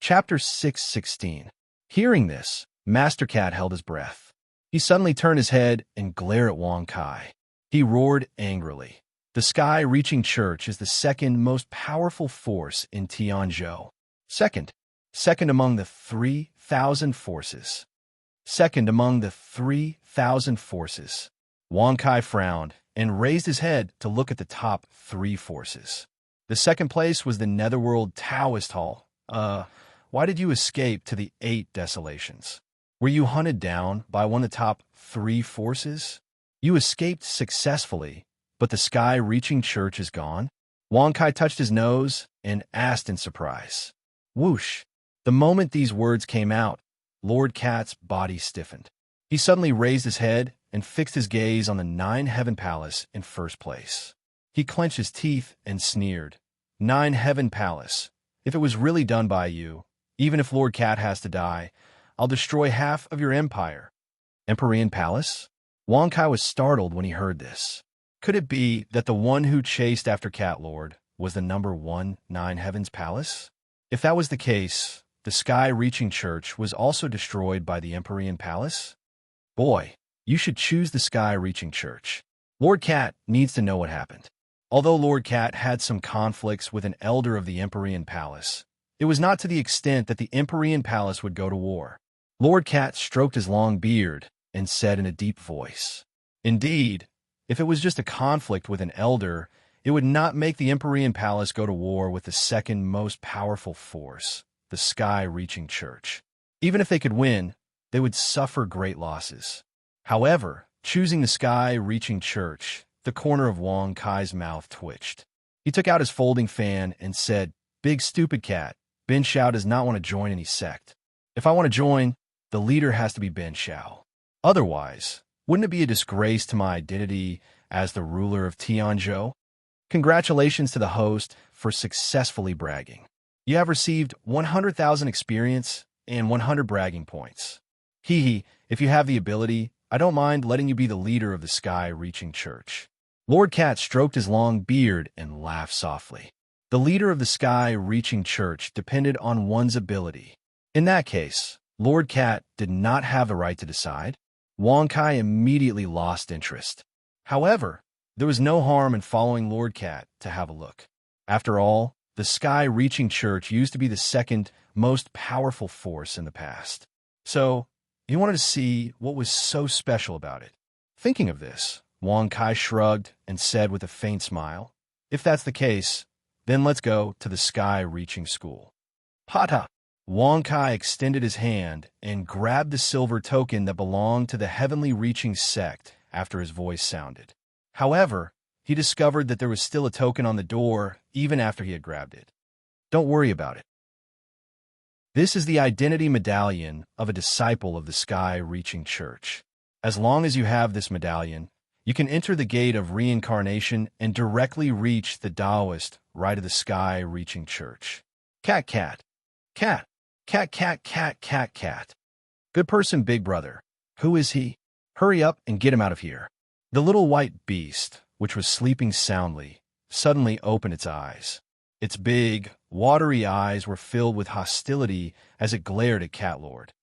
Chapter 6:16. Hearing this, Master Cat held his breath. He suddenly turned his head and glared at Wang Kai. He roared angrily. The sky-reaching church is the second most powerful force in Tianzhou. Second among the 3,000 forces. Second among the 3,000 forces. Wang Kai frowned and raised his head to look at the top 3 forces. The second place was the Netherworld Taoist Hall. Why did you escape to the 8 desolations? Were you hunted down by one of the top 3 forces? You escaped successfully, but the sky-reaching church is gone? Wang Kai touched his nose and asked in surprise. Whoosh! The moment these words came out, Lord Cat's body stiffened. He suddenly raised his head and fixed his gaze on the 9-heaven palace in first place. He clenched his teeth and sneered. 9-heaven palace. If it was really done by you, even if Lord Cat has to die, I'll destroy half of your empire. Empyrean palace? Wang Kai was startled when he heard this. Could it be that the one who chased after Cat Lord was the number 1 9-heavens palace? If that was the case, the sky-reaching church was also destroyed by the Empyrean palace? Boy, you should choose the sky-reaching church. Lord Cat needs to know what happened. Although Lord Cat had some conflicts with an elder of the Empyrean palace, it was not to the extent that the Empyrean palace would go to war. Lord Cat stroked his long beard and said in a deep voice, Indeed, if it was just a conflict with an elder, it would not make the Empyrean palace go to war with the second most powerful force, the sky-reaching church. Even if they could win, they would suffer great losses. However, choosing the sky-reaching church, the corner of Wang Kai's mouth twitched. He took out his folding fan and said, Big stupid cat, Ben Xiao does not want to join any sect. If I want to join, the leader has to be Ben Xiao. Otherwise, wouldn't it be a disgrace to my identity as the ruler of Tianzhou? Congratulations to the host for successfully bragging. You have received 100,000 experience and 100 bragging points. Hee, if you have the ability, I don't mind letting you be the leader of the sky-reaching church. Lord Cat stroked his long beard and laughed softly. The leader of the sky-reaching church depended on one's ability. In that case, Lord Cat did not have the right to decide. Wang Kai immediately lost interest. However, there was no harm in following Lord Cat to have a look. After all, the sky-reaching church used to be the second most powerful force in the past. So, he wanted to see what was so special about it. Thinking of this, Wang Kai shrugged and said with a faint smile, If that's the case, then let's go to the sky-reaching school. Pata! Wang Kai extended his hand and grabbed the silver token that belonged to the heavenly reaching sect after his voice sounded. However, he discovered that there was still a token on the door even after he had grabbed it. Don't worry about it. This is the identity medallion of a disciple of the sky-reaching church. As long as you have this medallion, you can enter the gate of reincarnation and directly reach the Taoist rite of the sky-reaching church. Cat, cat. Cat. Cat, cat, cat, cat, cat. Good person, big brother. Who is he? Hurry up and get him out of here. The little white beast, which was sleeping soundly, suddenly opened its eyes. Its big, watery eyes were filled with hostility as it glared at Cat Lord.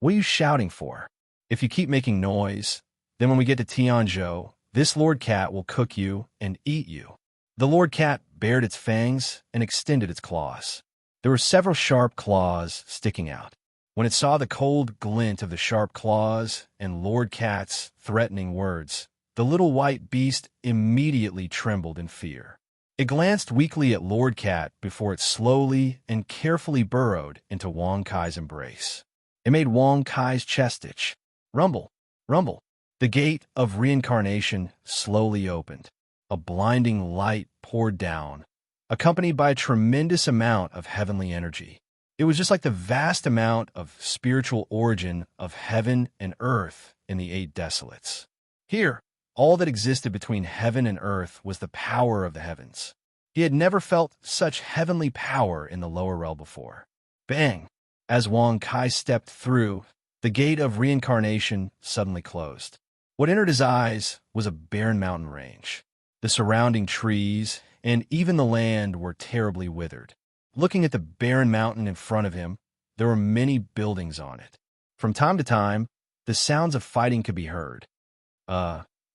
What are you shouting for? If you keep making noise, then when we get to Tianzhou, this Lord Cat will cook you and eat you. The Lord Cat bared its fangs and extended its claws. There were several sharp claws sticking out. When it saw the cold glint of the sharp claws and Lord Cat's threatening words, the little white beast immediately trembled in fear. It glanced weakly at Lord Cat before it slowly and carefully burrowed into Wang Kai's embrace. It made Wang Kai's chest itch. Rumble, rumble. The gate of reincarnation slowly opened. A blinding light poured down, accompanied by a tremendous amount of heavenly energy. It was just like the vast amount of spiritual origin of heaven and earth in the 8 desolates. Here, all that existed between heaven and earth was the power of the heavens. He had never felt such heavenly power in the lower realm before. Bang! As Wang Kai stepped through, the gate of reincarnation suddenly closed. What entered his eyes was a barren mountain range. The surrounding trees and even the land were terribly withered. Looking at the barren mountain in front of him, There were many buildings on it. From time to time, the sounds of fighting could be heard.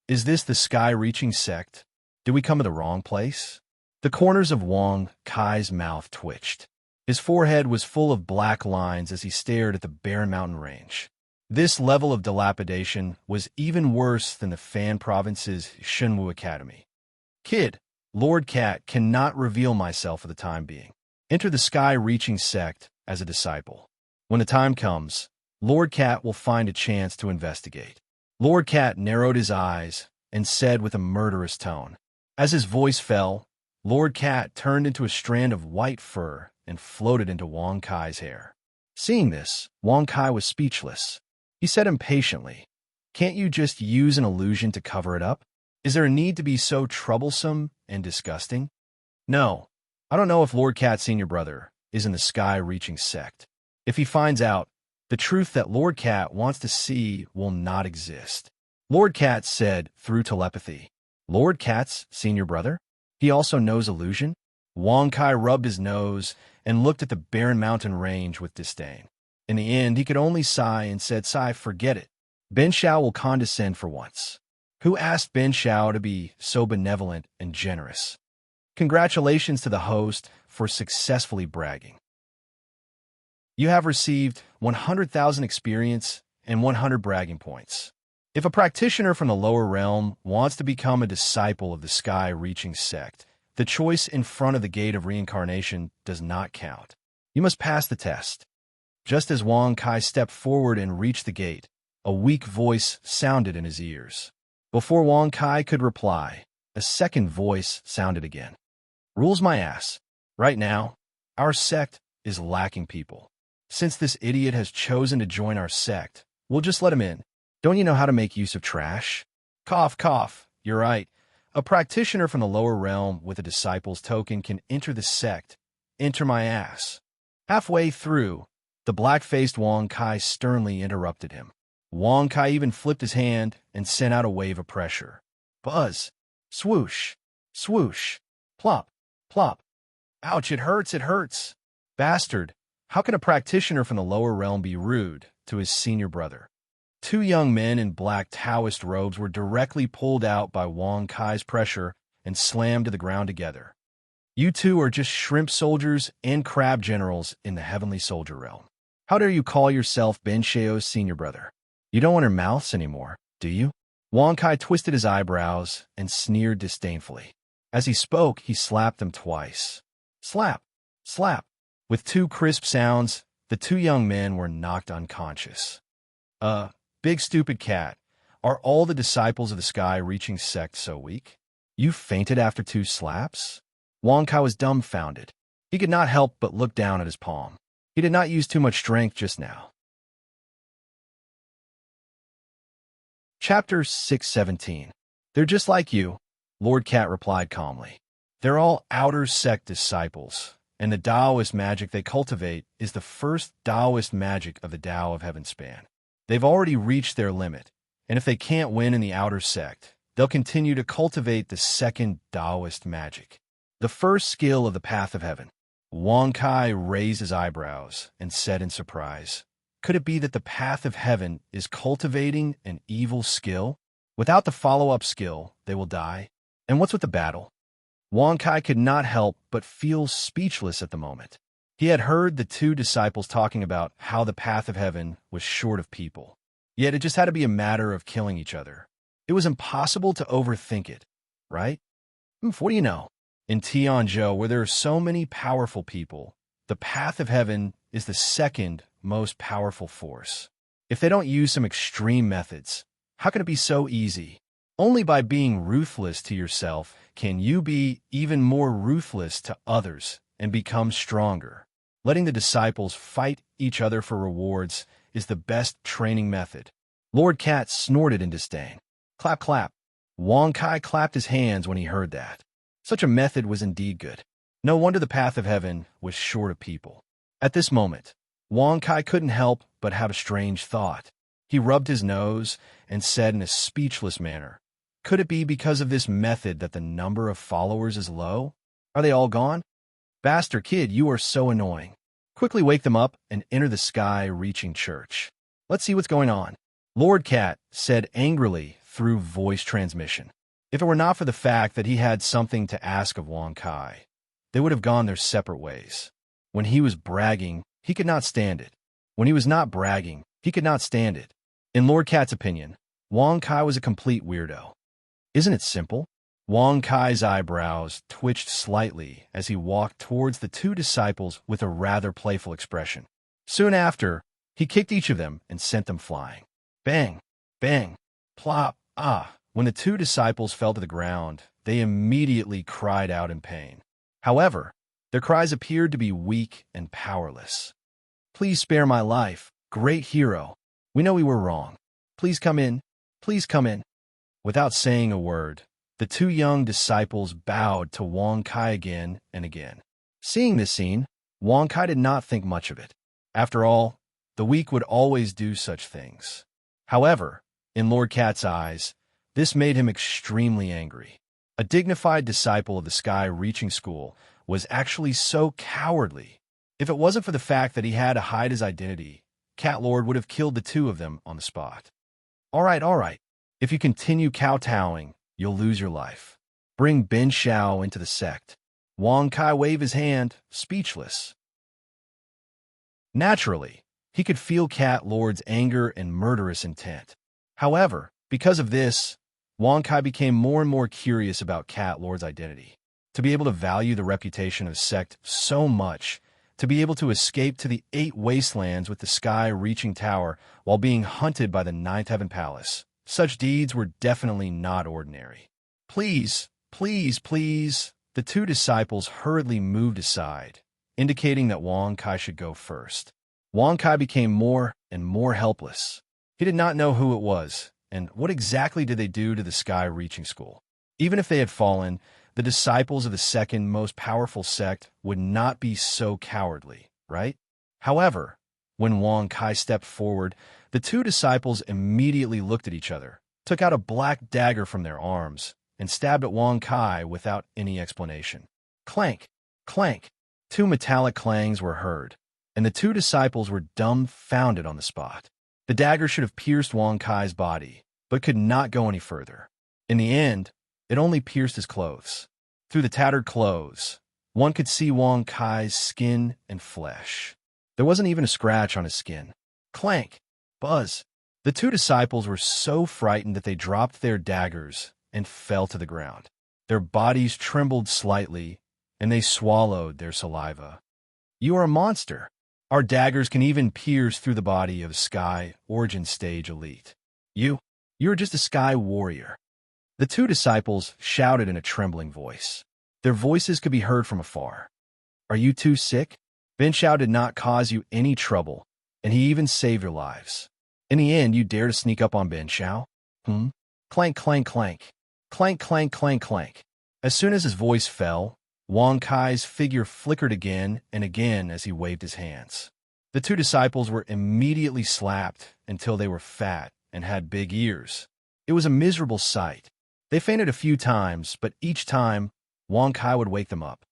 Is this the sky-reaching sect? Did we come to the wrong place? The corners of Wang Kai's mouth twitched. His forehead was full of black lines as he stared at the barren mountain range. This level of dilapidation was even worse than the Fan Province's Shenwu Academy. Kid, Lord Cat cannot reveal myself for the time being. Enter the sky-reaching sect as a disciple. When the time comes, Lord Cat will find a chance to investigate. Lord Cat narrowed his eyes and said with a murderous tone. As his voice fell, Lord Cat turned into a strand of white fur and floated into Wang Kai's hair. Seeing this, Wang Kai was speechless. He said impatiently, "Can't you just use an illusion to cover it up? Is there a need to be so troublesome and disgusting?" "No, I don't know if Lord Cat's senior brother is in the sky-reaching sect. If he finds out, the truth that Lord Cat wants to see will not exist." Lord Cat said through telepathy. "Lord Cat's senior brother? He also knows illusion?" Wang Kai rubbed his nose and looked at the barren mountain range with disdain. In the end, he could only sigh and said, "Sigh, forget it. Ben Shao will condescend for once. Who asked Ben Shao to be so benevolent and generous?" Congratulations to the host for successfully bragging. You have received 100,000 experience and 100 bragging points. If a practitioner from the lower realm wants to become a disciple of the sky-reaching sect, the choice in front of the gate of reincarnation does not count. You must pass the test. Just as Wang Kai stepped forward and reached the gate, a weak voice sounded in his ears. Before Wang Kai could reply, a second voice sounded again. "Rules my ass. Right now, our sect is lacking people. Since this idiot has chosen to join our sect, we'll just let him in. Don't you know how to make use of trash?" Cough, cough. You're right. A practitioner from the lower realm with a disciple's token can enter the sect. Enter my ass. Halfway through, the black-faced Wang Kai sternly interrupted him. Wang Kai even flipped his hand and sent out a wave of pressure. Buzz. Swoosh. Swoosh. Plop. Plop. Ouch, it hurts, it hurts. Bastard, how can a practitioner from the lower realm be rude to his senior brother? Two young men in black Taoist robes were directly pulled out by Wang Kai's pressure and slammed to the ground together. You two are just shrimp soldiers and crab generals in the heavenly soldier realm. How dare you call yourself Ben Shao's senior brother? You don't want her mouths anymore, do you? Wang Kai twisted his eyebrows and sneered disdainfully. As he spoke, he slapped them twice. Slap, slap. With two crisp sounds, the two young men were knocked unconscious. Big stupid cat, are all the disciples of the sky-reaching sect so weak? You fainted after two slaps? Wang Kai was dumbfounded. He could not help but look down at his palm. He did not use too much strength just now. Chapter 617. They're just like you, Lord Cat replied calmly. They're all outer sect disciples, and the Taoist magic they cultivate is the first Taoist magic of the Tao of Heaven Span. They've already reached their limit, and if they can't win in the outer sect, they'll continue to cultivate the second Taoist magic, the first skill of the Path of Heaven. Wang Kai raised his eyebrows and said in surprise, "Could it be that the Path of Heaven is cultivating an evil skill? Without the follow-up skill, they will die. And what's with the battle?" Wang Kai could not help but feel speechless at the moment. He had heard the two disciples talking about how the Path of Heaven was short of people. Yet it just had to be a matter of killing each other. It was impossible to overthink it, right? What do you know? In Tianzhou, where there are so many powerful people, the Path of Heaven is the second most powerful force. If they don't use some extreme methods, how can it be so easy? Only by being ruthless to yourself can you be even more ruthless to others and become stronger. Letting the disciples fight each other for rewards is the best training method. Lord Cat snorted in disdain. Clap, clap. Wang Kai clapped his hands when he heard that. Such a method was indeed good. No wonder the Path of Heaven was short of people. At this moment, Wang Kai couldn't help but have a strange thought. He rubbed his nose and said in a speechless manner, "Could it be because of this method that the number of followers is low? Are they all gone? Bastard kid, you are so annoying. Quickly wake them up and enter the sky-reaching church. Let's see what's going on. Lord Cat said angrily through voice transmission. If it were not for the fact that he had something to ask of Wang Kai, they would have gone their separate ways. When he was bragging, he could not stand it. When he was not bragging, he could not stand it. In Lord Cat's opinion, Wang Kai was a complete weirdo. Isn't it simple? Wang Kai's eyebrows twitched slightly as he walked towards the two disciples with a rather playful expression. Soon after, he kicked each of them and sent them flying. Bang! Bang! Plop! Ah! When the two disciples fell to the ground, they immediately cried out in pain. However, their cries appeared to be weak and powerless. Please spare my life, great hero. We know we were wrong. Please come in. Please come in. Without saying a word, the two young disciples bowed to Wang Kai again and again. Seeing this scene, Wang Kai did not think much of it. After all, the weak would always do such things. However, in Lord Cat's eyes, this made him extremely angry. A dignified disciple of the sky-reaching school was actually so cowardly. If it wasn't for the fact that he had to hide his identity, Cat Lord would have killed the two of them on the spot. All right. If you continue kowtowing, you'll lose your life. Bring Ben Shao into the sect. Wang Kai waved his hand, speechless. Naturally, he could feel Cat Lord's anger and murderous intent. However, because of this, Wang Kai became more and more curious about Cat Lord's identity. To be able to value the reputation of sect so much, to be able to escape to the 8 wastelands with the sky-reaching tower while being hunted by the 9th Heaven Palace, such deeds were definitely not ordinary. Please, the two disciples hurriedly moved aside, indicating that Wang Kai should go first. Wang Kai became more and more helpless. He did not know who it was, and what exactly did they do to the sky-reaching school. Even if they had fallen, the disciples of the second most powerful sect would not be so cowardly, right? However, when Wang Kai stepped forward, the two disciples immediately looked at each other, took out a black dagger from their arms, and stabbed at Wang Kai without any explanation. Clank! Clank! 2 metallic clangs were heard, and the two disciples were dumbfounded on the spot. The dagger should have pierced Wang Kai's body, but could not go any further. In the end, it only pierced his clothes. Through the tattered clothes, one could see Wang Kai's skin and flesh. There wasn't even a scratch on his skin. Clank! Buzz! The two disciples were so frightened that they dropped their daggers and fell to the ground. Their bodies trembled slightly, and they swallowed their saliva. You are a monster. Our daggers can even pierce through the body of a Sky Origin Stage elite. You're just a Sky Warrior. The two disciples shouted in a trembling voice. Their voices could be heard from afar. Are you too sick? Ben Shao did not cause you any trouble, and he even saved your lives. In the end, you dare to sneak up on Ben Shao? Clank, clank, clank. Clank, clank, clank, clank. As soon as his voice fell, Wang Kai's figure flickered again and again as he waved his hands. The two disciples were immediately slapped until they were fat and had big ears. It was a miserable sight. They fainted a few times, but each time, Wang Kai would wake them up.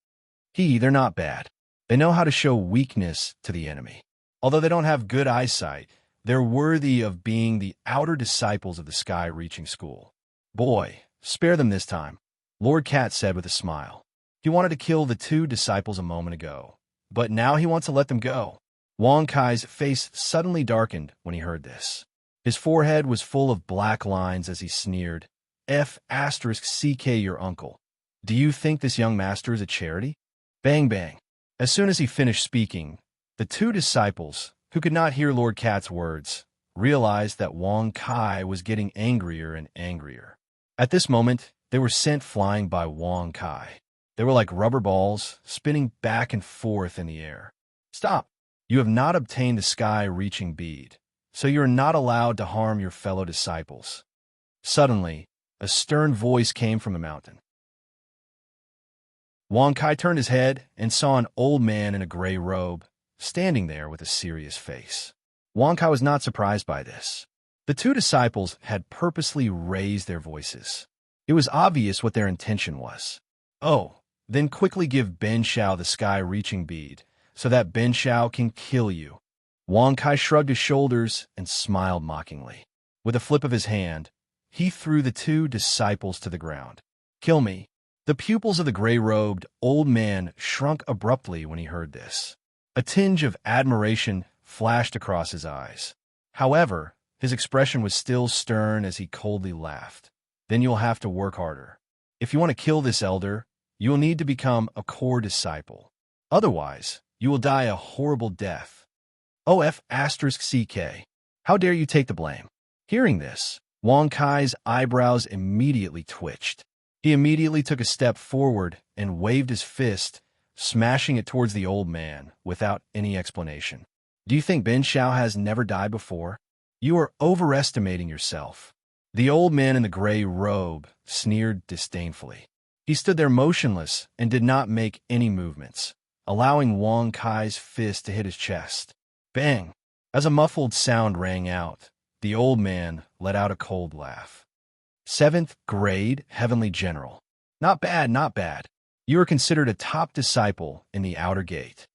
They're not bad. They know how to show weakness to the enemy. Although they don't have good eyesight, they're worthy of being the outer disciples of the sky-reaching school. Boy, spare them this time, Lord Cat said with a smile. He wanted to kill the two disciples a moment ago, but now he wants to let them go. Wang Kai's face suddenly darkened when he heard this. His forehead was full of black lines as he sneered, F***CK your uncle. Do you think this young master is a charity? Bang bang. As soon as he finished speaking, the two disciples, who could not hear Lord Cat's words, realized that Wang Kai was getting angrier and angrier. At this moment, they were sent flying by Wang Kai. They were like rubber balls, spinning back and forth in the air. Stop! You have not obtained the sky-reaching bead, so you are not allowed to harm your fellow disciples. Suddenly, a stern voice came from the mountain. Wang Kai turned his head and saw an old man in a gray robe, standing there with a serious face. Wang Kai was not surprised by this. The two disciples had purposely raised their voices. It was obvious what their intention was. Oh, then quickly give Ben Shao the sky-reaching bead, so that Ben Shao can kill you." Wang Kai shrugged his shoulders and smiled mockingly. With a flip of his hand, he threw the two disciples to the ground. "Kill me." The pupils of the gray-robed old man shrunk abruptly when he heard this. A tinge of admiration flashed across his eyes. However, his expression was still stern as he coldly laughed. "Then you'll have to work harder. If you want to kill this elder, you will need to become a core disciple. Otherwise, you will die a horrible death. OF*CK. How dare you take the blame?" Hearing this, Wang Kai's eyebrows immediately twitched. He immediately took a step forward and waved his fist, smashing it towards the old man without any explanation. "Do you think Ben Shao has never died before? You are overestimating yourself." The old man in the gray robe sneered disdainfully. He stood there motionless and did not make any movements, allowing Wang Kai's fist to hit his chest. Bang! As a muffled sound rang out, the old man let out a cold laugh. "Seventh grade Heavenly General. Not bad, not bad. You are considered a top disciple in the outer gate."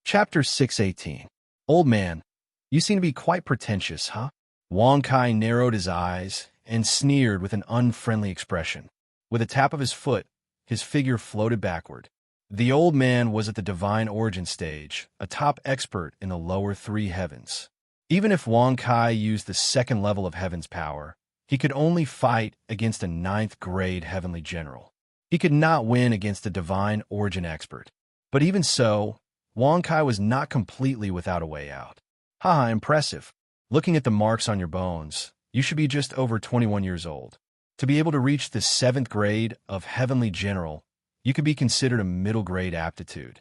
Chapter 618. Old man, you seem to be quite pretentious, huh? Wang Kai narrowed his eyes and sneered with an unfriendly expression. With a tap of his foot, his figure floated backward. The old man was at the divine origin stage, a top expert in the lower three heavens. Even if Wang Kai used the second level of heaven's power, he could only fight against a ninth-grade heavenly general. He could not win against a divine origin expert. But even so, Wang Kai was not completely without a way out. Haha, impressive. Looking at the marks on your bones, you should be just over 21 years old. To be able to reach the 7th grade of heavenly general, you could be considered a middle-grade aptitude.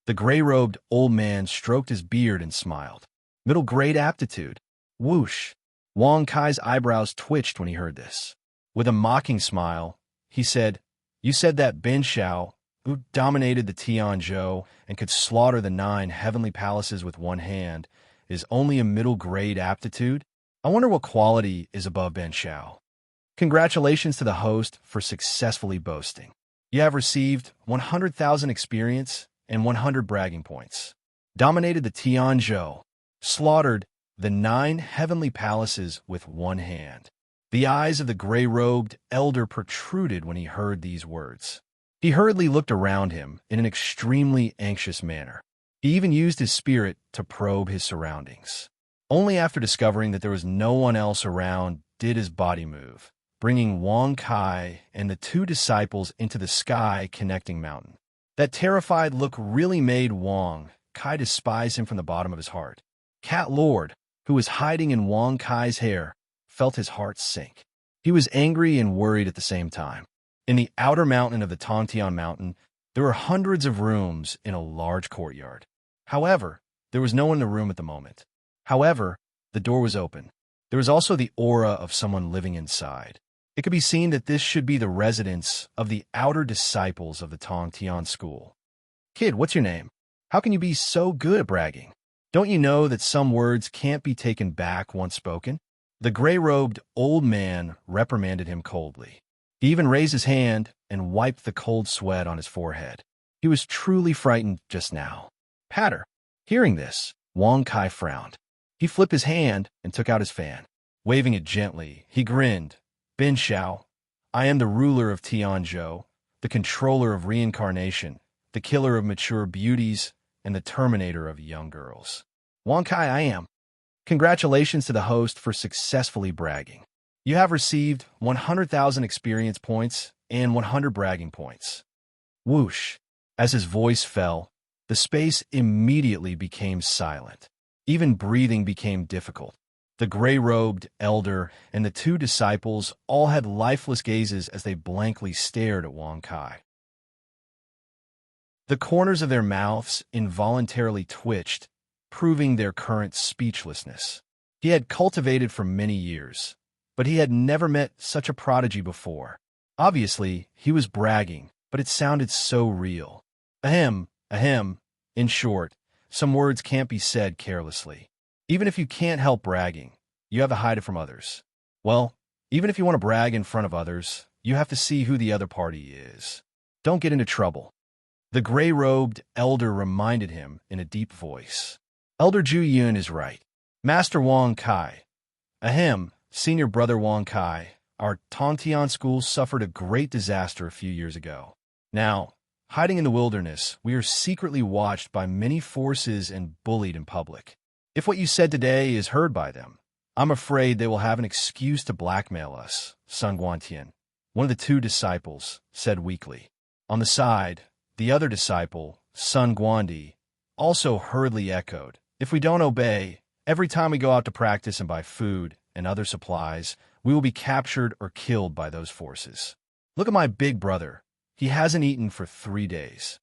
The gray-robed old man stroked his beard and smiled. Middle-grade aptitude. Whoosh! Wang Kai's eyebrows twitched when he heard this. With a mocking smile, he said, "You said that Ben Shao, who dominated the Tianzhou and could slaughter the 9 heavenly palaces with one hand, is only a middle-grade aptitude? I wonder what quality is above Ben Shao." Congratulations to the host for successfully boasting. You have received 100,000 experience and 100 bragging points. Dominated the Tianzhou. Slaughtered the 9 heavenly palaces with one hand. The eyes of the gray-robed elder protruded when he heard these words. He hurriedly looked around him in an extremely anxious manner. He even used his spirit to probe his surroundings. Only after discovering that there was no one else around did his body move, bringing Wang Kai and the 2 disciples into the sky-connecting mountain. That terrified look really made Wang Kai despise him from the bottom of his heart. Cat Lord, who was hiding in Wang Kai's hair, felt his heart sink. He was angry and worried at the same time. In the outer mountain of the Tongtian Mountain, there were hundreds of rooms in a large courtyard. However, there was no one in the room at the moment. However, the door was open. There was also the aura of someone living inside. It could be seen that this should be the residence of the outer disciples of the Tongtian school. "Kid, what's your name? How can you be so good at bragging? Don't you know that some words can't be taken back once spoken?" The gray-robed old man reprimanded him coldly. He even raised his hand and wiped the cold sweat on his forehead. He was truly frightened just now. Patter. Hearing this, Wang Kai frowned. He flipped his hand and took out his fan. Waving it gently, he grinned. "Ben Shao, I am the ruler of Tianzhou, the controller of reincarnation, the killer of mature beauties, and the terminator of young girls. Wang Kai, I am." Congratulations to the host for successfully bragging. You have received 100,000 experience points and 100 bragging points. Whoosh! As his voice fell, the space immediately became silent. Even breathing became difficult. The gray-robed elder and the 2 disciples all had lifeless gazes as they blankly stared at Wang Kai. The corners of their mouths involuntarily twitched, proving their current speechlessness. He had cultivated for many years, but he had never met such a prodigy before. Obviously, he was bragging, but it sounded so real. Ahem, ahem. In short, some words can't be said carelessly. Even if you can't help bragging, you have to hide it from others. Well, even if you want to brag in front of others, you have to see who the other party is. Don't get into trouble. The gray-robed elder reminded him in a deep voice. Elder Zhu Yun is right. Master Wang Kai. Ahem, senior brother Wang Kai. Our Tongtian school suffered a great disaster a few years ago. Now, hiding in the wilderness, we are secretly watched by many forces and bullied in public. If what you said today is heard by them, I'm afraid they will have an excuse to blackmail us, Sun Guantian, one of the two disciples, said weakly. On the side, the other disciple, Sun Guandi, also hurriedly echoed, if we don't obey, every time we go out to practice and buy food and other supplies, we will be captured or killed by those forces. Look at my big brother. He hasn't eaten for 3 days.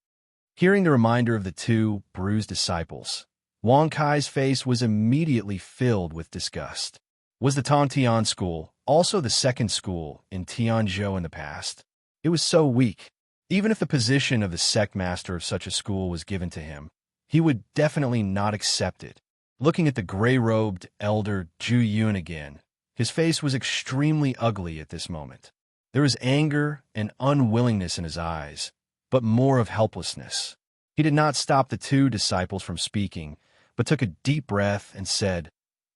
Hearing the reminder of the two bruised disciples, Wang Kai's face was immediately filled with disgust. Was the Tongtian school also the second school in Tianzhou in the past? It was so weak. Even if the position of the sect master of such a school was given to him, he would definitely not accept it. Looking at the gray-robed elder Zhu Yun again, his face was extremely ugly at this moment. There was anger and unwillingness in his eyes, but more of helplessness. He did not stop the two disciples from speaking, but took a deep breath and said,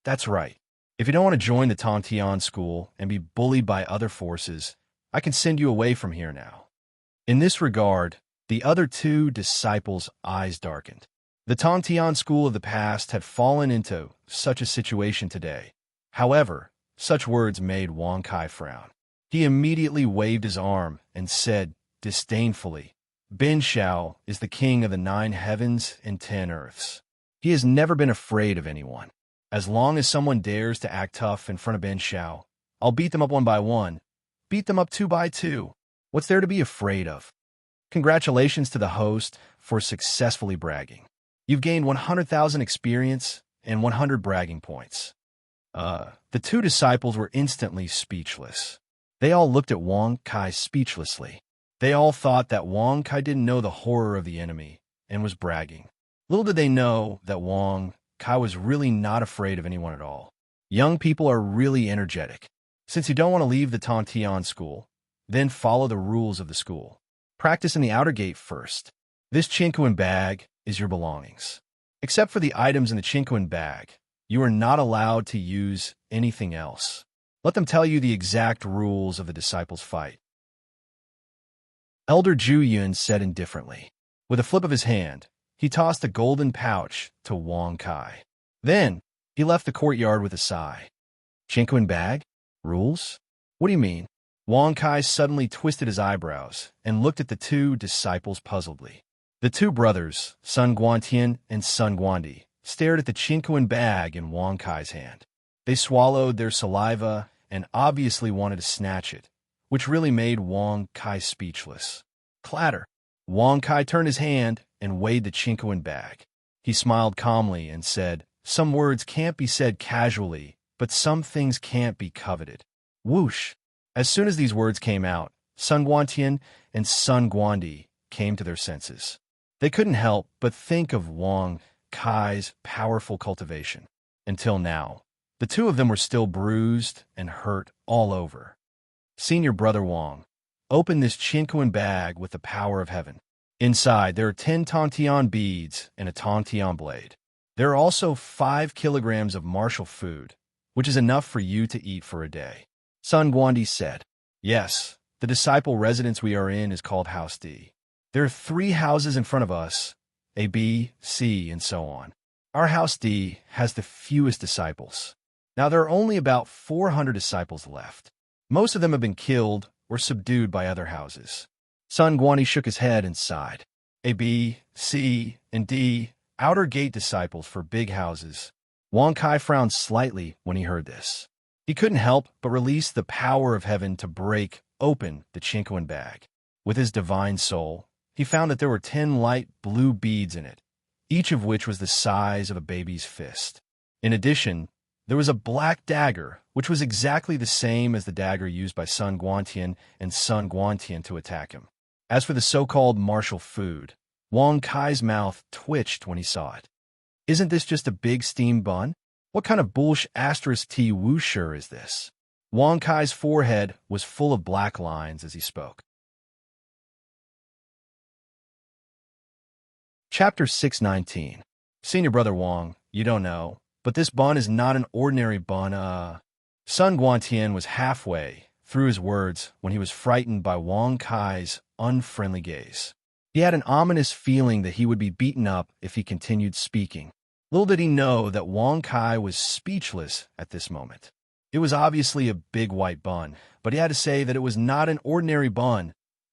That's right. If you don't want to join the Tongtian school and be bullied by other forces, I can send you away from here now. In this regard, the other two disciples' eyes darkened. The Tongtian school of the past had fallen into such a situation today. However, such words made Wang Kai frown. He immediately waved his arm and said disdainfully, Ben Shao is the king of the 9 heavens and 10 earths. He has never been afraid of anyone. As long as someone dares to act tough in front of Ben Shao, I'll beat them up 1 by 1, beat them up 2 by 2. What's there to be afraid of? Congratulations to the host for successfully bragging. You've gained 100,000 experience and 100 bragging points. The two disciples were instantly speechless. They all looked at Wang Kai speechlessly. They all thought that Wang Kai didn't know the horror of the enemy and was bragging. Little did they know that Wang Kai was really not afraid of anyone at all. Young people are really energetic. Since you don't want to leave the Tongtian school, then follow the rules of the school. Practice in the outer gate first. This Chinquin bag is your belongings. Except for the items in the Chinquin bag, you are not allowed to use anything else. Let them tell you the exact rules of the disciples' fight. Elder Zhu Yun said indifferently. With a flip of his hand, he tossed a golden pouch to Wang Kai. Then, he left the courtyard with a sigh. Chinquin bag? Rules? What do you mean? Wang Kai suddenly twisted his eyebrows and looked at the two disciples puzzledly. The two brothers, Sun Guantian and Sun Guandi, stared at the Chinquin bag in Wang Kai's hand. They swallowed their saliva and obviously wanted to snatch it, which really made Wang Kai speechless. Clatter! Wang Kai turned his hand and weighed the Chinquin bag. He smiled calmly and said, Some words can't be said casually, but some things can't be coveted. Whoosh! As soon as these words came out, Sun Guantian and Sun Guandi came to their senses. They couldn't help but think of Wang Kai's powerful cultivation. Until now, the two of them were still bruised and hurt all over. Senior brother Wang, open this Chinquin bag with the power of heaven. Inside, there are 10 Tongtian beads and a Tongtian blade. There are also 5 kilograms of martial food, which is enough for you to eat for a day. Sun Guandi said, Yes, the disciple residence we are in is called House D. There are 3 houses in front of us, A, B, C, and so on. Our House D has the fewest disciples. Now there are only about 400 disciples left. Most of them have been killed or subdued by other houses. Sun Guandi shook his head and sighed. A, B, C, and D, outer gate disciples for big houses. Wang Kai frowned slightly when he heard this. He couldn't help but release the power of heaven to break open the Chinquin bag. With his divine soul, he found that there were 10 light blue beads in it, each of which was the size of a baby's fist. In addition, there was a black dagger, which was exactly the same as the dagger used by Sun Guantian and Sun Guantian to attack him. As for the so-called martial food, Wang Kai's mouth twitched when he saw it. Isn't this just a big steamed bun? What kind of bullsh** T wushur is this? Wang Kai's forehead was full of black lines as he spoke. Chapter 619. Senior Brother Wang, you don't know, but this bun is not an ordinary bun. Sun Guantian was halfway through his words when he was frightened by Wang Kai's unfriendly gaze. He had an ominous feeling that he would be beaten up if he continued speaking. Little did he know that Wang Kai was speechless at this moment. It was obviously a big white bun, but he had to say that it was not an ordinary bun.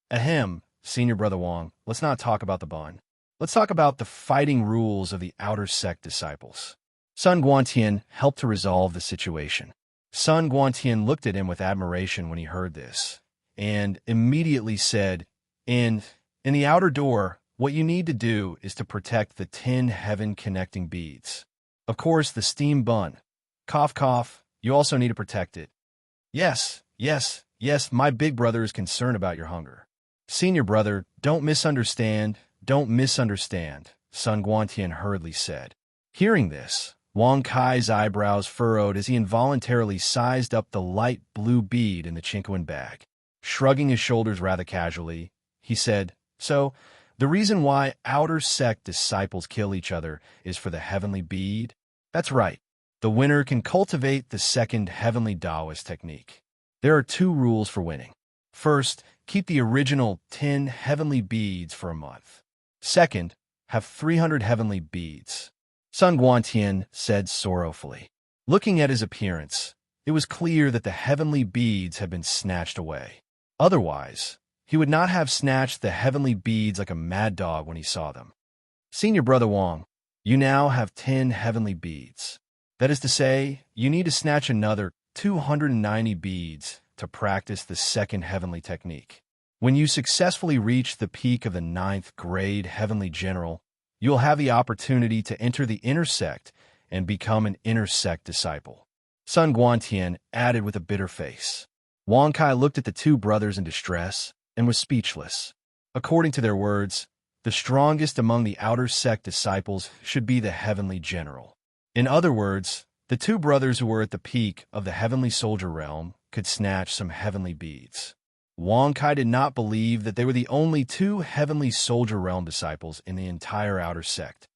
Ahem, Senior Brother Wang, let's not talk about the bun. Let's talk about the fighting rules of the outer sect disciples. Sun Guantian helped to resolve the situation. Sun Guantian looked at him with admiration when he heard this, and immediately said, In the outer door, what you need to do is to protect the 10 heaven-connecting beads. Of course, the steam bun. Cough, cough, you also need to protect it. Yes, my big brother is concerned about your hunger. Senior brother, don't misunderstand, Sun Guantian hurriedly said. Hearing this, Wang Kai's eyebrows furrowed as he involuntarily sized up the light blue bead in the Chinquin bag. Shrugging his shoulders rather casually, he said, So, the reason why outer sect disciples kill each other is for the heavenly bead? That's right. The winner can cultivate the second heavenly Taoist technique. There are 2 rules for winning. First, keep the original 10 heavenly beads for a month. Second, have 300 heavenly beads. Sun Guantian said sorrowfully. Looking at his appearance, it was clear that the heavenly beads had been snatched away. Otherwise, he would not have snatched the heavenly beads like a mad dog when he saw them. Senior Brother Wang, you now have 10 heavenly beads. That is to say, you need to snatch another 290 beads to practice the second heavenly technique. When you successfully reach the peak of the 9th grade heavenly general, you will have the opportunity to enter the inner sect and become an inner sect disciple. Sun Guantian added with a bitter face. Wang Kai looked at the 2 brothers in distress and was speechless. According to their words, the strongest among the outer sect disciples should be the heavenly general. In other words, the 2 brothers who were at the peak of the heavenly soldier realm could snatch some heavenly beads. Wang Kai did not believe that they were the only 2 heavenly soldier realm disciples in the entire outer sect.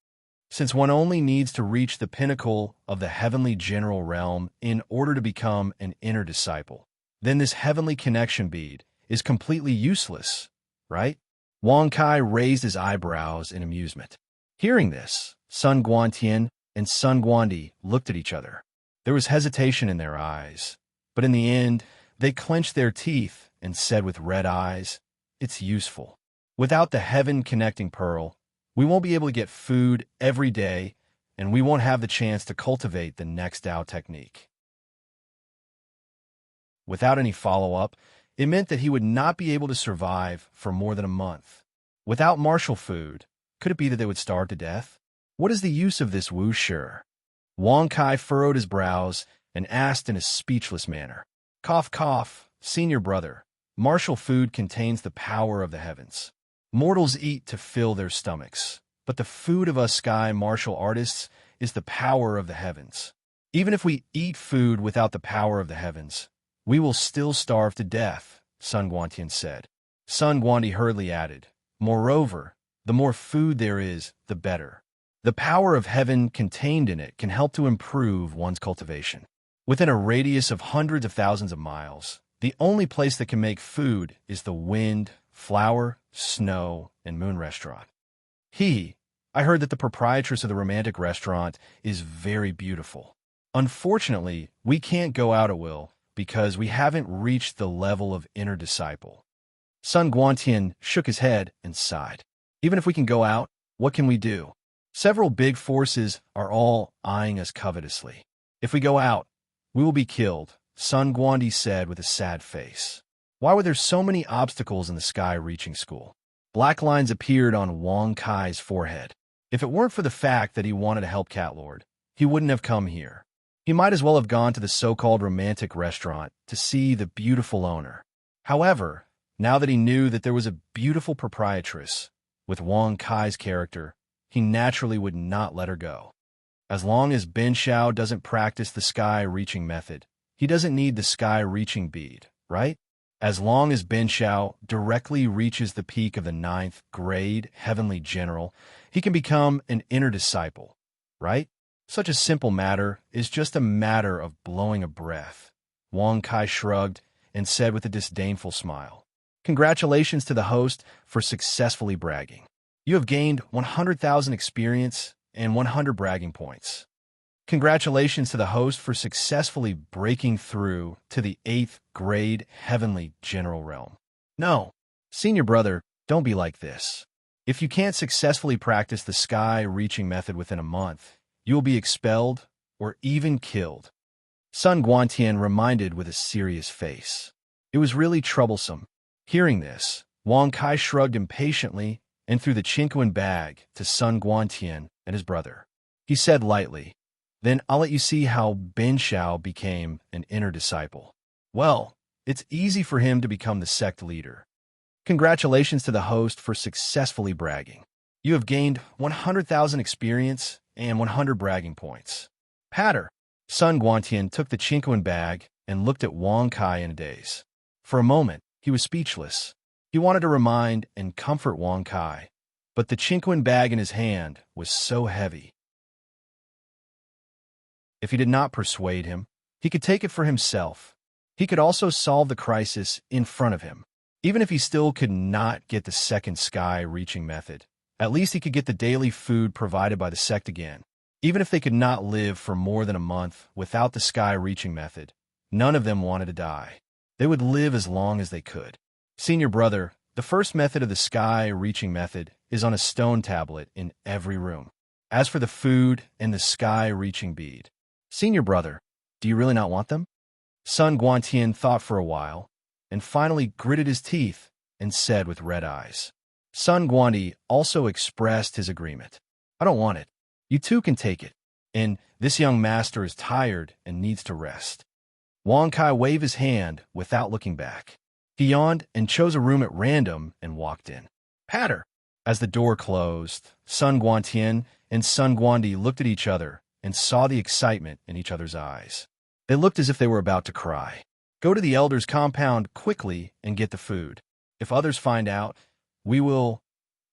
Since one only needs to reach the pinnacle of the heavenly general realm in order to become an inner disciple, then this heavenly connection bead is completely useless, right? Wang Kai raised his eyebrows in amusement. Hearing this, Sun Guantian and Sun Guandi looked at each other. There was hesitation in their eyes, but in the end, they clenched their teeth and said with red eyes, It's useful. Without the heaven-connecting pearl, we won't be able to get food every day, and we won't have the chance to cultivate the next Tao technique. Without any follow-up, it meant that he would not be able to survive for more than a month. Without martial food, could it be that they would starve to death? What is the use of this wuxi? Wang Kai furrowed his brows and asked in a speechless manner. Cough, cough, senior brother. Martial food contains the power of the heavens. Mortals eat to fill their stomachs, but the food of us sky martial artists is the power of the heavens. Even if we eat food without the power of the heavens, we will still starve to death, Sun Guantian said. Sun Guandi hurriedly added, Moreover, the more food there is, the better. The power of heaven contained in it can help to improve one's cultivation. Within a radius of hundreds of thousands of miles, the only place that can make food is the wind, flower, snow, and moon restaurant. I heard that the proprietress of the romantic restaurant is very beautiful. Unfortunately, we can't go out at will because we haven't reached the level of inner disciple. Sun Guantian shook his head and sighed. Even if we can go out, what can we do? Several big forces are all eyeing us covetously. If we go out, we will be killed, Sun Guandi said with a sad face. Why were there so many obstacles in the sky-reaching school? Black lines appeared on Wang Kai's forehead. If it weren't for the fact that he wanted to help Catlord, he wouldn't have come here. He might as well have gone to the so-called romantic restaurant to see the beautiful owner. However, now that he knew that there was a beautiful proprietress with Wang Kai's character, he naturally would not let her go. As long as Ben Shao doesn't practice the sky-reaching method, he doesn't need the sky-reaching bead, right? As long as Ben Shao directly reaches the peak of the ninth grade heavenly general, he can become an inner disciple, right? Such a simple matter is just a matter of blowing a breath. Wang Kai shrugged and said with a disdainful smile, "Congratulations to the host for successfully bragging. You have gained 100,000 experience and 100 bragging points. Congratulations to the host for successfully breaking through to the 8th grade heavenly general realm. No, senior brother, don't be like this. If you can't successfully practice the sky-reaching method within a month, you will be expelled or even killed." Sun Guantian reminded with a serious face. It was really troublesome. Hearing this, Wang Kai shrugged impatiently and threw the Chinquan bag to Sun Guantian and his brother. He said lightly, "Then I'll let you see how Ben Shao became an inner disciple. Well, it's easy for him to become the sect leader. Congratulations to the host for successfully bragging. You have gained 100,000 experience and 100 bragging points." Patter. Sun Guantian took the Chinquan bag and looked at Wang Kai in a daze. For a moment, he was speechless. He wanted to remind and comfort Wang Kai, but the Chinquan bag in his hand was so heavy. If he did not persuade him, he could take it for himself. He could also solve the crisis in front of him. Even if he still could not get the second sky-reaching method, at least he could get the daily food provided by the sect again. Even if they could not live for more than a month without the sky-reaching method, none of them wanted to die. They would live as long as they could. Senior brother, the first method of the sky-reaching method is on a stone tablet in every room. As for the food and the sky-reaching bead, senior brother, do you really not want them? Sun Guantian thought for a while, and finally gritted his teeth and said with red eyes. Sun Guandi also expressed his agreement. "I don't want it. You too can take it. And this young master is tired and needs to rest." Wang Kai waved his hand without looking back. He yawned and chose a room at random and walked in. Patter! As the door closed, Sun Guantian and Sun Guandi looked at each other and saw the excitement in each other's eyes. They looked as if they were about to cry. "Go to the elder's compound quickly and get the food. If others find out, we will—"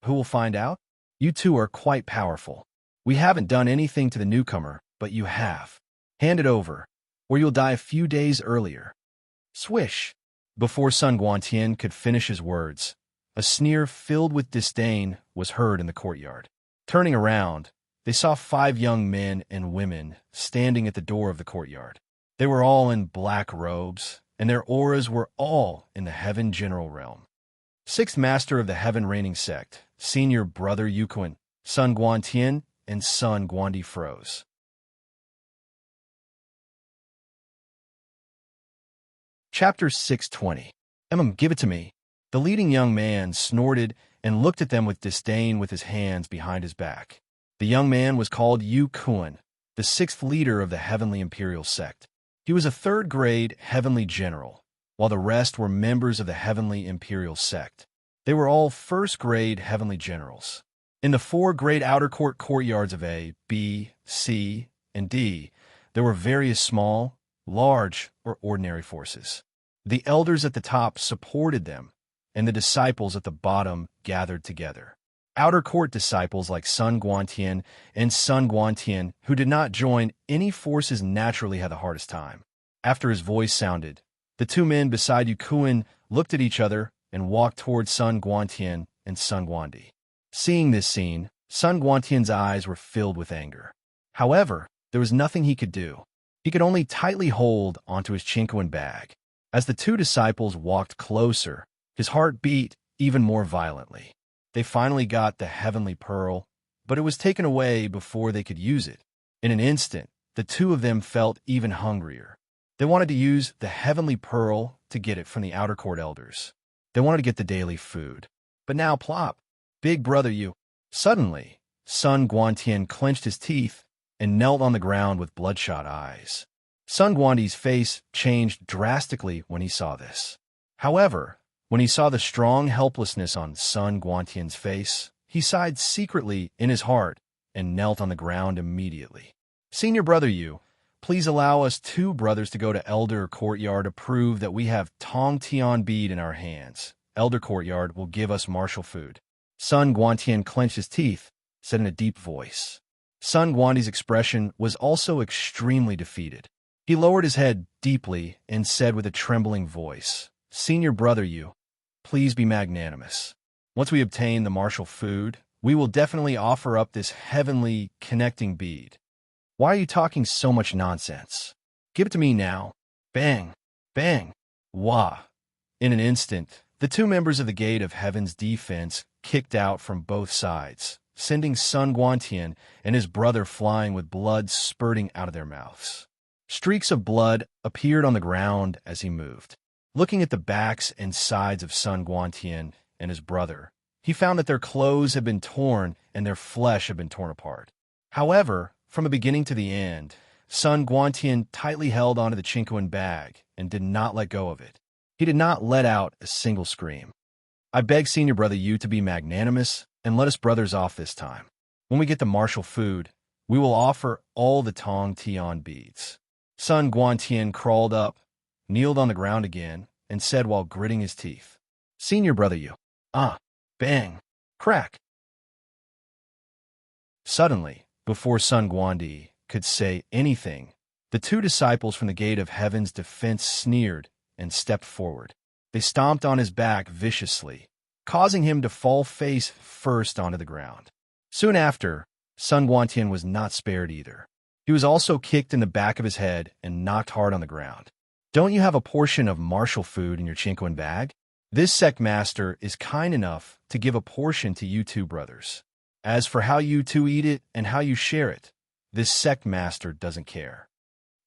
"Who will find out? You two are quite powerful. We haven't done anything to the newcomer, but you have. Hand it over, or you'll die a few days earlier." Swish! Before Sun Guantian could finish his words, a sneer filled with disdain was heard in the courtyard. Turning around, they saw 5 young men and women standing at the door of the courtyard. They were all in black robes, and their auras were all in the Heaven General Realm. 6th Master of the Heaven Reigning Sect, Senior Brother Yuquan, Sun Guantian, and Sun Guandi froze. Chapter 620. Give it to me." The leading young man snorted and looked at them with disdain with his hands behind his back. The young man was called Yu Kuan, the 6th leader of the Heavenly Imperial Sect. He was a 3rd grade Heavenly General, while the rest were members of the Heavenly Imperial Sect. They were all 1st grade Heavenly Generals. In the 4 great outer court courtyards of A, B, C, and D, there were various small, large, or ordinary forces. The elders at the top supported them, and the disciples at the bottom gathered together. Outer court disciples like Sun Guantian and Sun Guantian, who did not join any forces, naturally had the hardest time. After his voice sounded, the 2 men beside Yukuan looked at each other and walked toward Sun Guantian and Sun Guandi. Seeing this scene, Sun Guantian's eyes were filled with anger. However, there was nothing he could do. He could only tightly hold onto his Chinquan bag. As the 2 disciples walked closer, his heart beat even more violently. They finally got the heavenly pearl, but it was taken away before they could use it. In an instant, the 2 of them felt even hungrier. They wanted to use the heavenly pearl to get it from the outer court elders. They wanted to get the daily food. But now plop! "Big brother, you—" Suddenly, Sun Guantian clenched his teeth and knelt on the ground with bloodshot eyes. Sun Guandi's face changed drastically when he saw this. However, when he saw the strong helplessness on Sun Guantian's face, he sighed secretly in his heart and knelt on the ground immediately. "Senior brother, you, please allow us two brothers to go to Elder Courtyard to prove that we have Tong Tian bead in our hands. Elder Courtyard will give us martial food. Sun Guantian clenched his teeth, said in a deep voice. Sun Guanti's expression was also extremely defeated. He lowered his head deeply and said with a trembling voice, Senior brother, you, please be magnanimous. Once we obtain the martial food, we will definitely offer up this heavenly connecting bead. Why are you talking so much nonsense? Give it to me now. Bang, bang, wah. In an instant, the two members of the Gate of Heaven's defense kicked out from both sides, sending Sun Guantian and his brother flying with blood spurting out of their mouths. Streaks of blood appeared on the ground as he moved. Looking at the backs and sides of Sun Guantian and his brother, he found that their clothes had been torn and their flesh had been torn apart. However, from the beginning to the end, Sun Guantian tightly held onto the Chinquin bag and did not let go of it. He did not let out a single scream. I beg Senior Brother Yu to be magnanimous and let us brothers off this time. When we get the martial food, we will offer all the Tong Tian beads. Sun Guantian crawled up, kneeled on the ground again, and said while gritting his teeth, Senior Brother Yu. Bang, crack. Suddenly, before Sun Guandi could say anything, the two disciples from the Gate of Heaven's defense sneered and stepped forward. They stomped on his back viciously, causing him to fall face first onto the ground. Soon after, Sun Guantian was not spared either. He was also kicked in the back of his head and knocked hard on the ground. Don't you have a portion of martial food in your Chinquin bag? This sect master is kind enough to give a portion to you two brothers. As for how you two eat it and how you share it, this sect master doesn't care.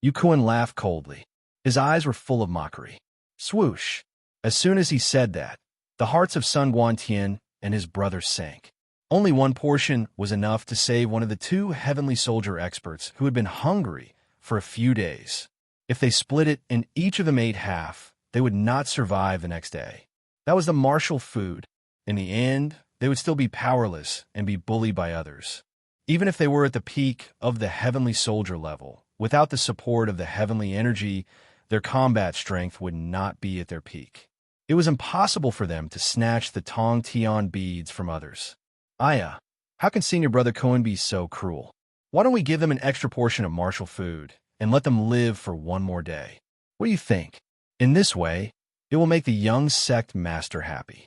Yukuan laughed coldly. His eyes were full of mockery. Swoosh! As soon as he said that, the hearts of Sun Guantian and his brother sank. Only one portion was enough to save one of the two heavenly soldier experts who had been hungry for a few days. If they split it and each of them ate half, they would not survive the next day. That was the martial food. In the end, they would still be powerless and be bullied by others. Even if they were at the peak of the heavenly soldier level, without the support of the heavenly energy, their combat strength would not be at their peak. It was impossible for them to snatch the Tong Tian beads from others. Aya, how can Senior Brother Cohen be so cruel? Why don't we give them an extra portion of martial food and let them live for one more day? What do you think? In this way, it will make the young sect master happy.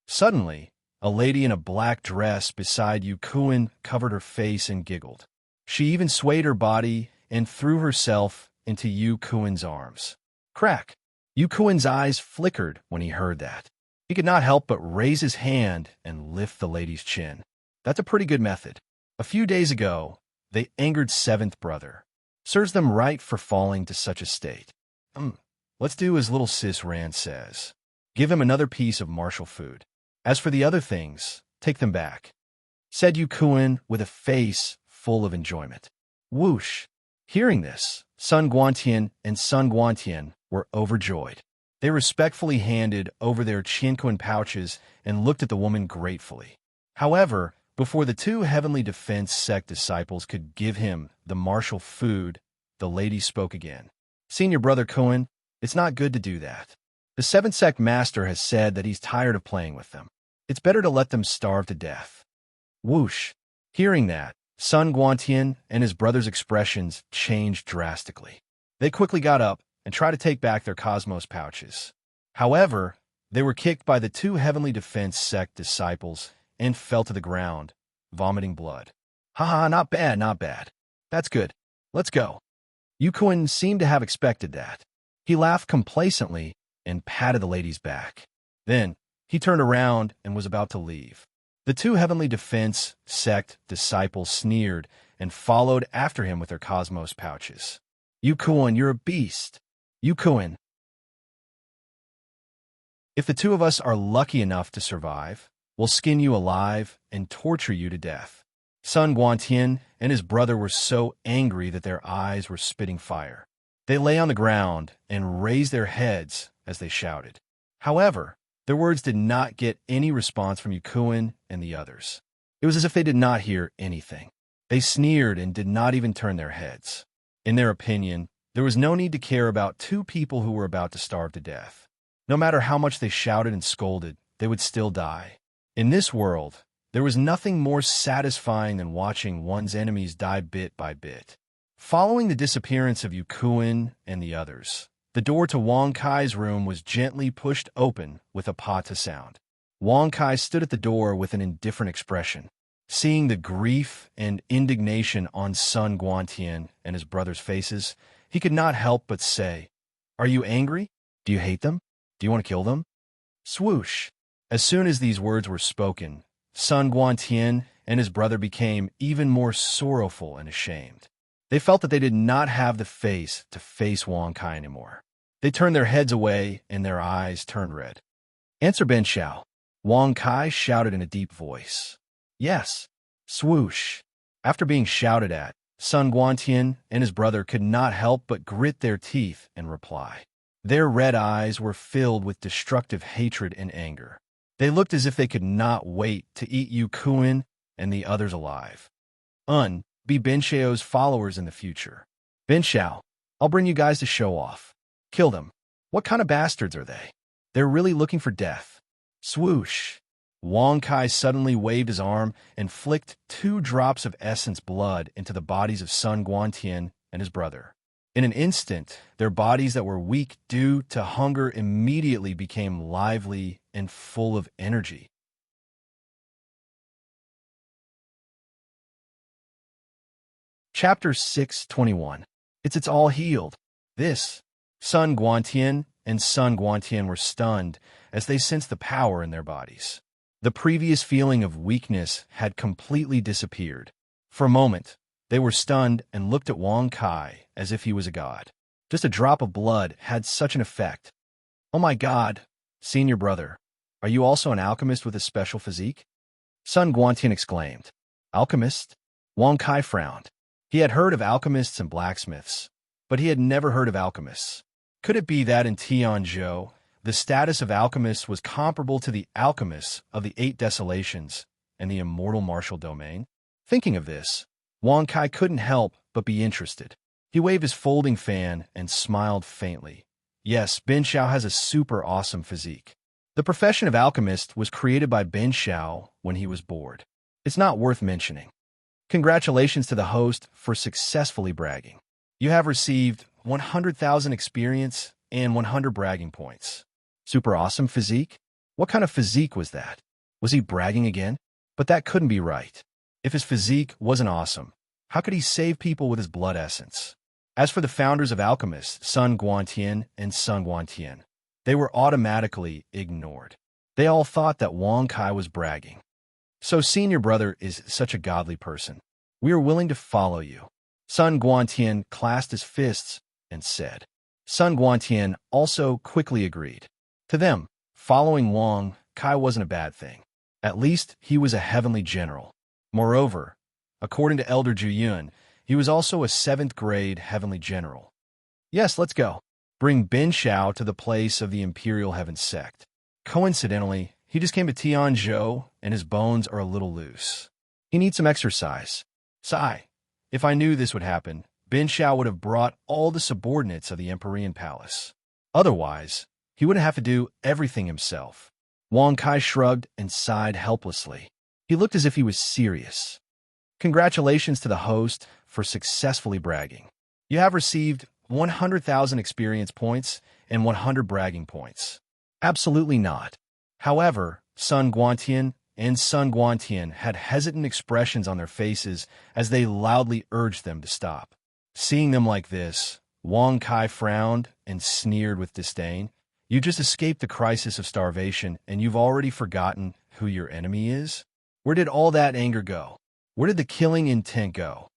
Suddenly, a lady in a black dress beside Yu Kuan covered her face and giggled. She even swayed her body and threw herself into Yu Kuan's arms. Crack! Yu Kuan's eyes flickered when he heard that. He could not help but raise his hand and lift the lady's chin. That's a pretty good method. A few days ago, they angered seventh brother. Serves them right for falling to such a state. Let's do as little sis Rand says. Give him another piece of martial food. As for the other things, take them back, said Yu Kuan with a face full of enjoyment. Whoosh! Hearing this, Sun Guantian and Sun Guantian were overjoyed. They respectfully handed over their Chinquin pouches and looked at the woman gratefully. However, before the two heavenly defense sect disciples could give him the martial food, the lady spoke again. Senior Brother Cohen, it's not good to do that. The seventh sect master has said that he's tired of playing with them. It's better to let them starve to death. Whoosh! Hearing that, Sun Guantian and his brother's expressions changed drastically. They quickly got up and tried to take back their cosmos pouches. However, they were kicked by the two heavenly defense sect disciples and fell to the ground, vomiting blood. Haha, not bad, not bad. That's good. Let's go. Yu Kuan seemed to have expected that. He laughed complacently and patted the lady's back. Then, he turned around and was about to leave. The two heavenly defense sect disciples sneered and followed after him with their cosmos pouches. Yu Kuan, you're a beast. Yu Kuan. If the two of us are lucky enough to survive, we'll skin you alive and torture you to death. Sun Guantian and his brother were so angry that their eyes were spitting fire. They lay on the ground and raised their heads as they shouted. However, their words did not get any response from Yu Kuan and the others. It was as if they did not hear anything. They sneered and did not even turn their heads. In their opinion, there was no need to care about two people who were about to starve to death. No matter how much they shouted and scolded, they would still die. In this world, there was nothing more satisfying than watching one's enemies die bit by bit. Following the disappearance of Yukuin and the others, the door to Wang Kai's room was gently pushed open with a pata sound. Wang Kai stood at the door with an indifferent expression. Seeing the grief and indignation on Sun Guantian and his brother's faces, he could not help but say, "Are you angry? Do you hate them? Do you want to kill them?" Swoosh! As soon as these words were spoken, Sun Guantian and his brother became even more sorrowful and ashamed. They felt that they did not have the face to face Wang Kai anymore. They turned their heads away and their eyes turned red. "Answer Ben Xiao," Wang Kai shouted in a deep voice. "Yes." Swoosh! After being shouted at, Sun Guantian and his brother could not help but grit their teeth and reply. Their red eyes were filled with destructive hatred and anger. They looked as if they could not wait to eat Yu Kuin and the others alive. Be Ben Xiao's followers in the future. Ben Xiao, I'll bring you guys to show off. Kill them. What kind of bastards are they? They're really looking for death. Swoosh! Wang Kai suddenly waved his arm and flicked 2 drops of essence blood into the bodies of Sun Guantian and his brother. In an instant, their bodies that were weak due to hunger immediately became lively and full of energy. Chapter 621. It's all healed. Sun Guantian and Sun Guantian were stunned as they sensed the power in their bodies. The previous feeling of weakness had completely disappeared. For a moment, they were stunned and looked at Wang Kai as if he was a god. Just a drop of blood had such an effect. "Oh my god, senior brother, are you also an alchemist with a special physique?" Sun Guantian exclaimed. "Alchemist?" Wang Kai frowned. He had heard of alchemists and blacksmiths, but he had never heard of alchemists. Could it be that in Tianzhou, the status of alchemists was comparable to the alchemists of the 8 Desolations and the immortal martial domain? Thinking of this, Wang Kai couldn't help but be interested. He waved his folding fan and smiled faintly. Yes, Ben Xiao has a super awesome physique. The profession of alchemist was created by Ben Xiao when he was bored. It's not worth mentioning. Congratulations to the host for successfully bragging. You have received 100,000 experience and 100 bragging points. Super awesome physique? What kind of physique was that? Was he bragging again? But that couldn't be right. If his physique wasn't awesome, how could he save people with his blood essence? As for the founders of alchemists, Sun Guantian and Sun Guantian, they were automatically ignored. They all thought that Wang Kai was bragging. "So senior brother is such a godly person. We are willing to follow you." Sun Guantian clasped his fists and said. Sun Guantian also quickly agreed. To them, following Wang Kai wasn't a bad thing. At least he was a heavenly general. Moreover, according to Elder Juyun, he was also a 7th grade heavenly general. Yes, let's go. Bring Ben Xiao to the place of the Imperial Heaven sect. Coincidentally, he just came to Tianzhou and his bones are a little loose. He needs some exercise. Sigh. If I knew this would happen, Ben Xiao would have brought all the subordinates of the Empyrean Palace. Otherwise, he wouldn't have to do everything himself. Wang Kai shrugged and sighed helplessly. He looked as if he was serious. Congratulations to the host for successfully bragging. You have received 100,000 experience points and 100 bragging points. Absolutely not. However, Sun Guantian and Sun Guantian had hesitant expressions on their faces as they loudly urged them to stop. Seeing them like this, Wang Kai frowned and sneered with disdain. You just escaped the crisis of starvation and you've already forgotten who your enemy is? Where did all that anger go? Where did the killing intent go?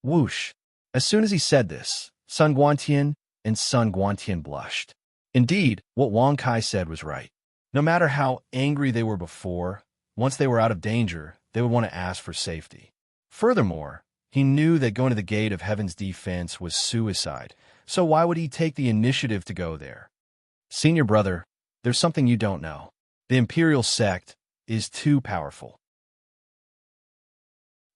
Whoosh! As soon as he said this, Sun Guantian and Sun Guantian blushed. Indeed, what Wang Kai said was right. No matter how angry they were before, once they were out of danger, they would want to ask for safety. Furthermore, he knew that going to the gate of Heaven's defense was suicide, so why would he take the initiative to go there? Senior brother, there's something you don't know. The Imperial sect is too powerful.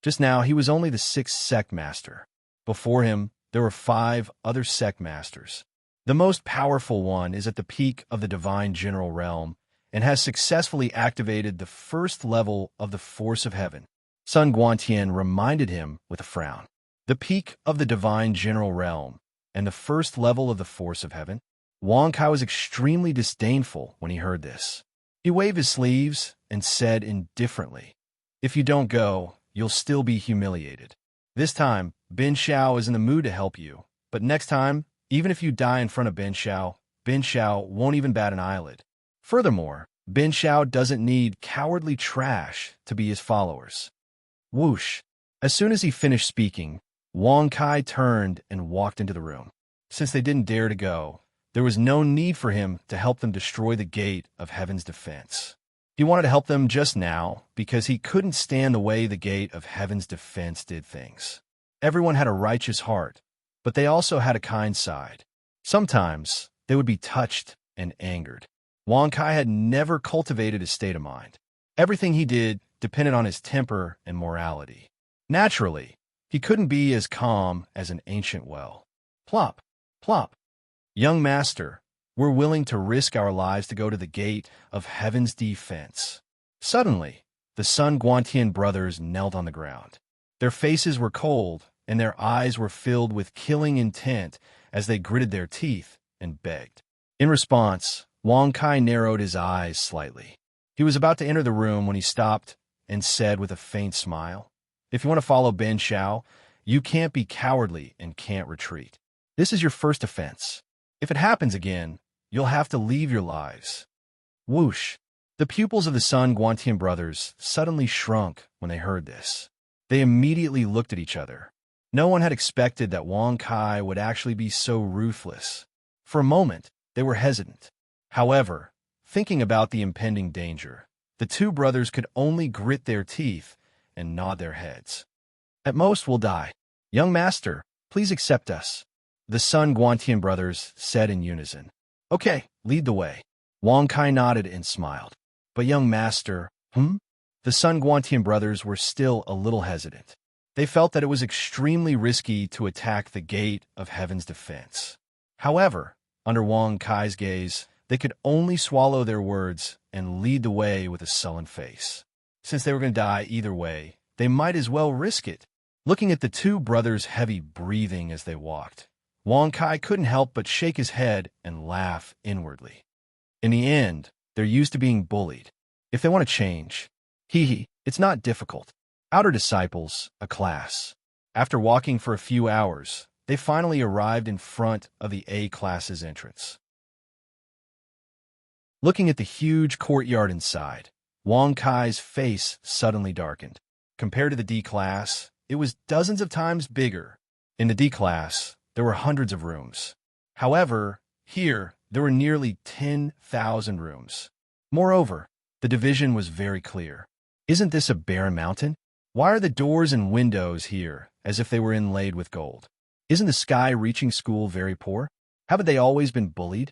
Just now, he was only the 6th sect master. Before him, there were 5 other sect masters. The most powerful one is at the peak of the divine general realm and has successfully activated the first level of the force of heaven. Sun Guantian reminded him with a frown. The peak of the divine general realm and the first level of the force of heaven? Wang Kai was extremely disdainful when he heard this. He waved his sleeves and said indifferently, "If you don't go, you'll still be humiliated. This time, Ben Xiao is in the mood to help you, but next time, even if you die in front of Ben Xiao won't even bat an eyelid. Furthermore, Ben Xiao doesn't need cowardly trash to be his followers." Whoosh! As soon as he finished speaking, Wang Kai turned and walked into the room. Since they didn't dare to go, there was no need for him to help them destroy the gate of heaven's defense. He wanted to help them just now because he couldn't stand the way the gate of heaven's defense did things. Everyone had a righteous heart, but they also had a kind side. Sometimes they would be touched and angered. Wang Kai had never cultivated a state of mind. Everything he did depended on his temper and morality. Naturally, he couldn't be as calm as an ancient well. Plop, plop. Young master, we're willing to risk our lives to go to the gate of heaven's defense. Suddenly, the Sun Guantian brothers knelt on the ground. Their faces were cold, and their eyes were filled with killing intent as they gritted their teeth and begged. In response, Wang Kai narrowed his eyes slightly. He was about to enter the room when he stopped and said with a faint smile, "If you want to follow Ben Xiao, you can't be cowardly and can't retreat. This is your first offense. If it happens again, you'll have to leave your lives." Whoosh! The pupils of the Sun Guantian brothers suddenly shrunk when they heard this. They immediately looked at each other. No one had expected that Wang Kai would actually be so ruthless. For a moment, they were hesitant. However, thinking about the impending danger, the 2 brothers could only grit their teeth and nod their heads. "At most, we'll die. Young master, please accept us," the Sun Guantian brothers said in unison. "Okay, lead the way." Wang Kai nodded and smiled. "But young master, The Sun Guantian brothers were still a little hesitant. They felt that it was extremely risky to attack the gate of heaven's defense. However, under Wang Kai's gaze, they could only swallow their words and lead the way with a sullen face. Since they were going to die either way, they might as well risk it. Looking at the 2 brothers' heavy breathing as they walked, Wang Kai couldn't help but shake his head and laugh inwardly. In the end, they're used to being bullied. If they want to change, it's not difficult. Outer disciples, a class. After walking for a few hours, they finally arrived in front of the A class's entrance. Looking at the huge courtyard inside, Wang Kai's face suddenly darkened. Compared to the D class, it was dozens of times bigger. In the D class, there were hundreds of rooms. However, here, there were nearly 10,000 rooms. Moreover, the division was very clear. Isn't this a barren mountain? Why are the doors and windows here as if they were inlaid with gold? Isn't the sky-reaching school very poor? Haven't they always been bullied?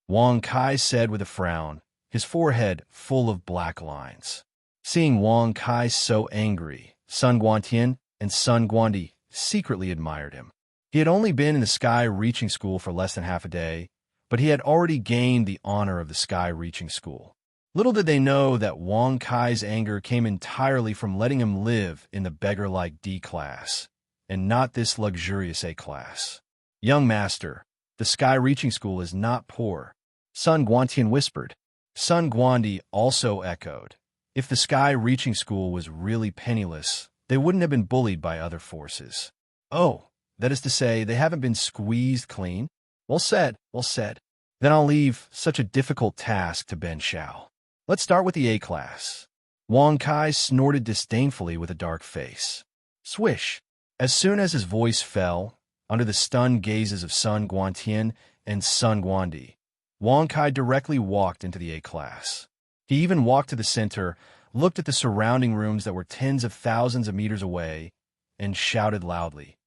Wang Kai said with a frown, his forehead full of black lines. Seeing Wang Kai so angry, Sun Guantian and Sun Guandi secretly admired him. He had only been in the sky-reaching school for less than half a day, but he had already gained the honor of the sky-reaching school. Little did they know that Wang Kai's anger came entirely from letting him live in the beggar-like D class, and not this luxurious A class. "Young master, the sky-reaching school is not poor," Sun Guantian whispered. Sun Guandi also echoed. If the sky-reaching school was really penniless, they wouldn't have been bullied by other forces. "Oh, that is to say, they haven't been squeezed clean? Well said, well said. Then I'll leave such a difficult task to Ben Xiao. Let's start with the A class." Wang Kai snorted disdainfully with a dark face. Swish! As soon as his voice fell, under the stunned gazes of Sun Guantian and Sun Guandi, Wang Kai directly walked into the A class. He even walked to the center, looked at the surrounding rooms that were tens of thousands of meters away, and shouted loudly,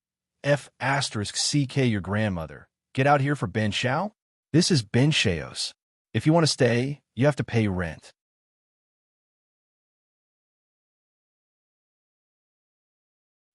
"F***CK your grandmother. Get out here for Ben Xiao? This is Ben Xiao's. If you want to stay, you have to pay rent."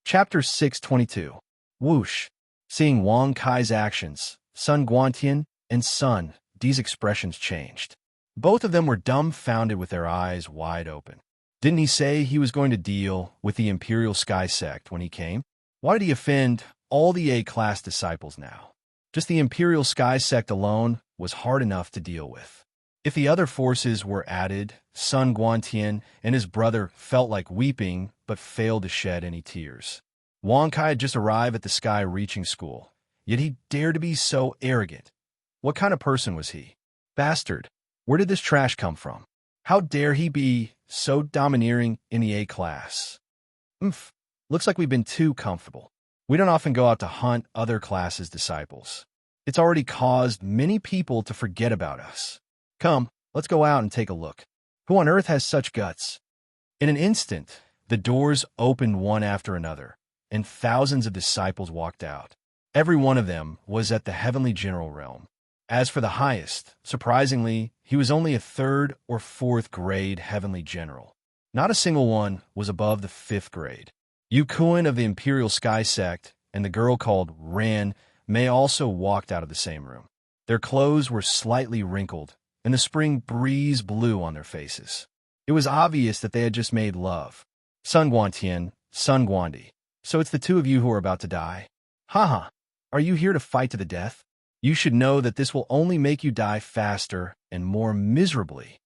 Chapter 622. Whoosh! Seeing Wang Kai's actions, Sun Guantian and Sun Di's expressions changed. Both of them were dumbfounded with their eyes wide open. Didn't he say he was going to deal with the Imperial Sky Sect when he came? Why did he offend all the A-class disciples now? Just the Imperial Sky Sect alone was hard enough to deal with. If the other forces were added, Sun Guantian and his brother felt like weeping but failed to shed any tears. Wang Kai had just arrived at the sky-reaching school, yet he dared to be so arrogant. What kind of person was he? Bastard, where did this trash come from? How dare he be so domineering in the A-class? Looks like we've been too comfortable. We don't often go out to hunt other classes' disciples. It's already caused many people to forget about us. Come, let's go out and take a look. Who on earth has such guts? In an instant, the doors opened one after another, and thousands of disciples walked out. Every one of them was at the heavenly general realm. As for the highest, surprisingly, he was only a 3rd or 4th grade heavenly general. Not a single one was above the 5th grade. Yu Kuan of the Imperial Sky Sect and the girl called Ran Mei also walked out of the same room. Their clothes were slightly wrinkled, and the spring breeze blew on their faces. It was obvious that they had just made love. Sun Guantian, Sun Guandi. So it's the two of you who are about to die? Haha, are you here to fight to the death? You should know that this will only make you die faster and more miserably.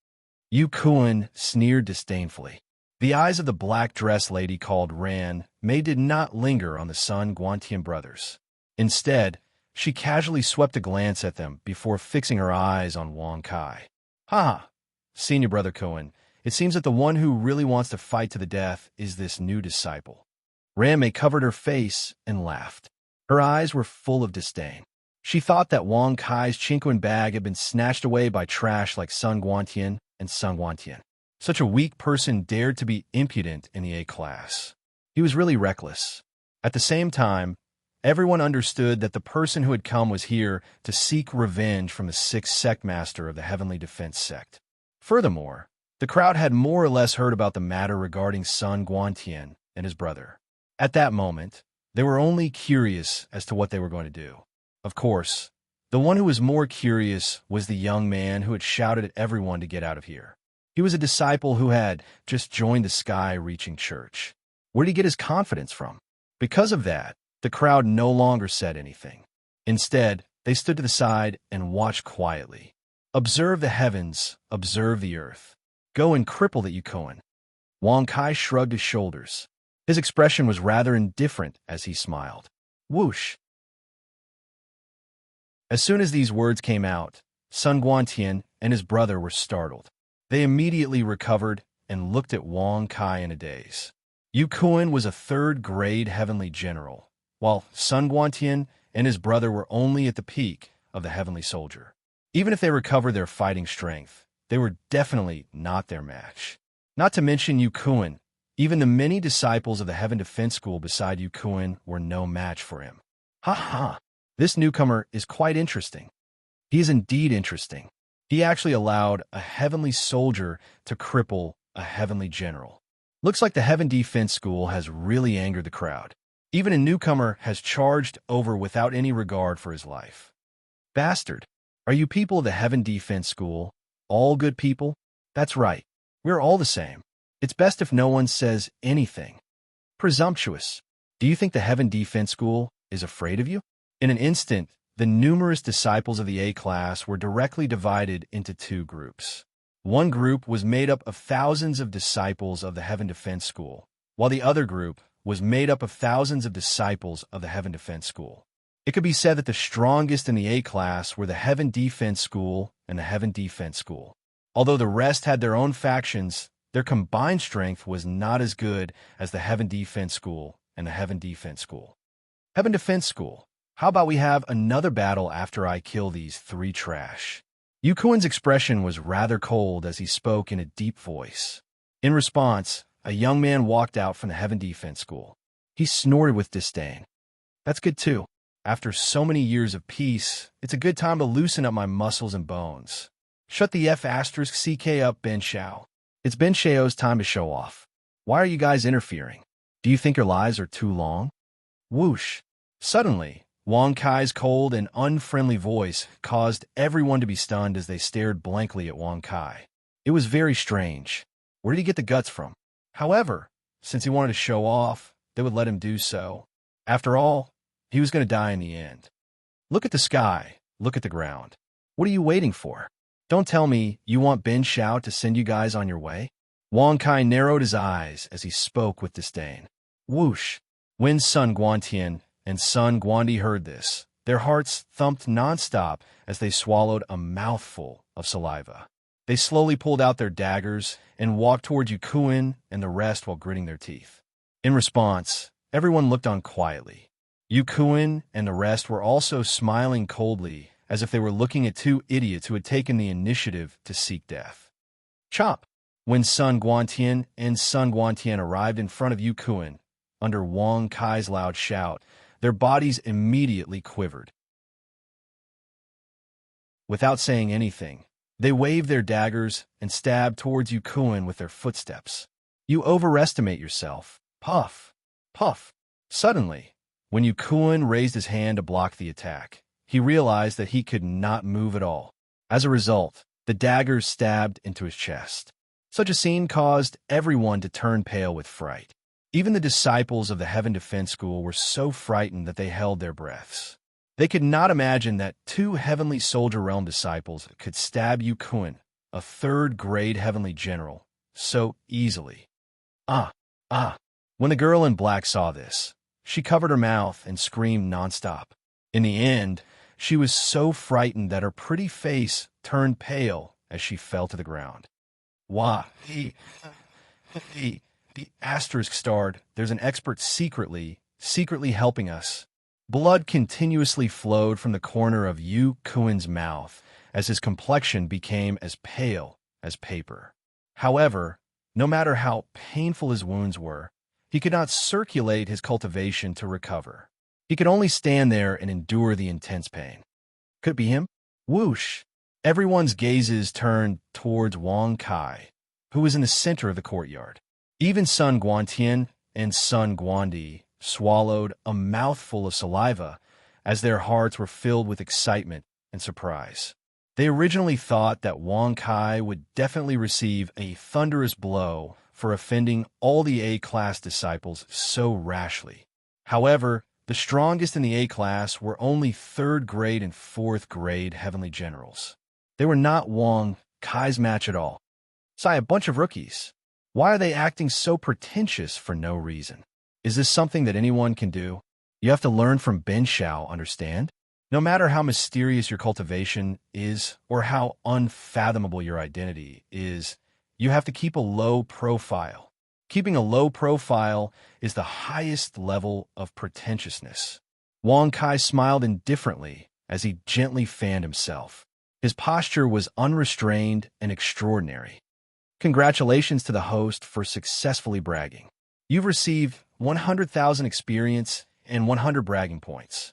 Yu Kuan sneered disdainfully. The eyes of the black-dressed lady called Ran Mei did not linger on the Sun Guantian brothers. Instead, she casually swept a glance at them before fixing her eyes on Wang Kai. Ha! Senior Brother Kuan, it seems that the one who really wants to fight to the death is this new disciple. Ran Mei covered her face and laughed. Her eyes were full of disdain. She thought that Wang Kai's Chinquan bag had been snatched away by trash like Sun Guantian and Sun Guantian. Such a weak person dared to be impudent in the A-class. He was really reckless. At the same time, everyone understood that the person who had come was here to seek revenge from the 6th sect master of the Heavenly Defense Sect. Furthermore, the crowd had more or less heard about the matter regarding Sun Guantian and his brother. At that moment, they were only curious as to what they were going to do. Of course, the one who was more curious was the young man who had shouted at everyone to get out of here. He was a disciple who had just joined the sky-reaching church. Where did he get his confidence from? Because of that, the crowd no longer said anything. Instead, they stood to the side and watched quietly. Observe the heavens, observe the earth. Go and cripple the Yu Kuan. Wang Kai shrugged his shoulders. His expression was rather indifferent as he smiled. Whoosh! As soon as these words came out, Sun Guantian and his brother were startled. They immediately recovered and looked at Wang Kai in a daze. Yu Kuan was a 3rd grade heavenly general, while Sun Guantian and his brother were only at the peak of the heavenly soldier. Even if they recovered their fighting strength, they were definitely not their match. Not to mention Yu Kuan, even the many disciples of the Heaven Defense School beside Yu Kuan were no match for him. Ha ha! This newcomer is quite interesting. He is indeed interesting. He actually allowed a heavenly soldier to cripple a heavenly general. Looks like the Heaven Defense School has really angered the crowd. Even a newcomer has charged over without any regard for his life. Bastard, are you people of the Heaven Defense School all good people? That's right. We're all the same. It's best if no one says anything. Presumptuous. Do you think the Heaven Defense School is afraid of you? In an instant, the numerous disciples of the A-class were directly divided into 2 groups. One group was made up of thousands of disciples of the Heaven Defense School, while the other group was made up of thousands of disciples of the Heaven Defense School. It could be said that the strongest in the A-class were the Heaven Defense School and the Heaven Defense School. Although the rest had their own factions, their combined strength was not as good as the Heaven Defense School and the Heaven Defense School. Heaven Defense School. How about we have another battle after I kill these 3 trash? Yu Kuan's expression was rather cold as he spoke in a deep voice. In response, a young man walked out from the Heaven Defense School. He snorted with disdain. That's good too. After so many years of peace, it's a good time to loosen up my muscles and bones. Shut the F***CK up, Ben Shao. It's Ben Shao's time to show off. Why are you guys interfering? Do you think your lives are too long? Whoosh! Suddenly, Wang Kai's cold and unfriendly voice caused everyone to be stunned as they stared blankly at Wang Kai. It was very strange. Where did he get the guts from? However, since he wanted to show off, they would let him do so. After all, he was going to die in the end. Look at the sky. Look at the ground. What are you waiting for? Don't tell me you want Ben Shao to send you guys on your way? Wang Kai narrowed his eyes as he spoke with disdain. Whoosh! When Sun Guantian and Sun Guandi heard this, their hearts thumped nonstop as they swallowed a mouthful of saliva. They slowly pulled out their daggers and walked toward Yukuin and the rest while gritting their teeth. In response, everyone looked on quietly. Yukuin and the rest were also smiling coldly, as if they were looking at two idiots who had taken the initiative to seek death. Chop! When Sun Guantian and Sun Guantian arrived in front of Yukuin, under Wang Kai's loud shout, their bodies immediately quivered. Without saying anything, they waved their daggers and stabbed towards Yukuin with their footsteps. You overestimate yourself. Puff! Puff! Suddenly, when Yukuin raised his hand to block the attack, he realized that he could not move at all. As a result, the daggers stabbed into his chest. Such a scene caused everyone to turn pale with fright. Even the disciples of the Heaven Defense School were so frightened that they held their breaths. They could not imagine that two Heavenly Soldier Realm disciples could stab Yukuin, a third-grade Heavenly General, so easily. Ah! When the girl in black saw this, she covered her mouth and screamed nonstop. In the end, she was so frightened that her pretty face turned pale as she fell to the ground. Wah! The asterisk starred, there's an expert secretly helping us. Blood continuously flowed from the corner of Yu Kuin's mouth as his complexion became as pale as paper. However, no matter how painful his wounds were, he could not circulate his cultivation to recover. He could only stand there and endure the intense pain. Could it be him? Whoosh! Everyone's gazes turned towards Wang Kai, who was in the center of the courtyard. Even Sun Guantian and Sun Guandi swallowed a mouthful of saliva as their hearts were filled with excitement and surprise. They originally thought that Wang Kai would definitely receive a thunderous blow for offending all the A-class disciples so rashly. However, the strongest in the A-class were only third-grade and fourth-grade Heavenly Generals. They were not Wang Kai's match at all. A bunch of rookies. Why are they acting so pretentious for no reason? Is this something that anyone can do? You have to learn from Ben Shao, understand? No matter how mysterious your cultivation is or how unfathomable your identity is, you have to keep a low profile. Keeping a low profile is the highest level of pretentiousness. Wang Kai smiled indifferently as he gently fanned himself. His posture was unrestrained and extraordinary. Congratulations to the host for successfully bragging. You've received 100,000 experience and 100 bragging points.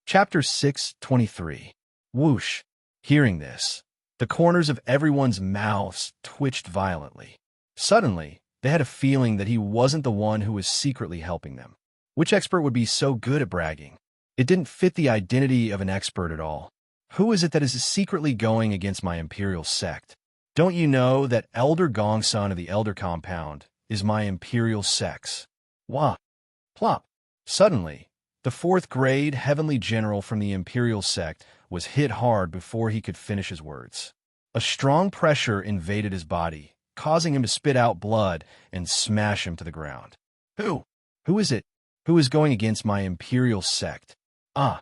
Chapter 6:23. Whoosh! Hearing this, the corners of everyone's mouths twitched violently. Suddenly, they had a feeling that he wasn't the one who was secretly helping them. Which expert would be so good at bragging? It didn't fit the identity of an expert at all. Who is it that is secretly going against my imperial sect? Don't you know that Elder Gongsun of the Elder Compound is my imperial sex? Wah! Plop! Suddenly, the fourth-grade Heavenly General from the imperial sect was hit hard before he could finish his words. A strong pressure invaded his body, causing him to spit out blood and smash him to the ground. Who? Who is it? Who is going against my imperial sect? Ah!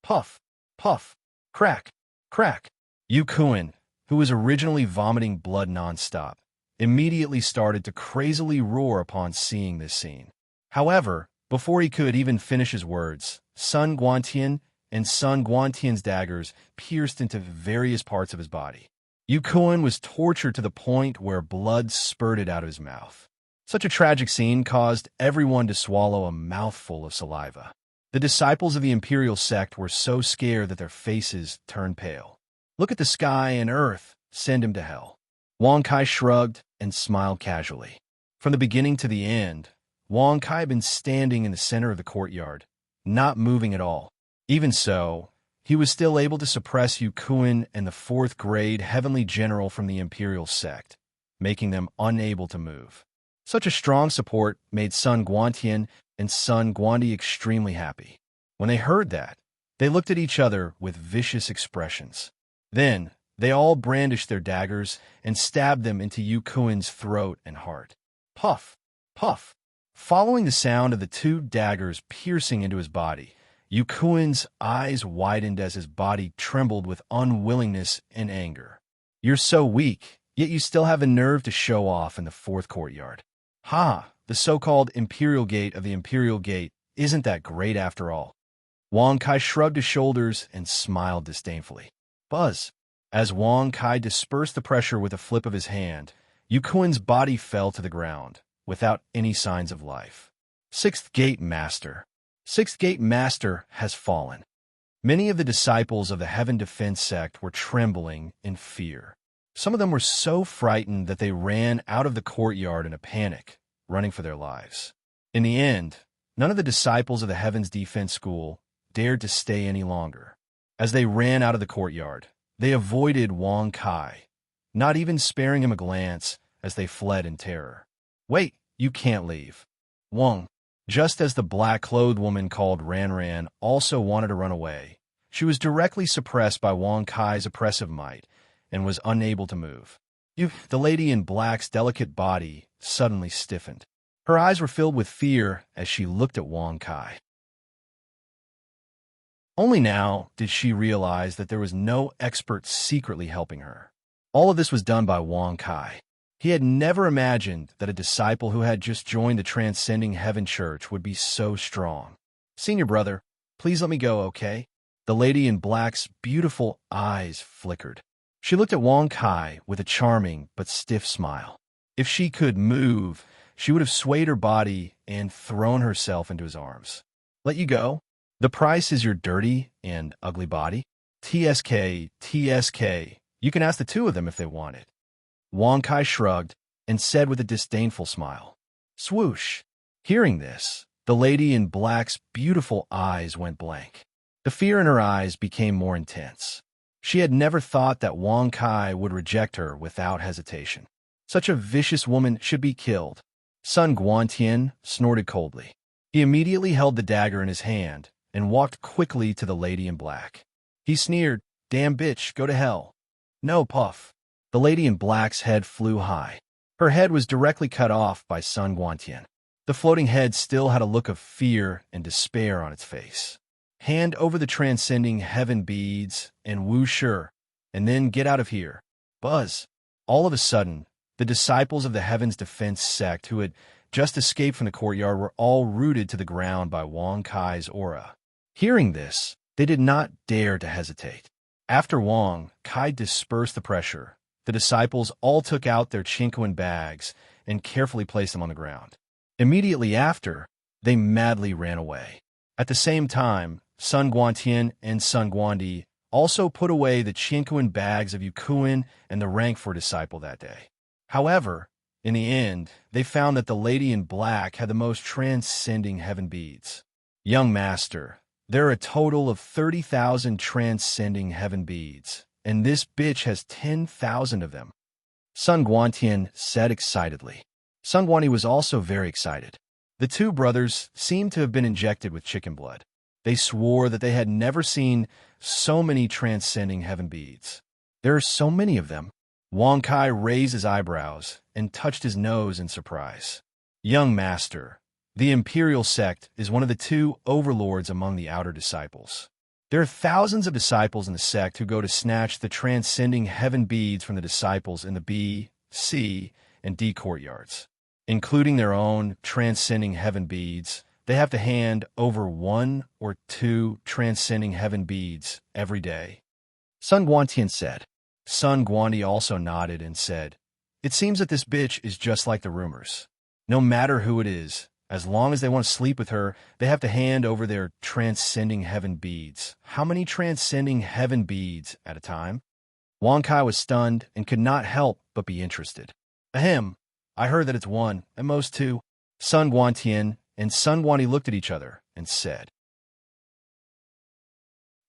Puff! Puff! Crack! Crack! Yukuin, who was originally vomiting blood nonstop, immediately started to crazily roar upon seeing this scene. However, before he could even finish his words, Sun Guantian and Sun Guantian's daggers pierced into various parts of his body. Yukuin was tortured to the point where blood spurted out of his mouth. Such a tragic scene caused everyone to swallow a mouthful of saliva. The disciples of the imperial sect were so scared that their faces turned pale. Look at the sky and earth, send him to hell. Wang Kai shrugged and smiled casually. From the beginning to the end, Wang Kai had been standing in the center of the courtyard, not moving at all. Even so, he was still able to suppress Yu Kuan and the fourth-grade heavenly general from the imperial sect, making them unable to move. Such a strong support made Sun Guantian and Sun Guandi extremely happy. When they heard that, they looked at each other with vicious expressions. Then, they all brandished their daggers and stabbed them into Yu Kuan's throat and heart. Puff! Puff! Following the sound of the two daggers piercing into his body, Yu Kuan's eyes widened as his body trembled with unwillingness and anger. "You're so weak, yet you still have a nerve to show off in the fourth courtyard. Ha! The so-called Imperial Gate of the Imperial Gate isn't that great after all." Wang Kai shrugged his shoulders and smiled disdainfully. Buzz! As Wang Kai dispersed the pressure with a flip of his hand, Yu Kuan's body fell to the ground, without any signs of life. Sixth Gate Master. Sixth Gate Master has fallen. Many of the disciples of the Heaven Defense sect were trembling in fear. Some of them were so frightened that they ran out of the courtyard in a panic, running for their lives. In the end, none of the disciples of the Heaven's Defense School dared to stay any longer. As they ran out of the courtyard, they avoided Wang Kai, not even sparing him a glance as they fled in terror. "Wait, you can't leave." Wang, just as the black-clothed woman called Ran Ran also wanted to run away, she was directly suppressed by Wang Kai's oppressive might and was unable to move. The lady in black's delicate body suddenly stiffened. Her eyes were filled with fear as she looked at Wang Kai. Only now did she realize that there was no expert secretly helping her. All of this was done by Wang Kai. He had never imagined that a disciple who had just joined the Transcending Heaven Church would be so strong. "Senior brother, please let me go, okay?" The lady in black's beautiful eyes flickered. She looked at Wang Kai with a charming but stiff smile. If she could move, she would have swayed her body and thrown herself into his arms. "Let you go? The price is your dirty and ugly body? TSK, TSK. You can ask the two of them if they want it." Wang Kai shrugged and said with a disdainful smile. Swoosh! Hearing this, the lady in black's beautiful eyes went blank. The fear in her eyes became more intense. She had never thought that Wang Kai would reject her without hesitation. Such a vicious woman should be killed. Sun Guantian snorted coldly. He immediately held the dagger in his hand and walked quickly to the lady in black. He sneered, "Damn bitch, go to hell." "No, Puff." The lady in black's head flew high. Her head was directly cut off by Sun Guantian. The floating head still had a look of fear and despair on its face. "Hand over the transcending heaven beads and woo sure, and then get out of here." Buzz! All of a sudden, the disciples of the Heaven's Defense sect who had just escaped from the courtyard were all rooted to the ground by Wang Kai's aura. Hearing this, they did not dare to hesitate. After Wang Kai dispersed the pressure, the disciples all took out their Chinquan bags and carefully placed them on the ground. Immediately after, they madly ran away. At the same time, Sun Guantian and Sun Guandi also put away the Chinquan bags of Yu Kuan and the rank 4 disciple that day. However, in the end, they found that the lady in black had the most transcending heaven beads. "Young master, there are a total of 30,000 transcending heaven beads, and this bitch has 10,000 of them," Sun Guantian said excitedly. Sun Guandi was also very excited. The two brothers seemed to have been injected with chicken blood. They swore that they had never seen so many transcending heaven beads. "There are so many of them." Wang Kai raised his eyebrows and touched his nose in surprise. "Young master, the Imperial sect is one of the two overlords among the outer disciples. There are thousands of disciples in the sect who go to snatch the transcending heaven beads from the disciples in the B, C, and D courtyards. Including their own transcending heaven beads, they have to hand over 1 or 2 transcending heaven beads every day," Sun Guantian said. Sun Guandi also nodded and said, "It seems that this bitch is just like the rumors. No matter who it is, as long as they want to sleep with her, they have to hand over their transcending heaven beads. How many transcending heaven beads at a time?" Wang Kai was stunned and could not help but be interested. "Ahem, I heard that it's one, at most two. Sun Guantian and Sun Guanyi looked at each other and said,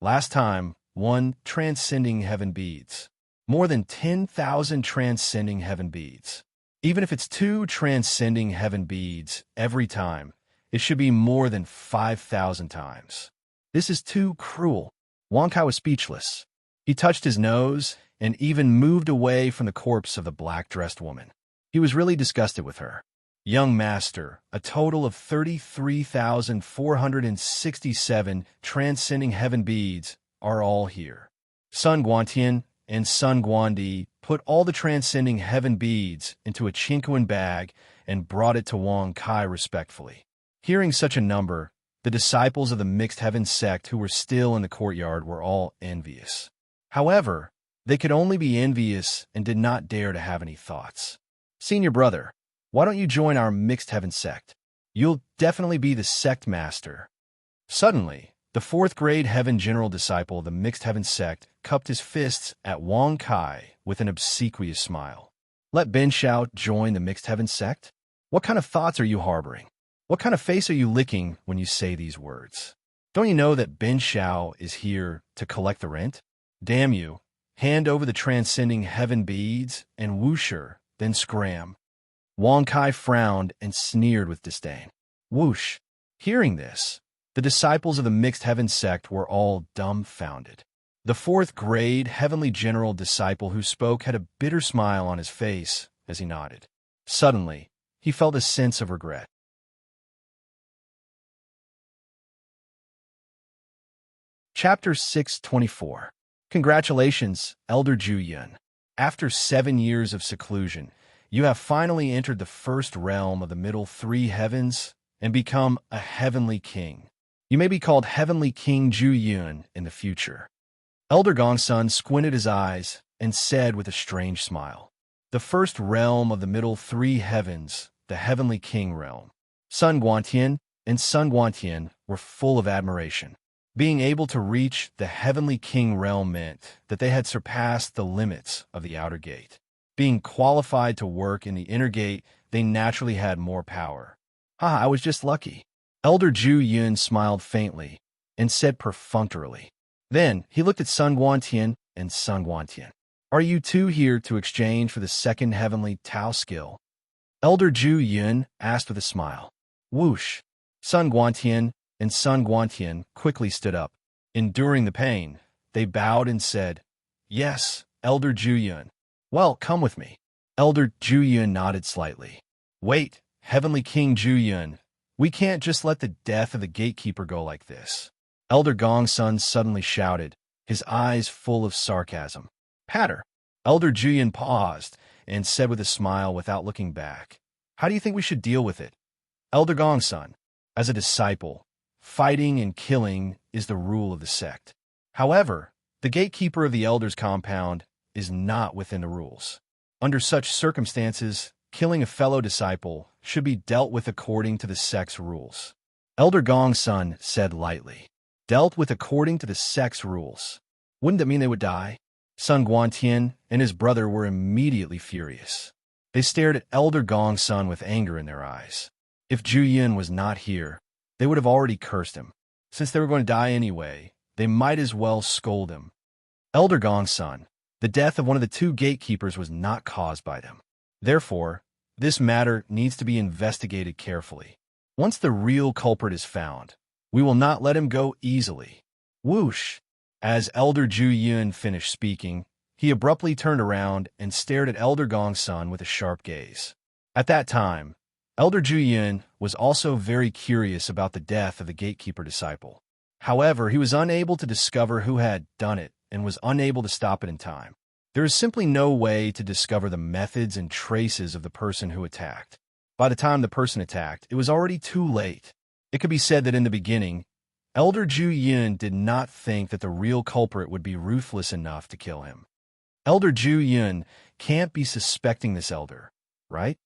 last time, one transcending heaven beads. More than 10,000 transcending heaven beads. Even if it's two transcending heaven beads every time, it should be more than 5,000 times. This is too cruel. Wang Kai was speechless. He touched his nose and even moved away from the corpse of the black-dressed woman. He was really disgusted with her. Young master, a total of 33,467 transcending heaven beads are all here. Sun Guantian and Sun Guandi put all the transcending heaven beads into a chinquan bag and brought it to Wang Kai respectfully. Hearing such a number, the disciples of the mixed heaven sect who were still in the courtyard were all envious. However, they could only be envious and did not dare to have any thoughts. Senior brother, why don't you join our mixed heaven sect? You'll definitely be the sect master. Suddenly, the fourth-grade heaven general disciple of the mixed heaven sect cupped his fists at Wang Kai with an obsequious smile. Let Ben Shao join the mixed heaven sect? What kind of thoughts are you harboring? What kind of face are you licking when you say these words? Don't you know that Ben Shao is here to collect the rent? Damn you, hand over the transcending heaven beads and whoosher, then scram. Wang Kai frowned and sneered with disdain. Whoosh! Hearing this, the disciples of the mixed heaven sect were all dumbfounded. The fourth-grade heavenly general disciple who spoke had a bitter smile on his face as he nodded. Suddenly, he felt a sense of regret. Chapter 624. Congratulations, Elder Ju Yun. After 7 years of seclusion, you have finally entered the first realm of the middle three heavens and become a heavenly king. You may be called Heavenly King Ju Yun in the future. Elder Gongsun squinted his eyes and said with a strange smile, the first realm of the middle three heavens, the Heavenly King realm. Sun Guantian and Sun Guantian were full of admiration. Being able to reach the Heavenly King realm meant that they had surpassed the limits of the outer gate. Being qualified to work in the inner gate, they naturally had more power. I was just lucky. Elder Ju Yun smiled faintly and said perfunctorily. Then he looked at Sun Guantian and Sun Guantian. Are you two here to exchange for the second heavenly Tao skill? Elder Ju Yun asked with a smile. Whoosh! Sun Guantian and Sun Guantian quickly stood up. Enduring the pain, they bowed and said, Yes, Elder Ju Yun. Well, come with me. Elder Ju Yun nodded slightly. Wait, Heavenly King Ju Yun. We can't just let the death of the gatekeeper go like this. Elder Gongsun suddenly shouted, his eyes full of sarcasm. Patter. Elder Ju Yun paused and said with a smile without looking back, How do you think we should deal with it? Elder Gongsun, as a disciple, fighting and killing is the rule of the sect. However, the gatekeeper of the elders' compound is not within the rules. Under such circumstances, killing a fellow disciple should be dealt with according to the sect's rules. Elder Gongsun said lightly, Dealt with according to the sect's rules. Wouldn't that mean they would die? Sun Guantian and his brother were immediately furious. They stared at Elder Gongsun with anger in their eyes. If Ju Yun was not here, they would have already cursed him. Since they were going to die anyway, they might as well scold him. Elder Gongsun, the death of one of the two gatekeepers was not caused by them. Therefore, this matter needs to be investigated carefully. Once the real culprit is found, we will not let him go easily. Whoosh! As Elder Ju Yun finished speaking, he abruptly turned around and stared at Elder Gongsun with a sharp gaze. At that time, Elder Ju Yun was also very curious about the death of the gatekeeper disciple. However, he was unable to discover who had done it and was unable to stop it in time. There is simply no way to discover the methods and traces of the person who attacked. By the time the person attacked, it was already too late. It could be said that in the beginning, Elder Ju Yun did not think that the real culprit would be ruthless enough to kill him. Elder Ju Yun can't be suspecting this elder, right?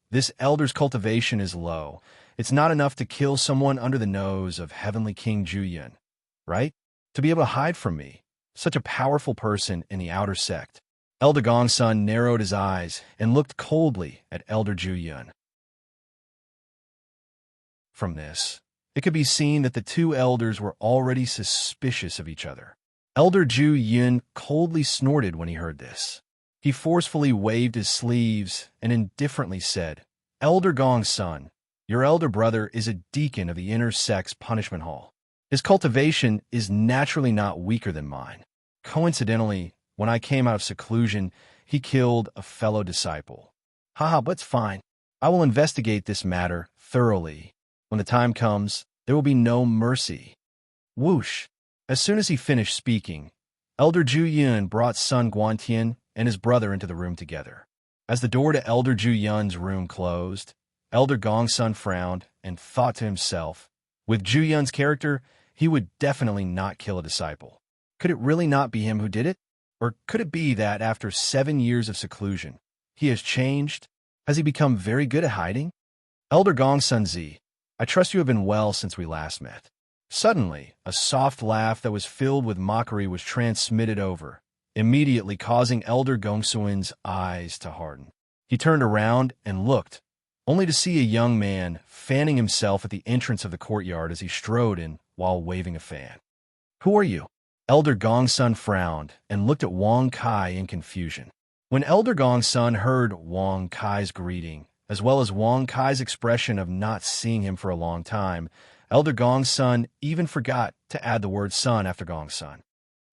This elder's cultivation is low. It's not enough to kill someone under the nose of Heavenly King Ju Yun, right? To be able to hide from me, such a powerful person in the outer sect. Elder Gongsun narrowed his eyes and looked coldly at Elder Ju Yun. From this, it could be seen that the two elders were already suspicious of each other. Elder Ju Yun coldly snorted when he heard this. He forcefully waved his sleeves and indifferently said, "Elder Gongsun, your elder brother is a deacon of the inner sex punishment hall. His cultivation is naturally not weaker than mine. Coincidentally, when I came out of seclusion, he killed a fellow disciple. Haha, but it's fine. I will investigate this matter thoroughly. When the time comes, there will be no mercy." Whoosh! As soon as he finished speaking, Elder Ju Yun brought Sun Guantian and his brother into the room together. As the door to Elder Ju Yun's room closed, Elder Gongsun frowned and thought to himself, with Ju Yun's character, he would definitely not kill a disciple. Could it really not be him who did it? Or could it be that after 7 years of seclusion, he has changed? Has he become very good at hiding? Elder Gongsun Zi, I trust you have been well since we last met. Suddenly, a soft laugh that was filled with mockery was transmitted over, immediately causing Elder Gongsun's eyes to harden. He turned around and looked, only to see a young man fanning himself at the entrance of the courtyard as he strode in while waving a fan. "Who are you?" Elder Gongsun frowned and looked at Wang Kai in confusion. When Elder Gongsun heard Wang Kai's greeting, as well as Wang Kai's expression of not seeing him for a long time, Elder Gongsun even forgot to add the word son after Gongsun.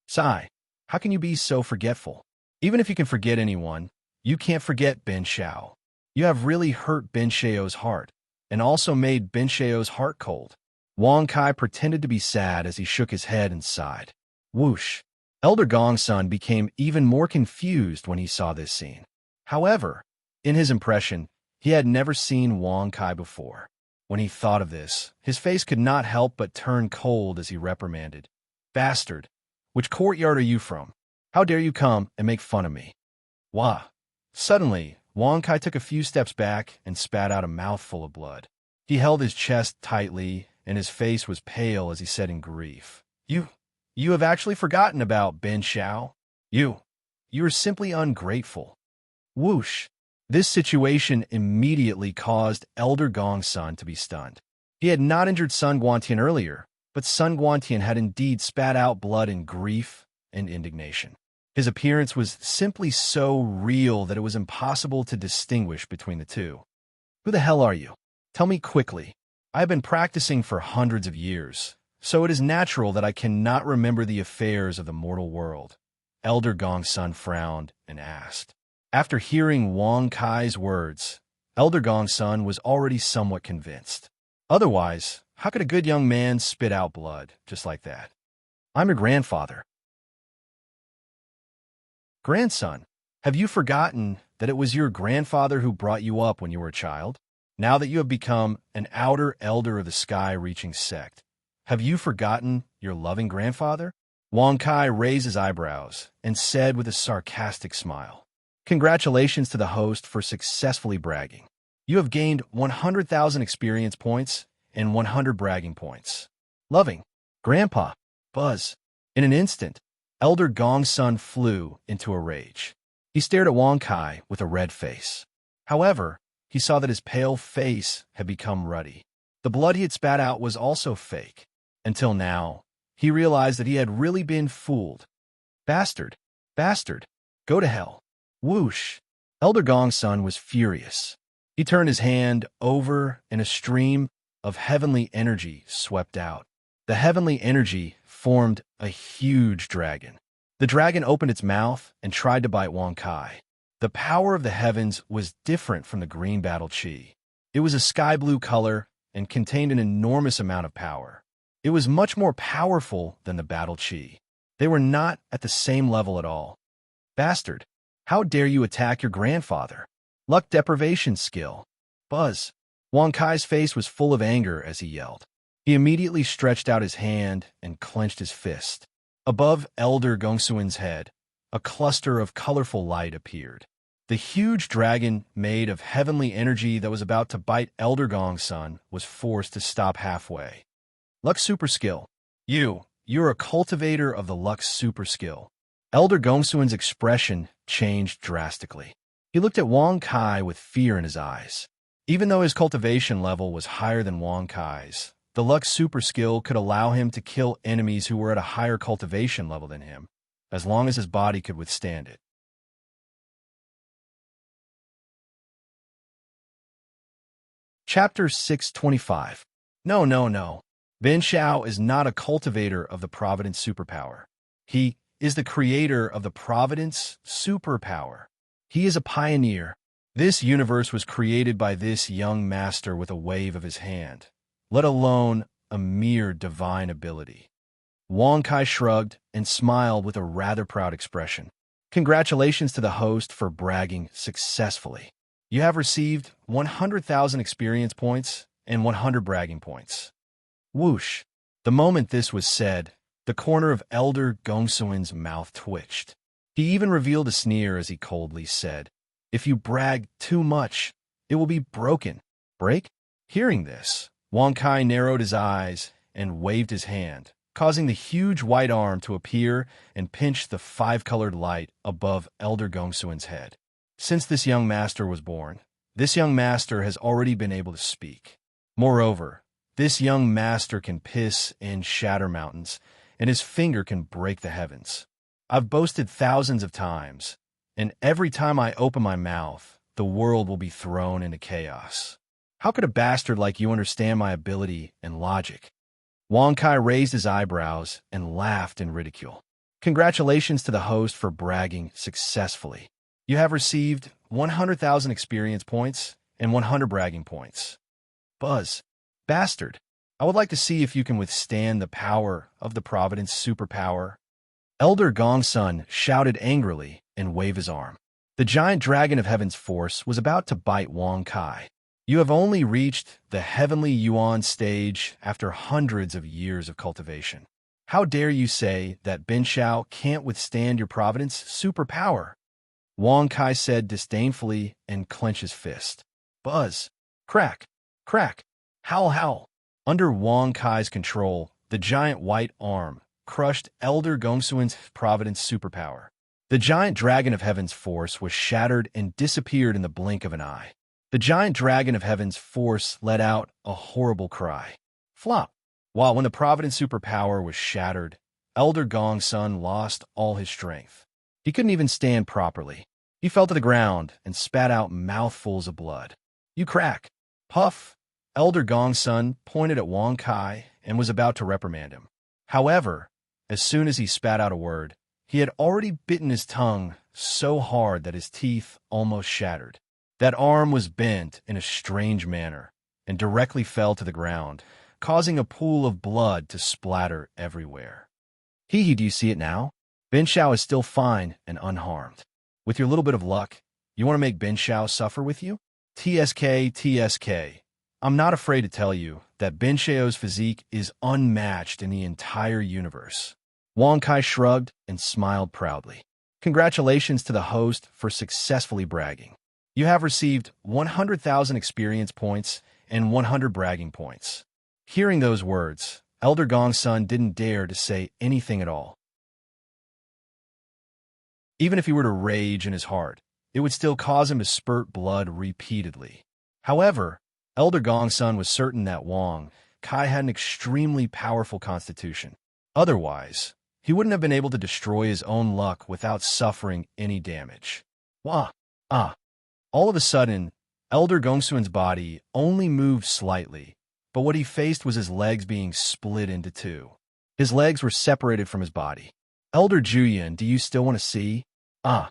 "Sai, how can you be so forgetful? Even if you can forget anyone, you can't forget Ben Shao. You have really hurt Ben Shao's heart, and also made Ben Shao's heart cold." Wang Kai pretended to be sad as he shook his head and sighed. Whoosh! Elder Gongsun became even more confused when he saw this scene. However, in his impression, he had never seen Wang Kai before. When he thought of this, his face could not help but turn cold as he reprimanded, "Bastard! Which courtyard are you from? How dare you come and make fun of me?" Wah! Suddenly, Wang Kai took a few steps back and spat out a mouthful of blood. He held his chest tightly, and his face was pale as he said in grief, You have actually forgotten about Ben Shao? You are simply ungrateful." Whoosh! This situation immediately caused Elder Gongsun to be stunned. He had not injured Sun Guantian earlier, but Sun Guantian had indeed spat out blood in grief and indignation. His appearance was simply so real that it was impossible to distinguish between the two. "Who the hell are you? Tell me quickly. I have been practicing for hundreds of years, so it is natural that I cannot remember the affairs of the mortal world." Elder Gongsun frowned and asked. After hearing Wang Kai's words, Elder Gongsun was already somewhat convinced. Otherwise, how could a good young man spit out blood just like that? "I'm your grandfather." "Grandson, have you forgotten that it was your grandfather who brought you up when you were a child? Now that you have become an outer elder of the sky-reaching sect, have you forgotten your loving grandfather?" Wang Kai raised his eyebrows and said with a sarcastic smile, "Congratulations to the host for successfully bragging. You have gained 100,000 experience points and 100 bragging points. Loving, Grandpa, Buzz." In an instant, Elder Gongsun flew into a rage. He stared at Wang Kai with a red face. However, he saw that his pale face had become ruddy. The blood he had spat out was also fake. Until now, he realized that he had really been fooled. Bastard! Bastard! Go to hell! Whoosh! Elder Gongsun was furious. He turned his hand over and a stream of heavenly energy swept out. The heavenly energy formed a huge dragon. The dragon opened its mouth and tried to bite Wang Kai. The power of the heavens was different from the green battle chi. It was a sky blue color and contained an enormous amount of power. It was much more powerful than the battle chi. They were not at the same level at all. Bastard! How dare you attack your grandfather? Luck deprivation skill. Buzz! Wang Kai's face was full of anger as he yelled. He immediately stretched out his hand and clenched his fist. Above Elder Gongsun's head, a cluster of colorful light appeared. The huge dragon made of heavenly energy that was about to bite Elder Gongsun was forced to stop halfway. Luck super skill. You're a cultivator of the luck super skill. Elder Gongsuan's expression changed drastically. He looked at Wang Kai with fear in his eyes. Even though his cultivation level was higher than Wang Kai's, the luck super skill could allow him to kill enemies who were at a higher cultivation level than him, as long as his body could withstand it. Chapter 625. No, no, no. Bin Xiao is not a cultivator of the Providence superpower. He is the creator of the Providence superpower. He is a pioneer. This universe was created by this young master with a wave of his hand, let alone a mere divine ability. Wang Kai shrugged and smiled with a rather proud expression. Congratulations to the host for bragging successfully. You have received 100,000 experience points and 100 bragging points. Whoosh. The moment this was said, the corner of Elder Gongsuan's mouth twitched. He even revealed a sneer as he coldly said, "If you brag too much, it will be broken." Break? Hearing this, Wang Kai narrowed his eyes and waved his hand, causing the huge white arm to appear and pinch the five-colored light above Elder Gongsuan's head. Since this young master was born, this young master has already been able to speak. Moreover, this young master can piss and shatter mountains, and his finger can break the heavens. I've boasted thousands of times, and every time I open my mouth, the world will be thrown into chaos. How could a bastard like you understand my ability and logic? Wang Kai raised his eyebrows and laughed in ridicule. Congratulations to the host for bragging successfully. You have received 100,000 experience points and 100 bragging points. Buzz. Bastard. I would like to see if you can withstand the power of the Providence superpower. Elder Gongsun shouted angrily and waved his arm. The giant dragon of heaven's force was about to bite Wang Kai. You have only reached the heavenly Yuan stage after hundreds of years of cultivation. How dare you say that Bin Xiao can't withstand your Providence superpower? Wang Kai said disdainfully and clenched his fist. Buzz. Crack. Crack. Howl, howl. Under Wang Kai's control, the giant white arm crushed Elder Gongsuan's Providence superpower. The giant dragon of heaven's force was shattered and disappeared in the blink of an eye. The giant dragon of heaven's force let out a horrible cry. Flop. While when the Providence superpower was shattered, Elder Gongsun lost all his strength. He couldn't even stand properly. He fell to the ground and spat out mouthfuls of blood. You crack. Puff. Elder Gongsun pointed at Wang Kai and was about to reprimand him. However, as soon as he spat out a word, he had already bitten his tongue so hard that his teeth almost shattered. That arm was bent in a strange manner and directly fell to the ground, causing a pool of blood to splatter everywhere. Hee, do you see it now? Bin Xiao is still fine and unharmed. With your little bit of luck, you want to make Bin Xiao suffer with you? TSK, TSK. I'm not afraid to tell you that Bin Xiao's physique is unmatched in the entire universe. Wang Kai shrugged and smiled proudly. Congratulations to the host for successfully bragging. You have received 100,000 experience points and 100 bragging points. Hearing those words, Elder Gongsun didn't dare to say anything at all. Even if he were to rage in his heart, it would still cause him to spurt blood repeatedly. However, Elder Gongsun was certain that Wang Kai had an extremely powerful constitution. Otherwise, he wouldn't have been able to destroy his own luck without suffering any damage. Wah! Ah! All of a sudden, Elder Gongsun's body only moved slightly, but what he faced was his legs being split into two. His legs were separated from his body. Elder Juyin, do you still want to see? Ah!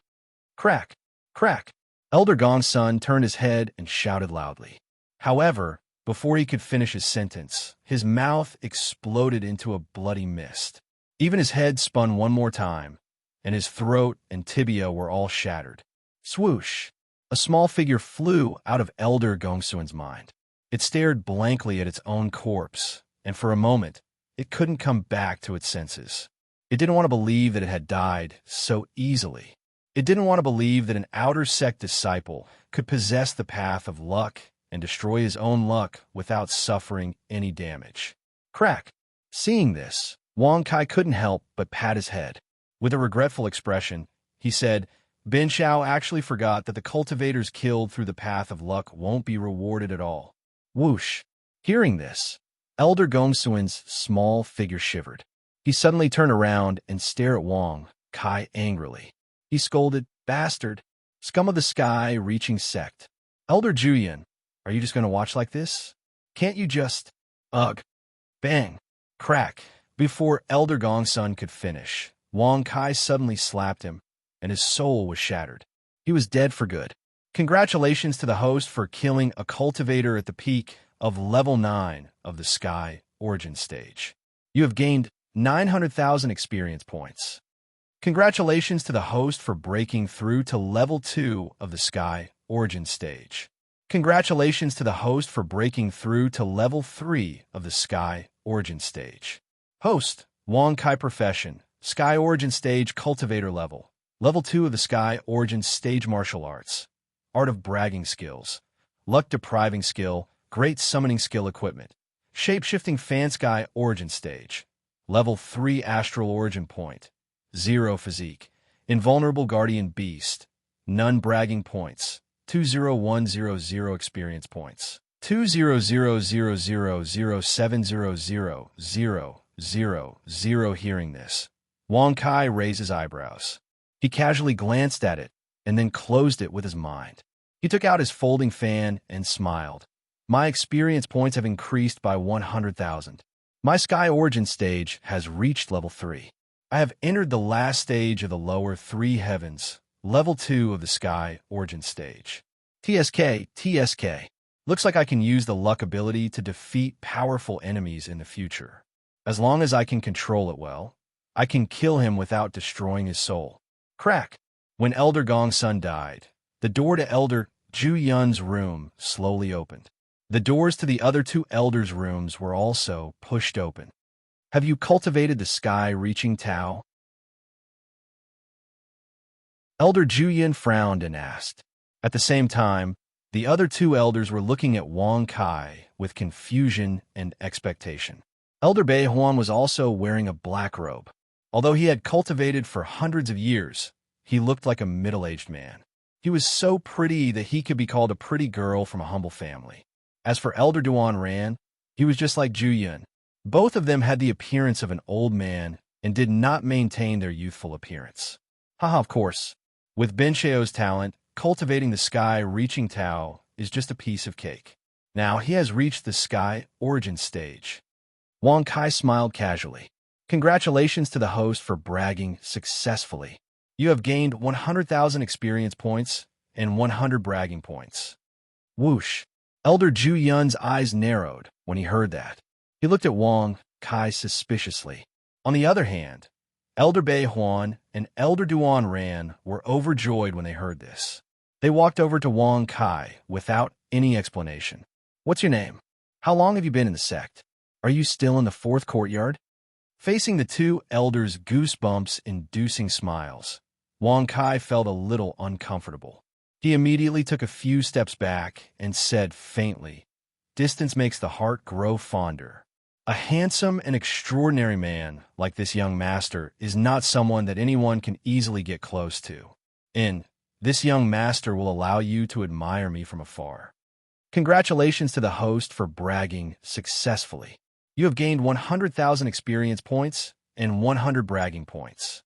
Crack! Crack! Elder Gongsun turned his head and shouted loudly. However, before he could finish his sentence, his mouth exploded into a bloody mist. Even his head spun one more time, and his throat and tibia were all shattered. Swoosh! A small figure flew out of Elder Gongsuan's mind. It stared blankly at its own corpse, and for a moment, it couldn't come back to its senses. It didn't want to believe that it had died so easily. It didn't want to believe that an outer sect disciple could possess the path of luck and destroy his own luck without suffering any damage. Crack! Seeing this, Wang Kai couldn't help but pat his head. With a regretful expression, he said, Bin Shao actually forgot that the cultivators killed through the path of luck won't be rewarded at all. Whoosh! Hearing this, Elder Gongsuan's small figure shivered. He suddenly turned around and stared at Wang Kai angrily. He scolded, Bastard! Scum of the sky reaching sect. Elder Juyan, are you just going to watch like this? Can't you just... Ugh! Bang! Crack! Before Elder Gongsun could finish, Wang Kai suddenly slapped him, and his soul was shattered. He was dead for good. Congratulations to the host for killing a cultivator at the peak of level 9 of the Sky Origin stage. You have gained 900,000 experience points. Congratulations to the host for breaking through to level 2 of the Sky Origin stage. Congratulations to the host for breaking through to level 3 of the Sky Origin stage. Host, Wang Kai Profession, Sky Origin stage cultivator level. Level 2 of the Sky Origin stage martial arts. Art of bragging skills. Luck depriving skill, great summoning skill equipment. Shape-shifting fan Sky Origin stage. Level 3 astral origin point. 0 physique. Invulnerable guardian beast. None bragging points. 20100 experience points. 2000007000000. Hearing this, Wang Kai raised his eyebrows. He casually glanced at it and then closed it with his mind. He took out his folding fan and smiled. My experience points have increased by 100,000. My Sky Origin stage has reached level 3. I have entered the last stage of the lower 3 heavens, level 2 of the Sky Origin stage. TSK. Looks like I can use the luck ability to defeat powerful enemies in the future. As long as I can control it well, I can kill him without destroying his soul. Crack! When Elder Gongsun died, the door to Elder Ju Yun's room slowly opened. The doors to the other 2 elders' rooms were also pushed open. Have you cultivated the sky-reaching Tao? Elder Ju Yun frowned and asked. At the same time, the other 2 elders were looking at Wang Kai with confusion and expectation. Elder Bei Huan was also wearing a black robe. Although he had cultivated for hundreds of years, he looked like a middle-aged man. He was so pretty that he could be called a pretty girl from a humble family. As for Elder Duan Ran, he was just like Ju Yun. Both of them had the appearance of an old man and did not maintain their youthful appearance. Haha, of course. With Bin Xiao's talent, cultivating the sky-reaching Tao is just a piece of cake. Now he has reached the Sky Origin stage. Wang Kai smiled casually. Congratulations to the host for bragging successfully. You have gained 100,000 experience points and 100 bragging points. Whoosh! Elder Ju Yun's eyes narrowed when he heard that. He looked at Wang Kai suspiciously. On the other hand, Elder Bei Huan and Elder Duan Ran were overjoyed when they heard this. They walked over to Wang Kai without any explanation. What's your name? How long have you been in the sect? Are you still in the 4th courtyard? Facing the 2 elders' goosebumps-inducing smiles, Wang Kai felt a little uncomfortable. He immediately took a few steps back and said faintly, Distance makes the heart grow fonder. A handsome and extraordinary man like this young master is not someone that anyone can easily get close to. This young master will allow you to admire me from afar. Congratulations to the host for bragging successfully. You have gained 100,000 experience points and 100 bragging points.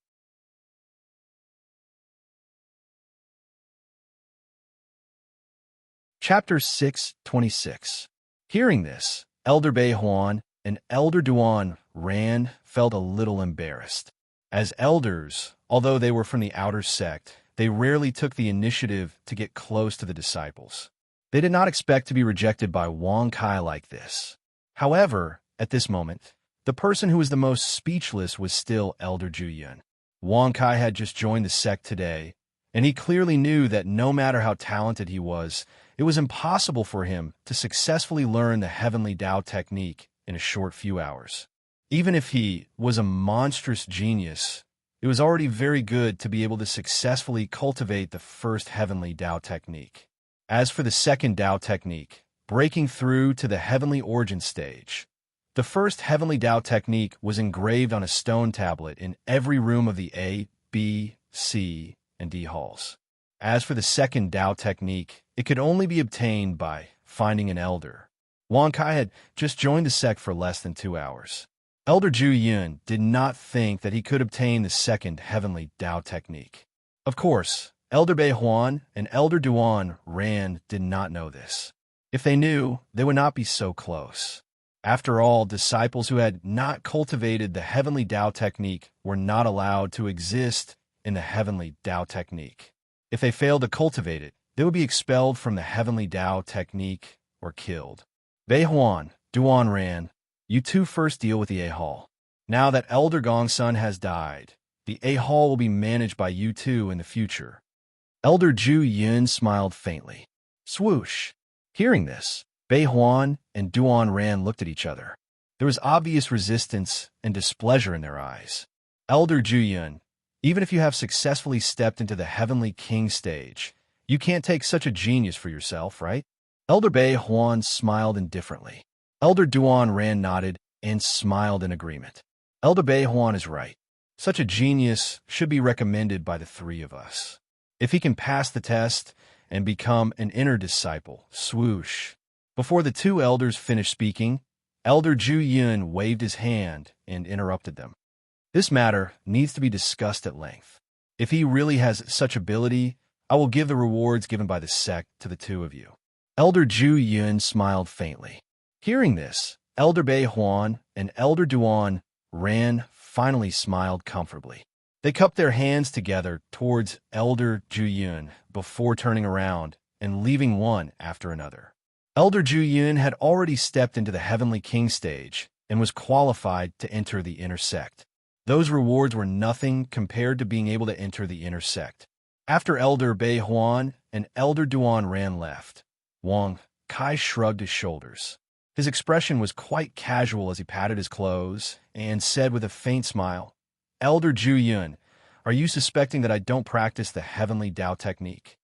Chapter 626. Hearing this, Elder Bei Huan and Elder Duan Ran felt a little embarrassed. As elders, although they were from the outer sect, they rarely took the initiative to get close to the disciples. They did not expect to be rejected by Wang Kai like this. However, at this moment, the person who was the most speechless was still Elder Ju Yun. Wang Kai had just joined the sect today, and he clearly knew that no matter how talented he was, it was impossible for him to successfully learn the heavenly Tao technique in a short few hours. Even if he was a monstrous genius, it was already very good to be able to successfully cultivate the first heavenly Tao technique. As for the second Tao technique, breaking through to the heavenly origin stage, The first heavenly Tao technique was engraved on a stone tablet in every room of the A, B, C, and D halls. As for the second Tao technique, it could only be obtained by finding an elder. Wang Kai had just joined the sect for less than 2 hours. Elder Zhu Yun did not think that he could obtain the second heavenly Tao technique. Of course, Elder Bei Huan and Elder Duan Ran did not know this. If they knew, they would not be so close. After all, disciples who had not cultivated the heavenly Tao technique were not allowed to exist in the heavenly Tao technique. If they failed to cultivate it, they would be expelled from the heavenly Tao technique or killed. Bei Huan, Duan Ran, you two first deal with the A Hall. Now that Elder Gongsun has died, the A Hall will be managed by you two in the future. Elder Zhu Yun smiled faintly. Swoosh! Hearing this, Bei Huan and Duan Ran looked at each other. There was obvious resistance and displeasure in their eyes. Elder Zhu Yun, even if you have successfully stepped into the Heavenly King stage, you can't take such a genius for yourself, right? Elder Bei Huan smiled indifferently. Elder Duan Ran nodded and smiled in agreement. Elder Bei Huan is right. Such a genius should be recommended by the three of us. If he can pass the test and become an inner disciple, swoosh. Before the two elders finished speaking, Elder Zhu Yun waved his hand and interrupted them. This matter needs to be discussed at length. If he really has such ability, I will give the rewards given by the sect to the two of you. Elder Zhu Yun smiled faintly. Hearing this, Elder Bei Huan and Elder Duan Ran finally smiled comfortably. They cupped their hands together towards Elder Zhu Yun before turning around and leaving one after another. Elder Zhu Yun had already stepped into the Heavenly King stage and was qualified to enter the inner sect. Those rewards were nothing compared to being able to enter the inner sect. After Elder Bei Huan and Elder Duan Ran left, Wang Kai shrugged his shoulders. His expression was quite casual as he patted his clothes and said with a faint smile, Elder Zhu Yun, are you suspecting that I don't practice the heavenly Tao technique?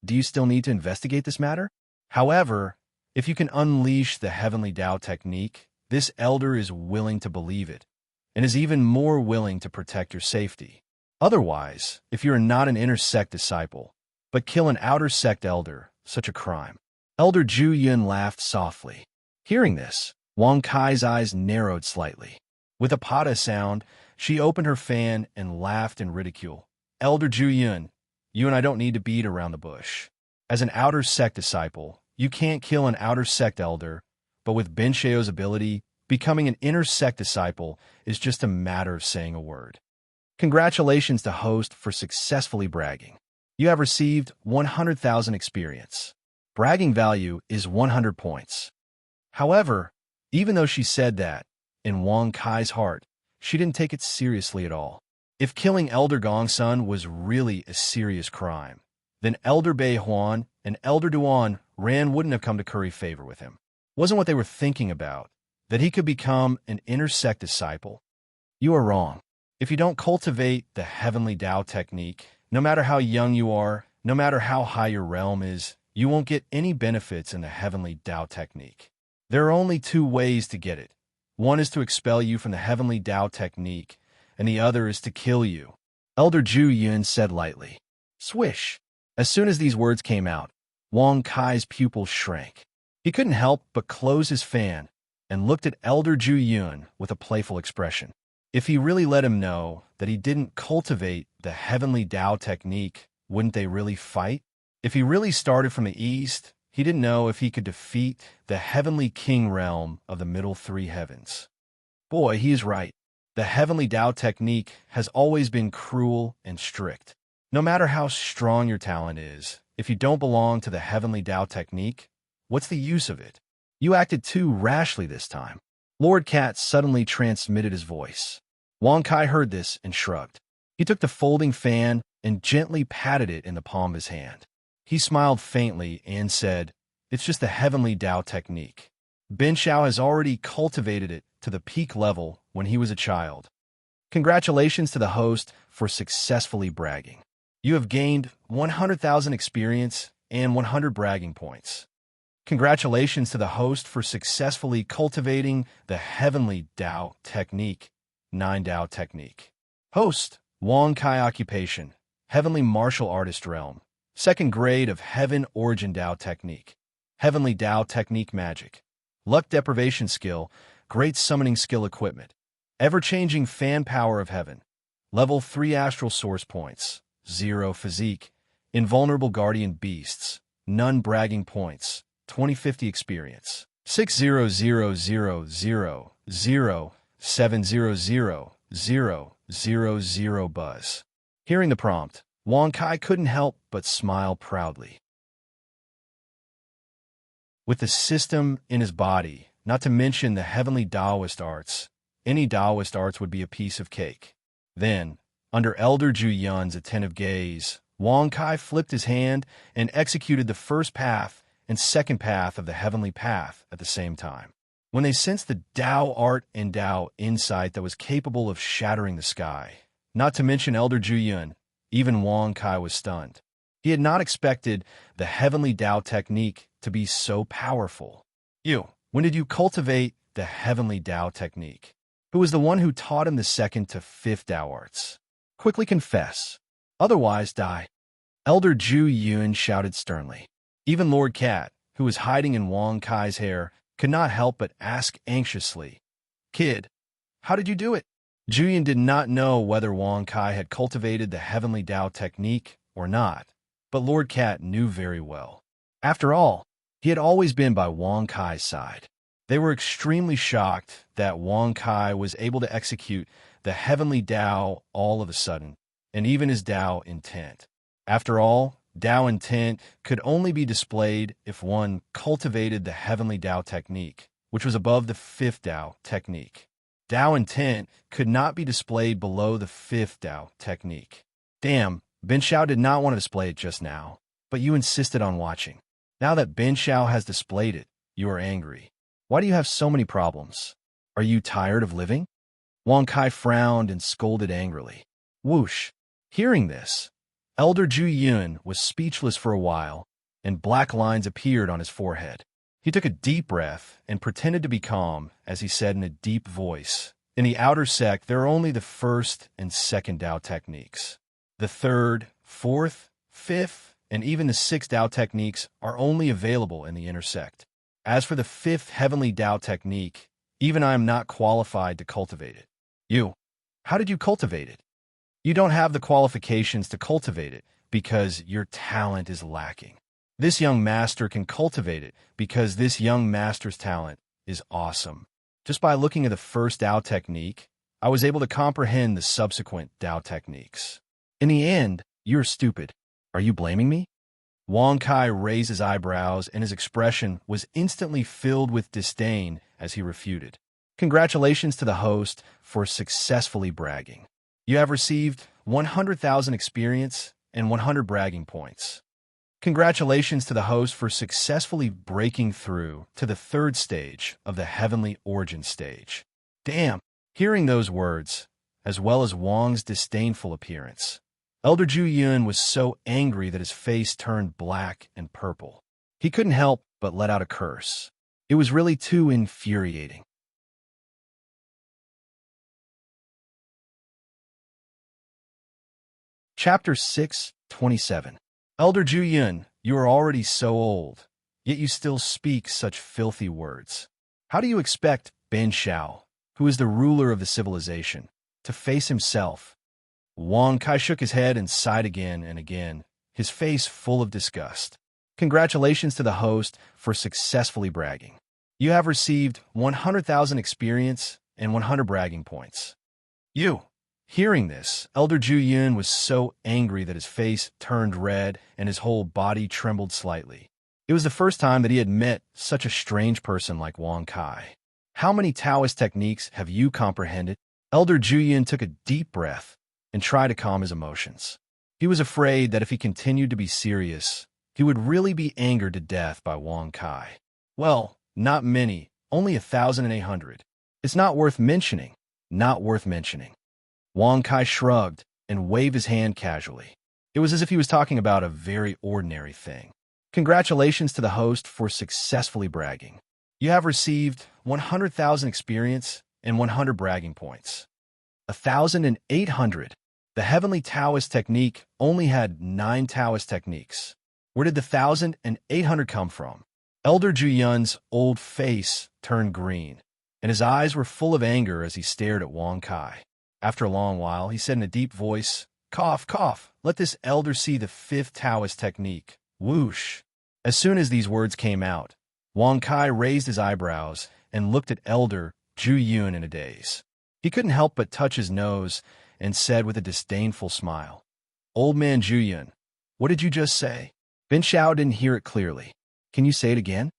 Do you still need to investigate this matter? However, if you can unleash the heavenly Tao technique, this elder is willing to believe it, and is even more willing to protect your safety. Otherwise, if you are not an inner sect disciple, but kill an outer sect elder, such a crime. Elder Zhu Yun laughed softly. Hearing this, Wang Kai's eyes narrowed slightly. With a pada sound, she opened her fan and laughed in ridicule. Elder Zhu Yun, you and I don't need to beat around the bush. As an outer sect disciple, you can't kill an outer sect elder, but with Ben Xiao's ability, becoming an inner sect disciple is just a matter of saying a word. Congratulations to host for successfully bragging. You have received 100,000 experience. Bragging value is 100 points. However, even though she said that, in Wang Kai's heart, she didn't take it seriously at all. If killing Elder Gongsun was really a serious crime, then Elder Bei Huan and Elder Duan Ran wouldn't have come to curry favor with him. Wasn't what they were thinking about, that he could become an inner sect disciple. You are wrong. If you don't cultivate the heavenly Tao technique, no matter how young you are, no matter how high your realm is, you won't get any benefits in the heavenly Tao technique. There are only two ways to get it. One is to expel you from the heavenly Tao technique, and the other is to kill you. Elder Zhu Yun said lightly. Swish! As soon as these words came out, Wang Kai's pupils shrank. He couldn't help but close his fan and looked at Elder Zhu Yun with a playful expression. If he really let him know that he didn't cultivate the heavenly Tao technique, wouldn't they really fight? If he really started from the east, he didn't know if he could defeat the heavenly king realm of the middle three heavens. Boy, he is right. The heavenly Tao technique has always been cruel and strict. No matter how strong your talent is, if you don't belong to the heavenly Tao technique, what's the use of it? You acted too rashly this time. Lord Cat suddenly transmitted his voice. Wang Kai heard this and shrugged. He took the folding fan and gently patted it in the palm of his hand. He smiled faintly and said, It's just the heavenly Tao technique. Ben Xiao has already cultivated it to the peak level when he was a child. Congratulations to the host for successfully bragging. You have gained 100,000 experience and 100 bragging points. Congratulations to the host for successfully cultivating the Heavenly Tao Technique, 9 Tao Technique. Host, Wong Kai Occupation, Heavenly Martial Artist Realm, 2nd grade of Heaven Origin Tao Technique, Heavenly Tao Technique Magic, Luck Deprivation Skill, Great Summoning Skill Equipment, Ever-Changing Fan Power of Heaven, Level 3 Astral Source Points, 0 Physique, Invulnerable Guardian Beasts, None Bragging Points, 2050 Experience, 6000007000000 Buzz. Hearing the prompt, Wong Kai couldn't help but smile proudly. With the system in his body, not to mention the heavenly Taoist arts, any Taoist arts would be a piece of cake. Then, under Elder Ju Yun's attentive gaze, Wong Kai flipped his hand and executed the first path and second path of the heavenly path at the same time. When they sensed the Tao art and Tao insight that was capable of shattering the sky, not to mention Elder Ju Yun, even Wong Kai was stunned. He had not expected the heavenly Tao technique to be so powerful. When did you cultivate the heavenly Tao technique? Who was the one who taught him the 2nd to 5th Tao arts? Quickly confess, otherwise die. Elder Ju Yun shouted sternly. Even Lord Cat, who was hiding in Wong Kai's hair, could not help but ask anxiously, "Kid, how did you do it?" Ju Yun did not know whether Wong Kai had cultivated the heavenly Tao technique or not, but Lord Cat knew very well. After all, he had always been by Wong Kai's side. They were extremely shocked that Wong Kai was able to execute the heavenly Tao all of a sudden, and even his Tao intent. After all, Tao intent could only be displayed if one cultivated the heavenly Tao technique, which was above the 5th Tao technique. Tao intent could not be displayed below the 5th Tao technique. Damn, Ben Shao did not want to display it just now, but you insisted on watching. Now that Ben Shao has displayed it, you are angry. Why do you have so many problems? Are you tired of living? Wong Kai frowned and scolded angrily. Whoosh. Hearing this, Elder Ju Yun was speechless for a while, and black lines appeared on his forehead. He took a deep breath and pretended to be calm as he said in a deep voice, "In the outer sect, there are only the 1st and 2nd Tao techniques. The 3rd, 4th, 5th, and even the 6th Tao techniques are only available in the inner sect. As for the 5th heavenly Tao technique, even I am not qualified to cultivate it." How did you cultivate it? You don't have the qualifications to cultivate it because your talent is lacking. This young master can cultivate it because this young master's talent is awesome. Just by looking at the 1st Tao technique, I was able to comprehend the subsequent Tao techniques. In the end, you're stupid. Are you blaming me? Wong Kai raised his eyebrows and his expression was instantly filled with disdain as he refuted. Congratulations to the host for successfully bragging. You have received 100,000 experience and 100 bragging points. Congratulations to the host for successfully breaking through to the 3rd stage of the Heavenly Origin stage. Damn! Hearing those words, as well as Wong's disdainful appearance, Elder Ju Yun was so angry that his face turned black and purple. He couldn't help but let out a curse. It was really too infuriating. Chapter 6:27. Elder Ju Yun, you are already so old, yet you still speak such filthy words. How do you expect Ben Shao, who is the ruler of the civilization, to face himself? Wong Kai shook his head and sighed again and again, his face full of disgust. Congratulations to the host for successfully bragging. You have received 100,000 experience and 100 bragging points. Hearing this, Elder Ju Yun was so angry that his face turned red and his whole body trembled slightly. It was the first time that he had met such a strange person like Wong Kai. How many Taoist techniques have you comprehended? Elder Ju Yun took a deep breath and tried to calm his emotions. He was afraid that if he continued to be serious, he would really be angered to death by Wong Kai. Well, not many, only 1,800. It's not worth mentioning, not worth mentioning. Wong Kai shrugged and waved his hand casually. It was as if he was talking about a very ordinary thing. Congratulations to the host for successfully bragging. You have received 100,000 experience and 100 bragging points. 1,800. The Heavenly Taoist technique only had 9 Taoist techniques. Where did the 1,800 come from? Elder Yun's old face turned green, and his eyes were full of anger as he stared at Wang Kai. After a long while, he said in a deep voice, "Cough, cough, let this elder see the 5th Taoist technique." Whoosh! As soon as these words came out, Wang Kai raised his eyebrows and looked at Elder Yun in a daze. He couldn't help but touch his nose and said with a disdainful smile, "Old man Yun, what did you just say?" Bin Xiao didn't hear it clearly. "Can you say it again?"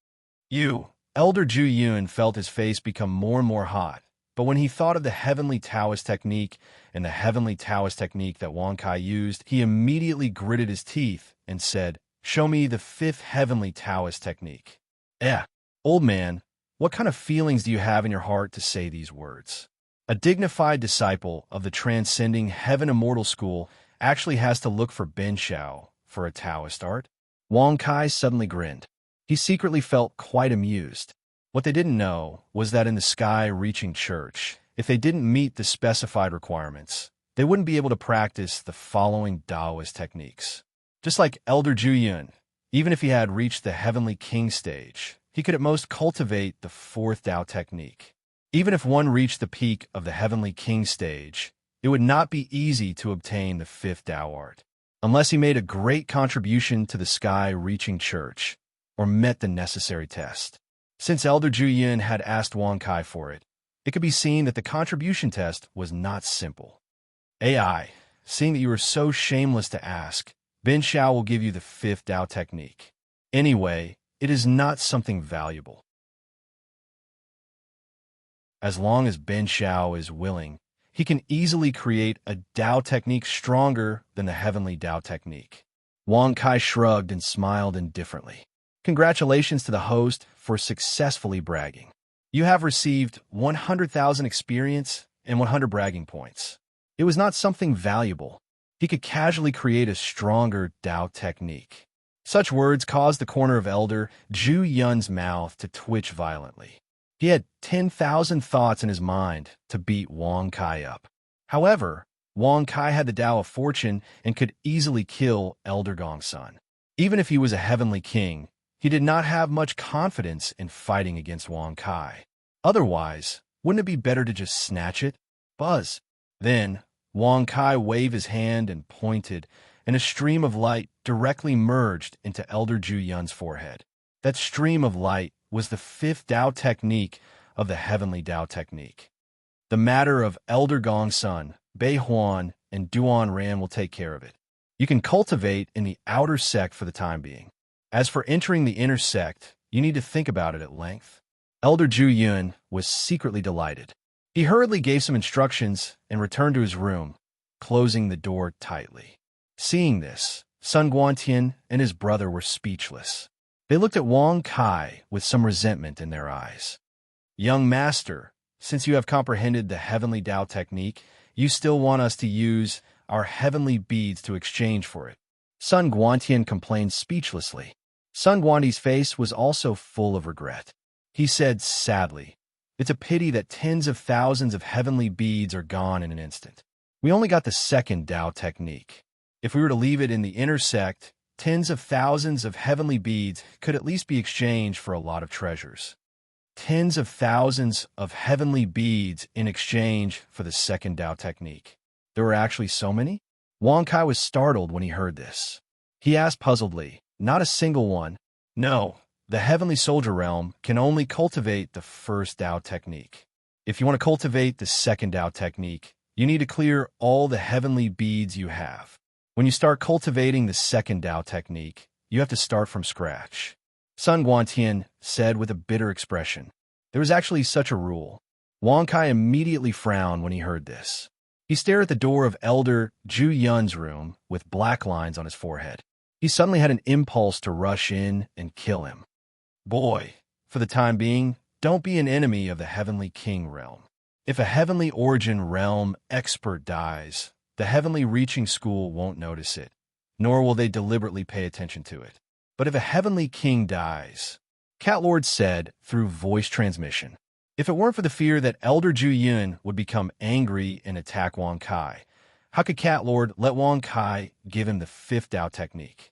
"You." Elder Yun felt his face become more and more hot, but when he thought of the Heavenly Taoist technique and the Heavenly Taoist technique that Wang Kai used, he immediately gritted his teeth and said, "Show me the 5th Heavenly Taoist technique." Old man, what kind of feelings do you have in your heart to say these words? A dignified disciple of the transcending heaven immortal school actually has to look for Bin Xiao for a Taoist art? Wang Kai suddenly grinned. He secretly felt quite amused. What they didn't know was that in the sky-reaching church, if they didn't meet the specified requirements, they wouldn't be able to practice the following Taoist techniques. Just like Elder Yun, even if he had reached the Heavenly King stage, he could at most cultivate the 4th Tao technique. Even if one reached the peak of the Heavenly King stage, it would not be easy to obtain the 5th Tao art, unless he made a great contribution to the sky-reaching church, or met the necessary test. Since Elder Yun had asked Wang Kai for it, it could be seen that the contribution test was not simple. AI, seeing that you were so shameless to ask, Bin Xiao will give you the 5th Tao technique. Anyway, it is not something valuable. As long as Bin Xiao is willing, he can easily create a Tao technique stronger than the Heavenly Tao technique. Wang Kai shrugged and smiled indifferently. Congratulations to the host for successfully bragging. You have received 100,000 experience and 100 bragging points. It was not something valuable. He could casually create a stronger Tao technique. Such words caused the corner of Elder Yun's mouth to twitch violently. He had 10,000 thoughts in his mind to beat Wang Kai up. However, Wang Kai had the Tao of Fortune and could easily kill Elder Gongsun. Even if he was a heavenly king, he did not have much confidence in fighting against Wang Kai. Otherwise, wouldn't it be better to just snatch it? Buzz. Then, Wang Kai waved his hand and pointed, and a stream of light directly merged into Elder Yun's forehead. That stream of light was the 5th Tao technique of the Heavenly Tao technique. The matter of Elder Gongsun, Bei Huan, and Duan Ran will take care of it. You can cultivate in the outer sect for the time being. As for entering the inner sect, you need to think about it at length. Elder Yun was secretly delighted. He hurriedly gave some instructions and returned to his room, closing the door tightly. Seeing this, Sun Guantian and his brother were speechless. They looked at Wang Kai with some resentment in their eyes. "Young master, since you have comprehended the Heavenly Tao technique, you still want us to use our heavenly beads to exchange for it." Sun Guantian complained speechlessly. Sun Guanti's face was also full of regret. He said sadly, "It's a pity that tens of thousands of heavenly beads are gone in an instant. We only got the 2nd Tao technique. If we were to leave it in the inner sect, tens of thousands of heavenly beads could at least be exchanged for a lot of treasures." Tens of thousands of heavenly beads in exchange for the 2nd Tao technique. There were actually so many? Wang Kai was startled when he heard this. He asked puzzledly, "Not a single one?" "No, the Heavenly Soldier Realm can only cultivate the 1st Tao technique. If you want to cultivate the 2nd Tao technique, you need to clear all the heavenly beads you have. When you start cultivating the 2nd Tao technique, you have to start from scratch." Sun Guantian said with a bitter expression. There was actually such a rule. Wang Kai immediately frowned when he heard this. He stared at the door of Elder Yun's room with black lines on his forehead. He suddenly had an impulse to rush in and kill him. "Boy, for the time being, don't be an enemy of the Heavenly King realm. If a Heavenly Origin realm expert dies, the Heavenly Reaching School won't notice it, nor will they deliberately pay attention to it. But if a heavenly king dies, Cat Lord said through voice transmission, if it weren't for the fear that Elder Ju Yun would become angry and attack Wang Kai, how could Cat Lord let Wang Kai give him the fifth Dao technique?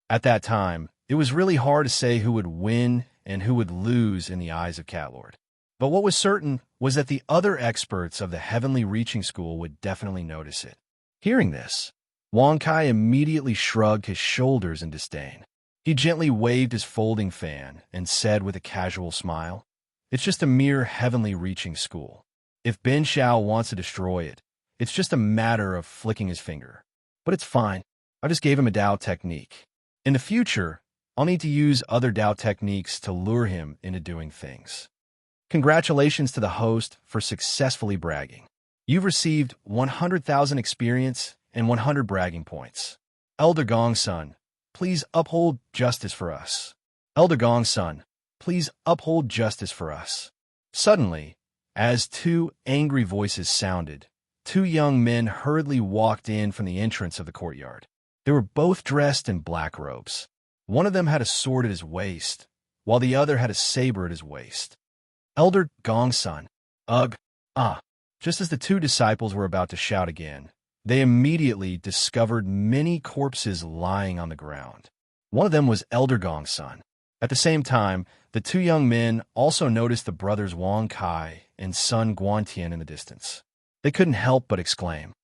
At that time, it was really hard to say who would win and who would lose in the eyes of Cat Lord. But what was certain was that the other experts of the Heavenly Reaching School would definitely notice it. Hearing this, Wang Kai immediately shrugged his shoulders in disdain. He gently waved his folding fan and said with a casual smile, "It's just a mere Heavenly Reaching School. If Ben Shao wants to destroy it, it's just a matter of flicking his finger. But it's fine. I just gave him a Dao technique. In the future, I'll need to use other Dao techniques to lure him into doing things." Congratulations to the host for successfully bragging. You've received 100,000 experience and 100 bragging points. Elder Gongsun, please uphold justice for us. Elder Gongsun, please uphold justice for us. Suddenly, as two angry voices sounded, two young men hurriedly walked in from the entrance of the courtyard. They were both dressed in black robes. One of them had a sword at his waist, while the other had a saber at his waist. Elder Gongsun, ugh, ah. Just as the two disciples were about to shout again, they immediately discovered many corpses lying on the ground. One of them was Elder Gongsun. At the same time, the two young men also noticed the brothers Wang Kai and son Guantian in the distance. They couldn't help but exclaim,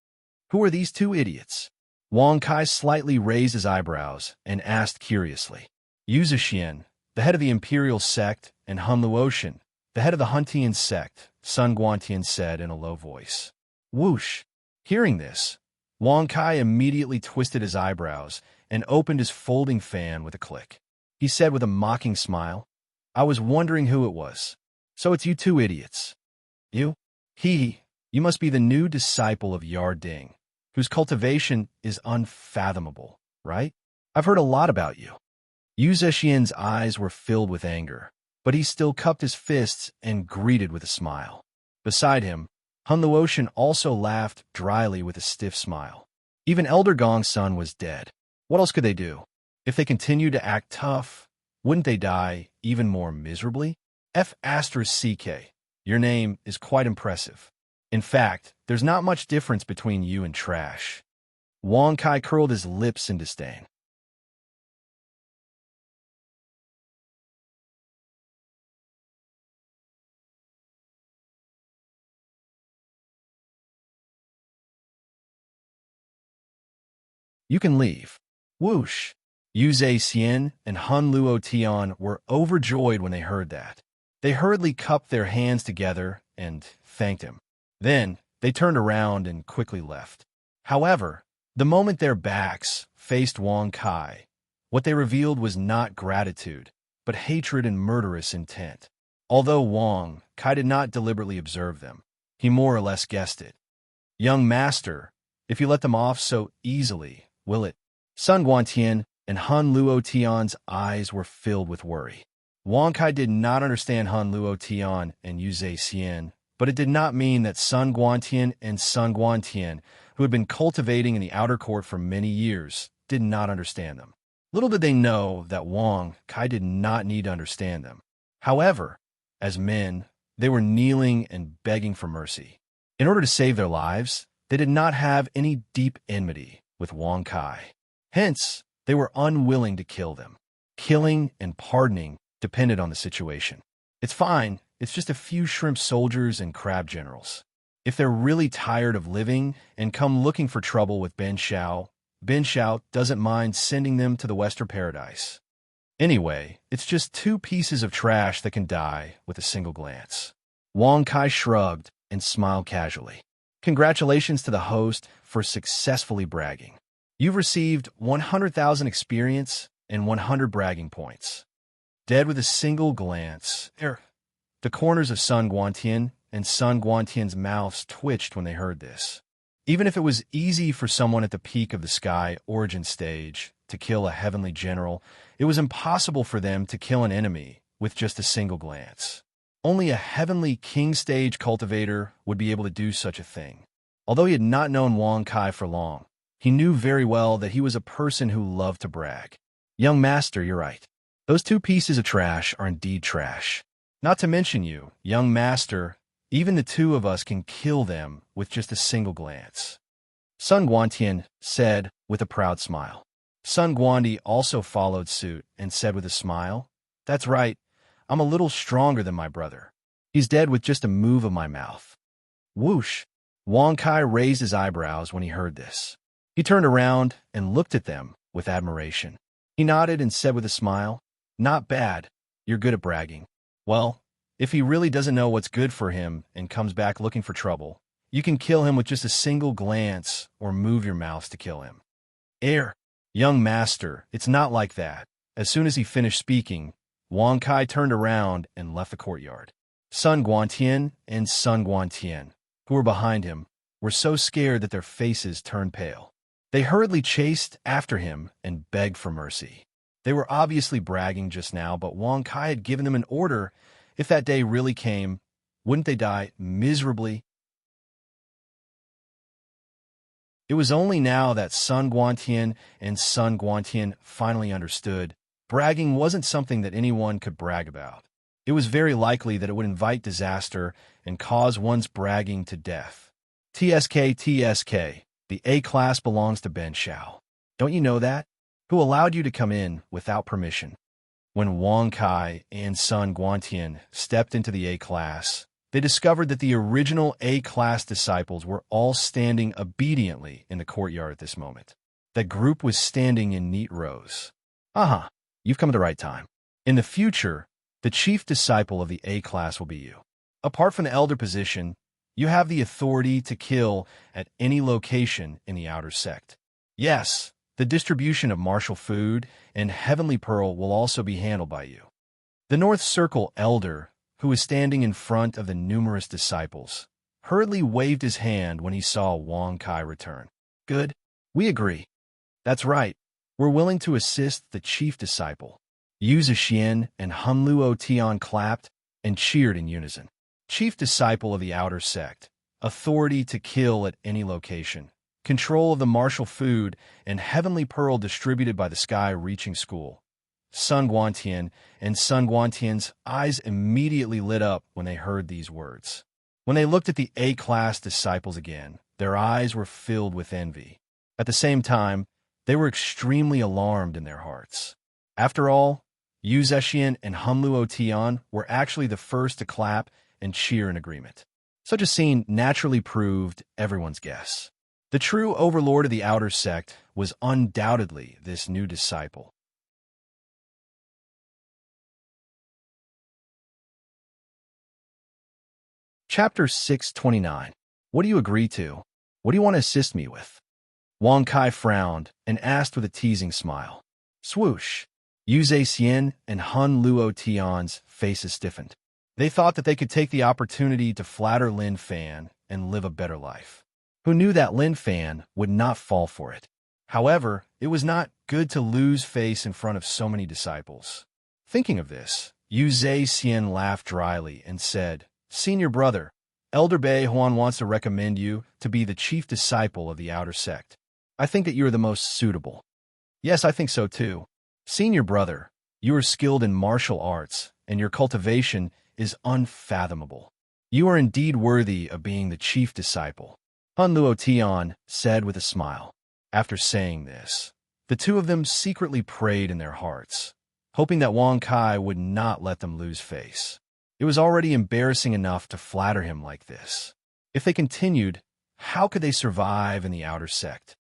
"Who are these two idiots?" Wang Kai slightly raised his eyebrows and asked curiously. Yu Zhixian, the head of the imperial sect, and Han Luotian, the head of the Huntian sect, Sun Guantian said in a low voice. Whoosh! Hearing this, Wang Kai immediately twisted his eyebrows and opened his folding fan with a click. He said with a mocking smile, "I was wondering who it was. So it's you two idiots. You? You must be the new disciple of Yarding, whose cultivation is unfathomable, right? I've heard a lot about you." Yu Zhixian's eyes were filled with anger, but he still cupped his fists and greeted with a smile. Beside him, Han Luotian also laughed dryly with a stiff smile. Even Elder Gongsun was dead. What else could they do? If they continued to act tough, wouldn't they die even more miserably? F***CK, your name is quite impressive. In fact, there's not much difference between you and trash. Wang Kai curled his lips in disdain. You can leave. Whoosh! Yu Zhixian and Han Luotian were overjoyed when they heard that. They hurriedly cupped their hands together and thanked him. Then, they turned around and quickly left. However, the moment their backs faced Wang Kai, what they revealed was not gratitude, but hatred and murderous intent. Although Wang Kai did not deliberately observe them, he more or less guessed it. Young master, if you let them off so easily, will it? Sun Guantian and Han Luotian's eyes were filled with worry. Wang Kai did not understand Han Luotian and Yu Zhixian, but it did not mean that Sun Guantian and Sun Guantian, who had been cultivating in the outer court for many years, did not understand them. Little did they know that Wang Kai did not need to understand them. However, as men, they were kneeling and begging for mercy. In order to save their lives, they did not have any deep enmity with Wang Kai. Hence, they were unwilling to kill them. Killing and pardoning depended on the situation. It's fine, it's just a few shrimp soldiers and crab generals. If they're really tired of living and come looking for trouble with Ben Shao doesn't mind sending them to the Western Paradise. Anyway, it's just two pieces of trash that can die with a single glance. Wang Kai shrugged and smiled casually. Congratulations to the host for successfully bragging. You've received 100,000 experience and 100 bragging points. Dead with a single glance. The corners of Sun Guantian and Sun Guantian's mouths twitched when they heard this. Even if it was easy for someone at the peak of the sky origin stage to kill a heavenly general, it was impossible for them to kill an enemy with just a single glance. Only a heavenly king stage cultivator would be able to do such a thing. Although he had not known Wang Kai for long, He knew very well that he was a person who loved to brag. Young master, you're right. Those two pieces of trash are indeed trash. Not to mention you, young master, even the two of us can kill them with just a single glance. Sun Guantian said with a proud smile. Sun Guandi also followed suit and said with a smile, That's right, I'm a little stronger than my brother. He's dead with just a move of my mouth. Whoosh! Wang Kai raised his eyebrows when he heard this. He turned around and looked at them with admiration. He nodded and said with a smile, Not bad, you're good at bragging. Well, if he really doesn't know what's good for him and comes back looking for trouble, you can kill him with just a single glance or move your mouth to kill him. Young master, it's not like that. As soon as he finished speaking, Wang Kai turned around and left the courtyard. Sun Guantian and Sun Guantian, who were behind him, were so scared that their faces turned pale. They hurriedly chased after him and begged for mercy. They were obviously bragging just now, but Wang Kai had given them an order. If that day really came, wouldn't they die miserably? It was only now that Sun Guantian and Sun Guantian finally understood. Bragging wasn't something that anyone could brag about. It was very likely that it would invite disaster and cause one's bragging to death. TSK, the A-class belongs to Ben Shao. Don't you know that? Who allowed you to come in without permission? When Wang Kai and Sun Guantian stepped into the A-class, they discovered that the original A-class disciples were all standing obediently in the courtyard at this moment. The group was standing in neat rows. You've come at the right time. In the future, the chief disciple of the A-class will be you. Apart from the elder position, you have the authority to kill at any location in the outer sect. Yes, the distribution of martial food and heavenly pearl will also be handled by you. The North Circle elder, who was standing in front of the numerous disciples, hurriedly waved his hand when he saw Wang Kai return. Good. We agree. That's right. We're willing to assist the chief disciple. Yu Zhixian and Hunluo Tian clapped and cheered in unison. Chief disciple of the outer sect, authority to kill at any location, control of the martial food, and heavenly pearl distributed by the sky-reaching school. Sun Guantian and Sun Guantian's eyes immediately lit up when they heard these words. When they looked at the A-class disciples again, their eyes were filled with envy. At the same time, they were extremely alarmed in their hearts. After all, Yu Zhixian and Hunluo Tian were actually the first to clap and cheer in agreement. Such a scene naturally proved everyone's guess. The true overlord of the outer sect was undoubtedly this new disciple. Chapter 629. What do you agree to? What do you want to assist me with? Wang Kai frowned and asked with a teasing smile. Swoosh! Yu Zhixian and Hunluo Tian's faces stiffened. They thought that they could take the opportunity to flatter Lin Fan and live a better life. Who knew that Lin Fan would not fall for it? However, it was not good to lose face in front of so many disciples. Thinking of this, Yu Zhixian laughed dryly and said, Senior brother, Elder Bei Huan wants to recommend you to be the chief disciple of the outer sect. I think that you are the most suitable. Yes, I think so too. Senior brother, you are skilled in martial arts, and your cultivation is unfathomable. You are indeed worthy of being the chief disciple. Hunluo Tian said with a smile. After saying this, the two of them secretly prayed in their hearts, hoping that Wang Kai would not let them lose face. It was already embarrassing enough to flatter him like this. If they continued, how could they survive in the outer sect?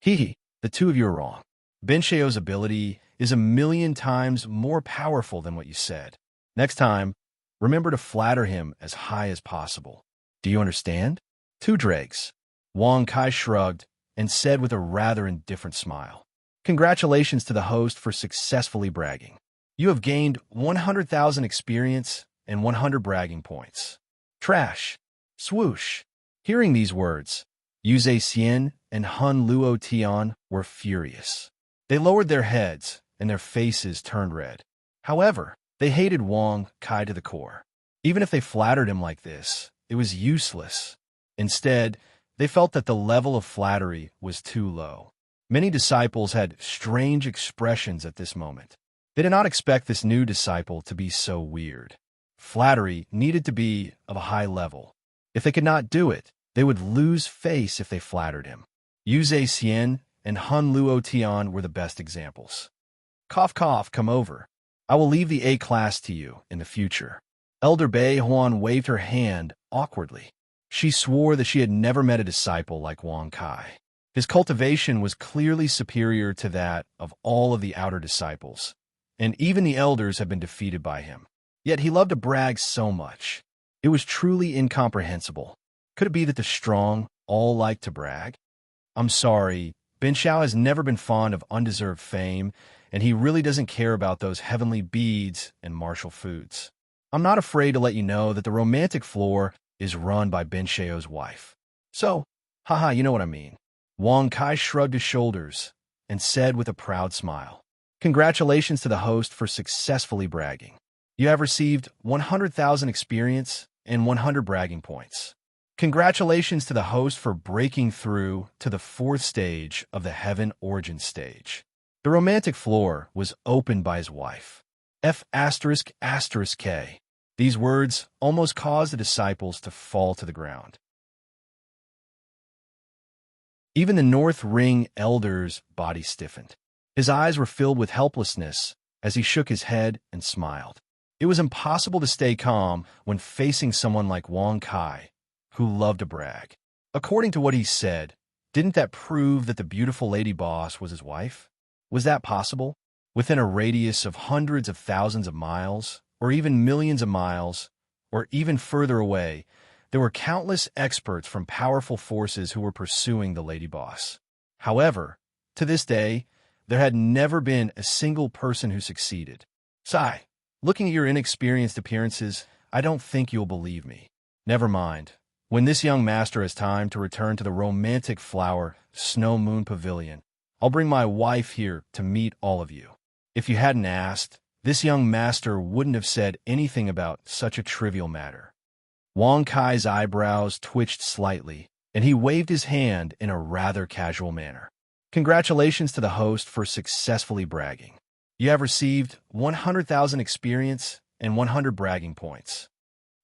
The two of you are wrong. Ben Shao's ability is 1,000,000 times more powerful than what you said. Next time, remember to flatter him as high as possible. Do you understand? Two dregs. Wang Kai shrugged and said with a rather indifferent smile. Congratulations to the host for successfully bragging. You have gained 100,000 experience and 100 bragging points. Trash. Swoosh. Hearing these words, Yu Zhixian and Hunluo Tian were furious. They lowered their heads and their faces turned red. However, they hated Wang Kai to the core. Even if they flattered him like this, it was useless. Instead, They felt that the level of flattery was too low. Many disciples had strange expressions at this moment. They did not expect this new disciple to be so weird. Flattery needed to be of a high level. If they could not do it, they would lose face if they flattered him. Yu Xian and Hun Luo Tian were the best examples. Cough, cough, come over. I will leave the A class to you in the future. Elder Bei Huan waved her hand awkwardly. She swore that she had never met a disciple like Wang Kai. His cultivation was clearly superior to that of all of the outer disciples, and even the elders had been defeated by him. Yet he loved to brag so much. It was truly incomprehensible. Could it be that the strong all like to brag? I'm sorry, Bin Xiao has never been fond of undeserved fame, and he really doesn't care about those heavenly beads and martial foods. I'm not afraid to let you know that the romantic floor is run by Bin Xiao's wife. So, haha, you know what I mean. Wang Kai shrugged his shoulders and said with a proud smile, "Congratulations to the host for successfully bragging. You have received 100,000 experience and 100 bragging points. Congratulations to the host for breaking through to the 4th stage of the Heaven Origin stage." The romantic floor was opened by his wife. F***K. These words almost caused the disciples to fall to the ground. Even the North Ring elder's body stiffened. His eyes were filled with helplessness as he shook his head and smiled. It was impossible to stay calm when facing someone like Wang Kai, who loved to brag. According to what he said, didn't that prove that the beautiful lady boss was his wife? Was that possible? Within a radius of hundreds of thousands of miles, or even millions of miles, or even further away, there were countless experts from powerful forces who were pursuing the lady boss. However, to this day, there had never been a single person who succeeded. Sigh, looking at your inexperienced appearances, I don't think you'll believe me. Never mind. When this young master has time to return to the romantic flower Snow Moon Pavilion, I'll bring my wife here to meet all of you. If you hadn't asked, this young master wouldn't have said anything about such a trivial matter. Wang Kai's eyebrows twitched slightly, and he waved his hand in a rather casual manner. Congratulations to the host for successfully bragging. You have received 100,000 experience and 100 bragging points.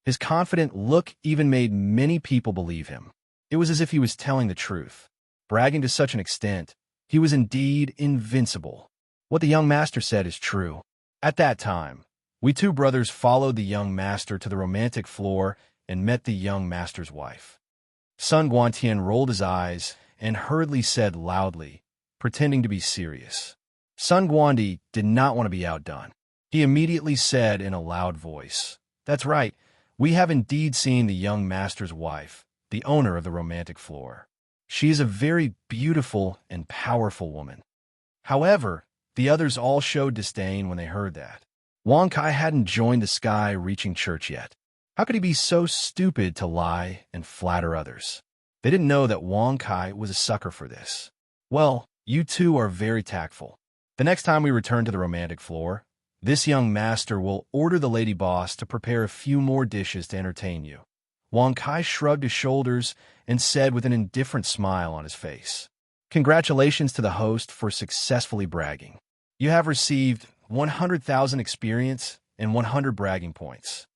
His confident look even made many people believe him. It was as if he was telling the truth. Bragging to such an extent, he was indeed invincible. What the young master said is true. At that time, we two brothers followed the young master to the romantic floor and met the young master's wife. Sun Guantian rolled his eyes and hurriedly said loudly, pretending to be serious. Sun Guandi did not want to be outdone. He immediately said in a loud voice, "That's right, we have indeed seen the young master's wife, the owner of the romantic floor. She is a very beautiful and powerful woman." However, the others all showed disdain when they heard that. Wang Kai hadn't joined the sky-reaching church yet. How could he be so stupid to lie and flatter others? They didn't know that Wang Kai was a sucker for this. Well, you two are very tactful. The next time we return to the romantic floor, this young master will order the lady boss to prepare a few more dishes to entertain you. Wang Kai shrugged his shoulders and said with an indifferent smile on his face, "Congratulations to the host for successfully bragging. You have received 100,000 experience and 100 bragging points."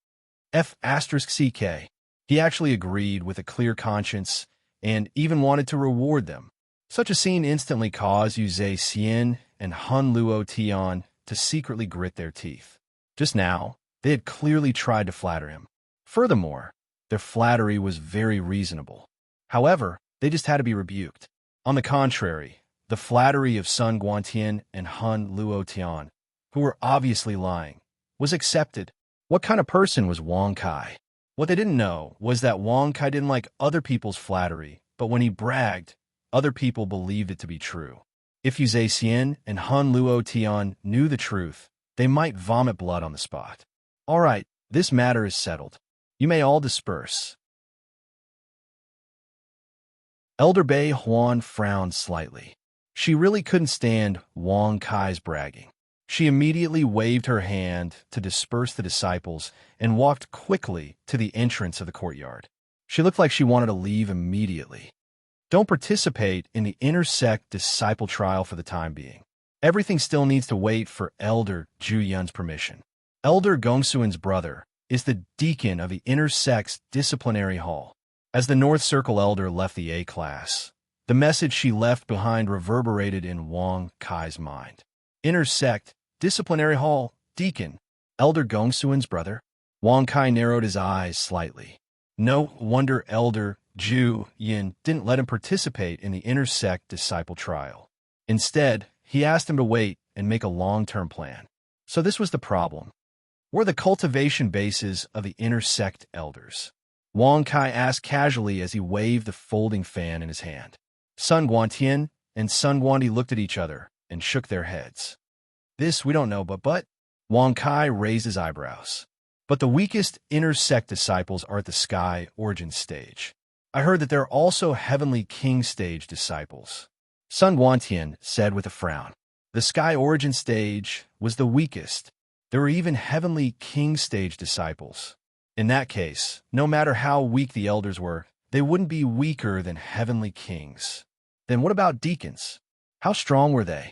F***CK. He actually agreed with a clear conscience and even wanted to reward them. Such a scene instantly caused Yu Xian and Hun Luo Tian to secretly grit their teeth. Just now, they had clearly tried to flatter him. Furthermore, their flattery was very reasonable. However, they just had to be rebuked. On the contrary, the flattery of Sun Guantian and Hun Luo Tian, who were obviously lying, was accepted. What kind of person was Wang Kai? What they didn't know was that Wang Kai didn't like other people's flattery, but when he bragged, other people believed it to be true. If Yu Xian and Hun Luo Tian knew the truth, they might vomit blood on the spot. All right, this matter is settled. You may all disperse. Elder Bei Huan frowned slightly. She really couldn't stand Wang Kai's bragging. She immediately waved her hand to disperse the disciples and walked quickly to the entrance of the courtyard. She looked like she wanted to leave immediately. Don't participate in the intersect disciple trial for the time being. Everything still needs to wait for Elder Ju Yun's permission. Elder Gongsuen's brother is the deacon of the intersect's disciplinary hall. As the North Circle elder left the A class, the message she left behind reverberated in Wang Kai's mind. Intersect, disciplinary hall, deacon, Elder Gongsuen's brother? Wang Kai narrowed his eyes slightly. No wonder Elder Ju Yin didn't let him participate in the intersect disciple trial. Instead, he asked him to wait and make a long-term plan. So this was the problem. Were the cultivation bases of the intersect elders? Wang Kai asked casually as he waved the folding fan in his hand. Sun Guantian and Sun Guandi looked at each other and shook their heads. This we don't know, but Wang Kai raised his eyebrows. But the weakest intersect disciples are at the sky origin stage. I heard that there are also heavenly king stage disciples. Sun Guantian said with a frown. The sky origin stage was the weakest. There were even heavenly king stage disciples. In that case, no matter how weak the elders were, they wouldn't be weaker than heavenly kings. Then what about deacons? How strong were they?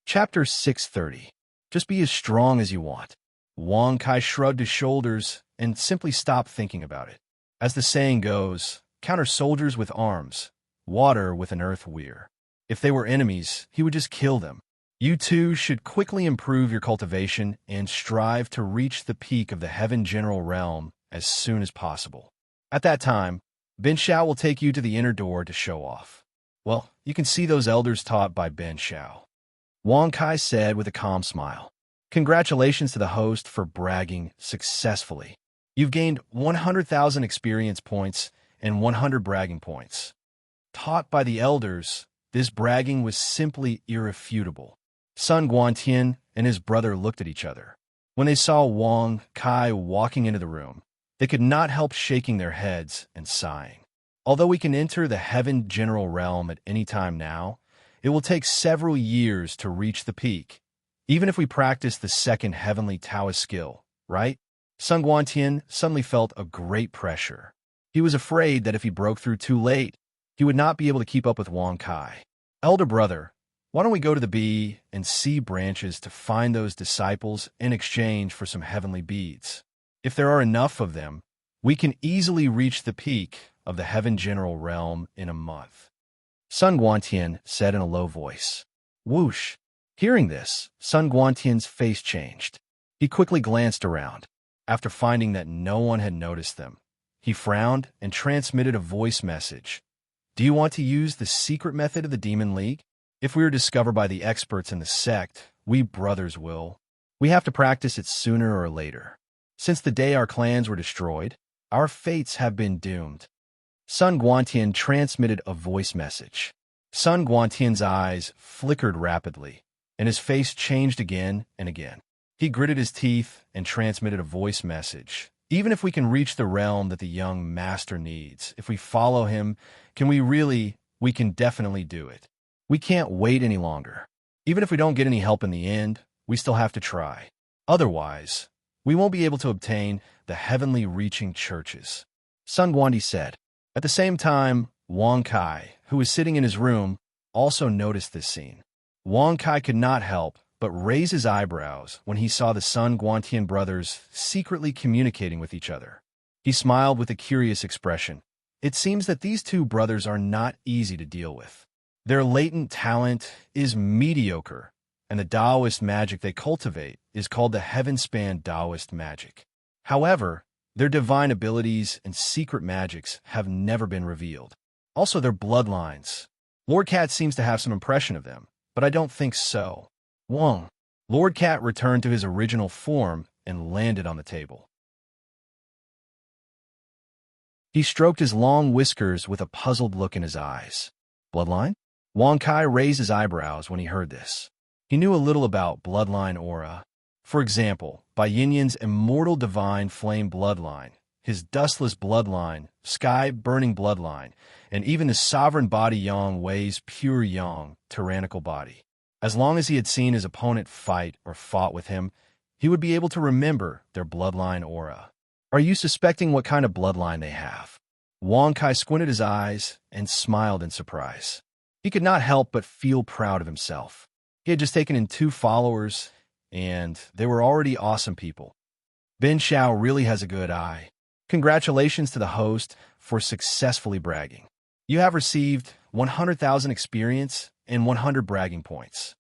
Chapter 630. Just be as strong as you want. Wang Kai shrugged his shoulders and simply stopped thinking about it. As the saying goes, counter soldiers with arms, water with an earth weir. If they were enemies, he would just kill them. You too should quickly improve your cultivation and strive to reach the peak of the heaven general realm as soon as possible. At that time, Ben Shao will take you to the inner door to show off. Well, you can see those elders taught by Ben Shao. Wang Kai said with a calm smile. Congratulations to the host for bragging successfully. You've gained 100,000 experience points and 100 bragging points. Taught by the elders, this bragging was simply irrefutable. Sun Guantian and his brother looked at each other. When they saw Wang Kai walking into the room, they could not help shaking their heads and sighing. Although we can enter the heaven general realm at any time now, it will take several years to reach the peak, even if we practice the second heavenly Taoist skill, right? Sun Guantian suddenly felt a great pressure. He was afraid that if he broke through too late, he would not be able to keep up with Wang Kai. Elder brother, why don't we go to the B and C branches to find those disciples in exchange for some heavenly beads? If there are enough of them, we can easily reach the peak of the heaven general realm in a month. Sun Guantian said in a low voice. Whoosh! Hearing this, Sun Guantian's face changed. He quickly glanced around. After finding that no one had noticed them, he frowned and transmitted a voice message. Do you want to use the secret method of the Demon League? If we are discovered by the experts in the sect, we brothers will. We have to practice it sooner or later. Since the day our clans were destroyed, our fates have been doomed. Sun Guantian transmitted a voice message. Sun Guantian's eyes flickered rapidly, and his face changed again and again. He gritted his teeth and transmitted a voice message. Even if we can reach the realm that the young master needs, if we follow him, we can definitely do it. We can't wait any longer. Even if we don't get any help in the end, we still have to try. Otherwise, we won't be able to obtain the heavenly reaching churches. Sun Guandi said. At the same time, Wang Kai, who was sitting in his room, also noticed this scene. Wang Kai could not help but raise his eyebrows when he saw the Sun Guantian brothers secretly communicating with each other. He smiled with a curious expression. It seems that these two brothers are not easy to deal with. Their latent talent is mediocre, and the Taoist magic they cultivate is called the heaven-span Taoist magic. However, their divine abilities and secret magics have never been revealed. Also, their bloodlines. Lord Cat seems to have some impression of them, but I don't think so. Wang. Lord Cat returned to his original form and landed on the table. He stroked his long whiskers with a puzzled look in his eyes. Bloodline? Wang Kai raised his eyebrows when he heard this. He knew a little about bloodline aura. For example, by Yin Yan's immortal divine flame bloodline, his dustless bloodline, sky-burning bloodline, and even his sovereign body Yang Wei's pure Yang, tyrannical body. As long as he had seen his opponent fight or fought with him, he would be able to remember their bloodline aura. Are you suspecting what kind of bloodline they have? Wang Kai squinted his eyes and smiled in surprise. He could not help but feel proud of himself. He had just taken in 2 followers, and they were already awesome people. Ben Xiao really has a good eye. Congratulations to the host for successfully bragging. You have received 100,000 experience and 100 bragging points.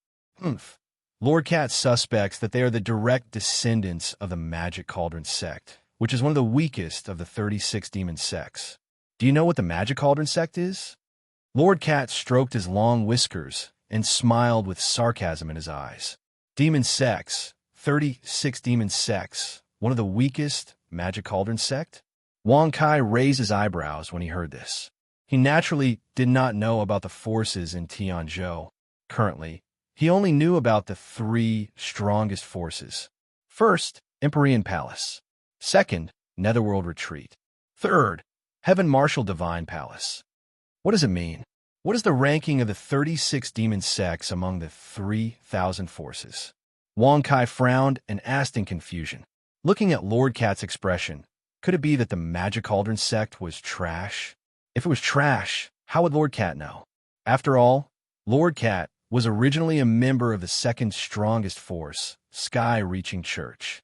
Lord Cat suspects that they are the direct descendants of the Magic Cauldron sect, which is one of the weakest of the 36 demon sects. Do you know what the Magic Cauldron sect is? Lord Cat stroked his long whiskers and smiled with sarcasm in his eyes. Demon sects, 36 demon sects, one of the weakest Magic Cauldron sect? Wang Kai raised his eyebrows when he heard this. He naturally did not know about the forces in Tianzhou. Currently, he only knew about the 3 strongest forces. First, Empyrean Palace. Second, Netherworld Retreat. Third, Heaven Martial Divine Palace. What does it mean? What is the ranking of the 36 demon sects among the 3,000 forces? Wang Kai frowned and asked in confusion. Looking at Lord Cat's expression, could it be that the Magic Cauldron sect was trash? If it was trash, how would Lord Cat know? After all, Lord Cat was originally a member of the second strongest force, Sky-Reaching Church.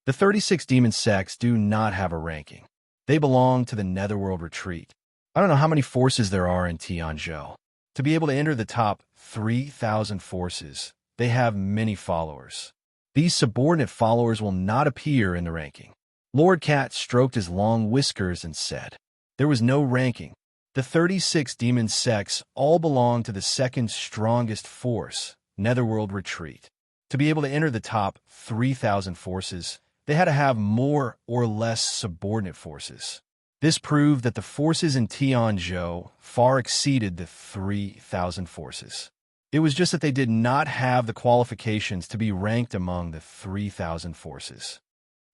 The 36 demon sects do not have a ranking. They belong to the Netherworld Retreat. I don't know how many forces there are in Tianzhou. To be able to enter the top 3,000 forces, they have many followers. These subordinate followers will not appear in the ranking. Lord Cat stroked his long whiskers and said, there was no ranking. The 36 demon sects all belong to the second strongest force, Netherworld Retreat. To be able to enter the top 3,000 forces, they had to have more or less subordinate forces. This proved that the forces in Tianzhou far exceeded the 3,000 forces. It was just that they did not have the qualifications to be ranked among the 3,000 forces.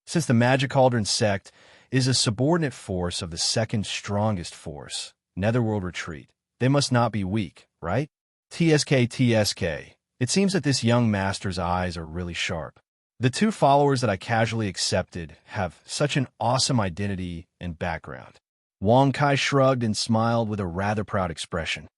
Since the Magic Cauldron sect is a subordinate force of the second strongest force, Netherworld Retreat, they must not be weak, right? TSK. It seems that this young master's eyes are really sharp. The 2 followers that I casually accepted have such an awesome identity and background. Wang Kai shrugged and smiled with a rather proud expression.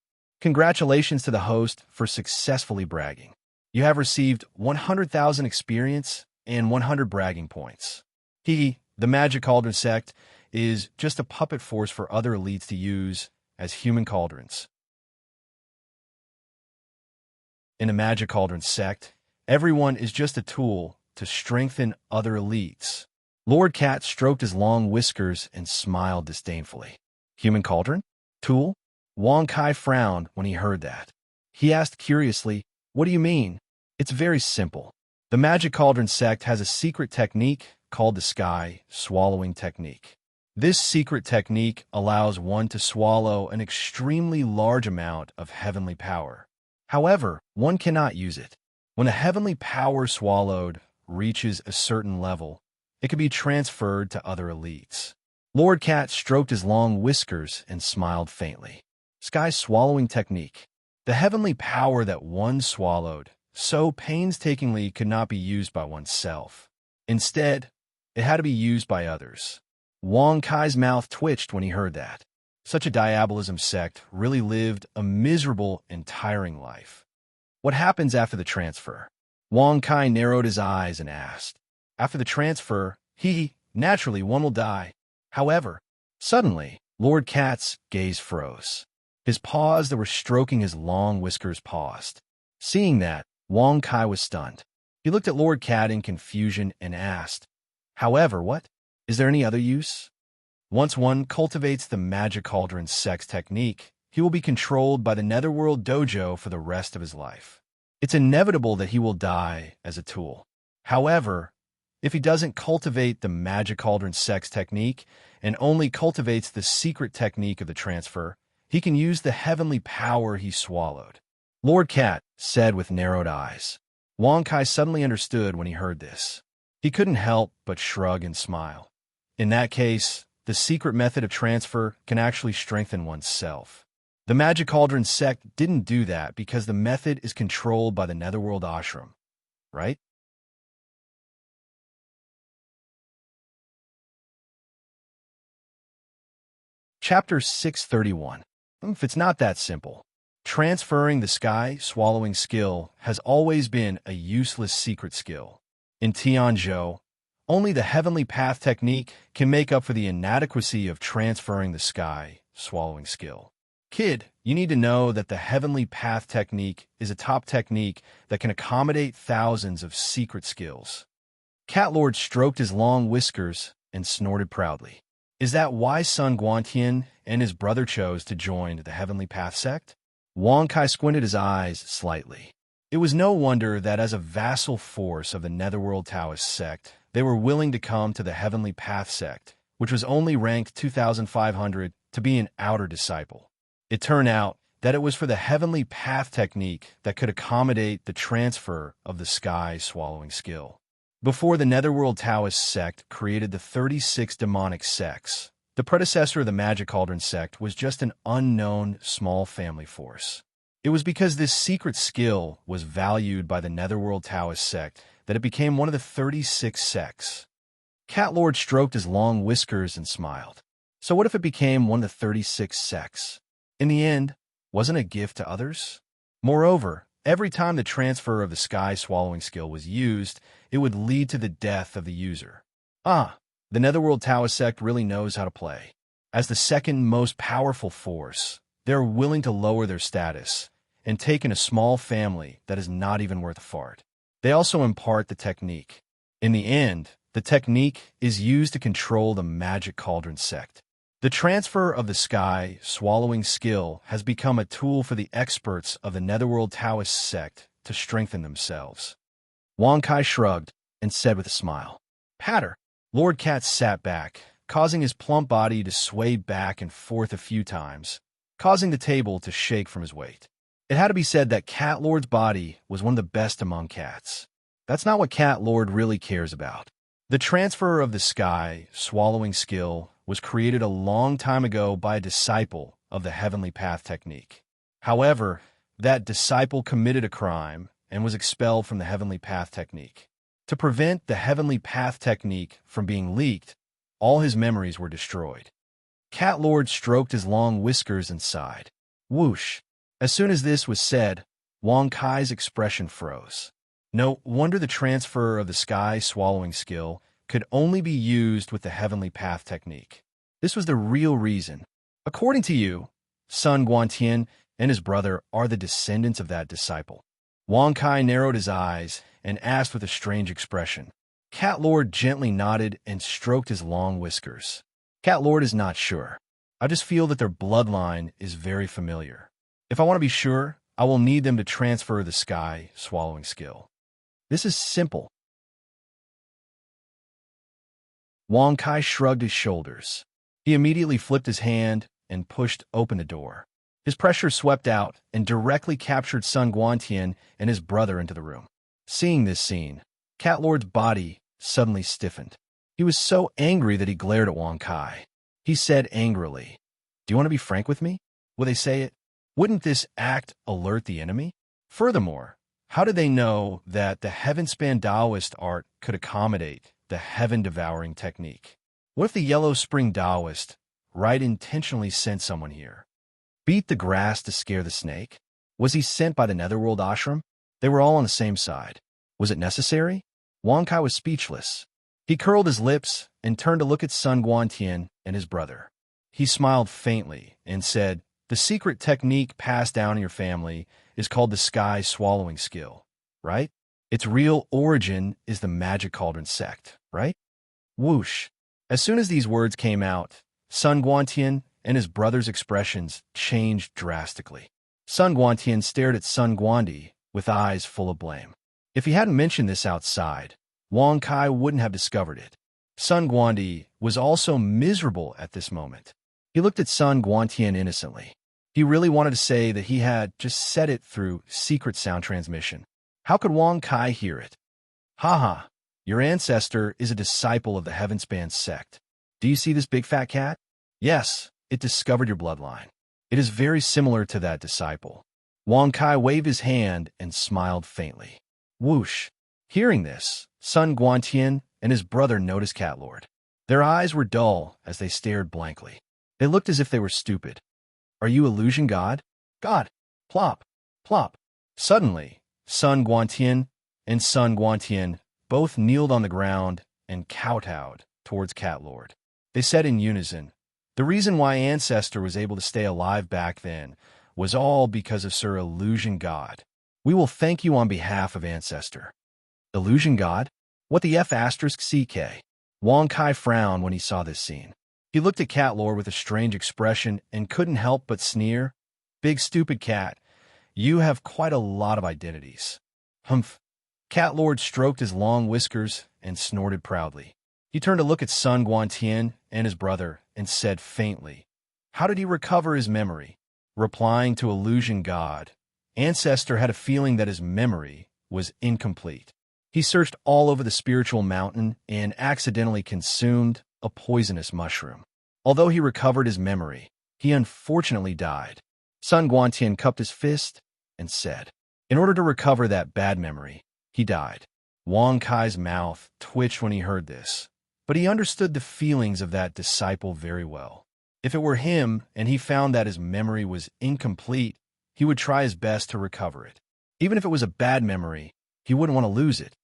Congratulations to the host for successfully bragging. You have received 100,000 experience and 100 bragging points. The Magic Cauldron sect, is just a puppet force for other elites to use as human cauldrons. In the Magic Cauldron sect, everyone is just a tool to strengthen other elites. Lord Cat stroked his long whiskers and smiled disdainfully. Human cauldron? Tool? Wang Kai frowned when he heard that. He asked curiously, what do you mean? It's very simple. The Magic Cauldron sect has a secret technique called the Sky Swallowing Technique. This secret technique allows one to swallow an extremely large amount of heavenly power. However, one cannot use it. When the heavenly power swallowed reaches a certain level, it can be transferred to other elites. Lord Cat stroked his long whiskers and smiled faintly. Sky Swallowing Technique. The heavenly power that one swallowed so painstakingly could not be used by oneself. Instead, it had to be used by others. Wang Kai's mouth twitched when he heard that. Such a diabolism sect really lived a miserable and tiring life. What happens after the transfer? Wang Kai narrowed his eyes and asked. After the transfer, naturally, one will die. However, suddenly, Lord Cat's gaze froze. His paws that were stroking his long whiskers paused. Seeing that, Wang Kai was stunned. He looked at Lord Cat in confusion and asked, however, what? Is there any other use? Once one cultivates the Magic Cauldron sex technique, he will be controlled by the Netherworld Dojo for the rest of his life. It's inevitable that he will die as a tool. However, if he doesn't cultivate the Magic Cauldron sex technique and only cultivates the secret technique of the transfer, he can use the heavenly power he swallowed. Lord Cat said with narrowed eyes. Wang Kai suddenly understood when he heard this. He couldn't help but shrug and smile. In that case, the secret method of transfer can actually strengthen oneself. The Magic Cauldron sect didn't do that because the method is controlled by the Netherworld Ashram, right? Chapter 631. If it's not that simple. Transferring the sky-swallowing skill has always been a useless secret skill. In Tianzhou, only the heavenly path technique can make up for the inadequacy of transferring the sky-swallowing skill. Kid, you need to know that the heavenly path technique is a top technique that can accommodate thousands of secret skills. Cat Lord stroked his long whiskers and snorted proudly. Is that why Sun Guantian and his brother chose to join the Heavenly Path sect? Wang Kai squinted his eyes slightly. It was no wonder that as a vassal force of the Netherworld Taoist sect, they were willing to come to the Heavenly Path sect, which was only ranked 2,500 to be an outer disciple. It turned out that it was for the Heavenly Path technique that could accommodate the transfer of the sky-swallowing skill. Before the Netherworld Taoist sect created the 36 demonic sects, the predecessor of the Magic Cauldron sect was just an unknown small family force. It was because this secret skill was valued by the Netherworld Taoist sect that it became one of the 36 sects. Cat Lord stroked his long whiskers and smiled. So what if it became one of the 36 sects? In the end, wasn't it a gift to others? Moreover, every time the transfer of the sky-swallowing skill was used, it would lead to the death of the user. The Netherworld Taoist sect really knows how to play. As the second most powerful force, they're willing to lower their status and take in a small family that is not even worth a fart. They also impart the technique. In the end, the technique is used to control the Magic Cauldron sect. The transfer of the sky-swallowing skill has become a tool for the experts of the Netherworld Taoist sect to strengthen themselves. Wang Kai shrugged and said with a smile, "Patter." Lord Cat sat back, causing his plump body to sway back and forth a few times, causing the table to shake from his weight. It had to be said that Cat Lord's body was one of the best among cats. That's not what Cat Lord really cares about. The transfer of the sky-swallowing skill was created a long time ago by a disciple of the Heavenly Path technique. However, that disciple committed a crime and was expelled from the Heavenly Path technique. To prevent the Heavenly Path technique from being leaked, all his memories were destroyed. Cat Lord stroked his long whiskers and sighed. Whoosh! As soon as this was said, Wang Kai's expression froze. No wonder the transfer of the sky-swallowing skill could only be used with the Heavenly Path technique. This was the real reason. According to you, Sun Guantian and his brother are the descendants of that disciple. Wang Kai narrowed his eyes and asked with a strange expression. Cat Lord gently nodded and stroked his long whiskers. Cat Lord is not sure. I just feel that their bloodline is very familiar. If I want to be sure, I will need them to transfer the sky-swallowing skill. This is simple. Wang Kai shrugged his shoulders. He immediately flipped his hand and pushed open the door. His pressure swept out and directly captured Sun Guantian and his brother into the room. Seeing this scene, Cat Lord's body suddenly stiffened. He was so angry that he glared at Wang Kai. He said angrily, "Do you want to be frank with me? Will they say it? Wouldn't this act alert the enemy? Furthermore, how did they know that the heaven-span Taoist art could accommodate the heaven-devouring technique? What if the Yellow Spring Taoist intentionally sent someone here? Beat the grass to scare the snake? Was he sent by the Netherworld Ashram? They were all on the same side. Was it necessary?" Wang Kai was speechless. He curled his lips and turned to look at Sun Guantian and his brother. He smiled faintly and said, "The secret technique passed down in your family is called the sky-swallowing skill, right? Its real origin is the Magic Cauldron sect, right?" Whoosh! As soon as these words came out, Sun Guantian and his brother's expressions changed drastically. Sun Guantian stared at Sun Guandi with eyes full of blame. If he hadn't mentioned this outside, Wang Kai wouldn't have discovered it. Sun Guandi was also miserable at this moment. He looked at Sun Guantian innocently. He really wanted to say that he had just said it through secret sound transmission. How could Wang Kai hear it? "Haha, your ancestor is a disciple of the Heavenspan sect. Do you see this big fat cat? Yes, it discovered your bloodline. It is very similar to that disciple." Wang Kai waved his hand and smiled faintly. Whoosh! Hearing this, Sun Guantian and his brother noticed Cat Lord. Their eyes were dull as they stared blankly. They looked as if they were stupid. Are you illusion god? God. Plop. Plop. Suddenly, Sun Guantian and Sun Guantian both kneeled on the ground and kowtowed towards Cat Lord. They said in unison, the reason why Ancestor was able to stay alive back then was all because of Sir Illusion God. We will thank you on behalf of Ancestor. Illusion God? What the F asterisk CK? Wong Kai frowned when he saw this scene. He looked at Cat Lord with a strange expression and couldn't help but sneer. Big stupid cat, you have quite a lot of identities. Humph. Cat Lord stroked his long whiskers and snorted proudly. He turned to look at Sun Guantian and his brother and said faintly, how did he recover his memory? Replying to Illusion God, Ancestor had a feeling that his memory was incomplete. He searched all over the spiritual mountain and accidentally consumed a poisonous mushroom. Although he recovered his memory, he unfortunately died. Sun Guantian cupped his fist and said, in order to recover that bad memory, he died. Wong Kai's mouth twitched when he heard this, but he understood the feelings of that disciple very well. If it were him and he found that his memory was incomplete, he would try his best to recover it. Even if it was a bad memory, he wouldn't want to lose it.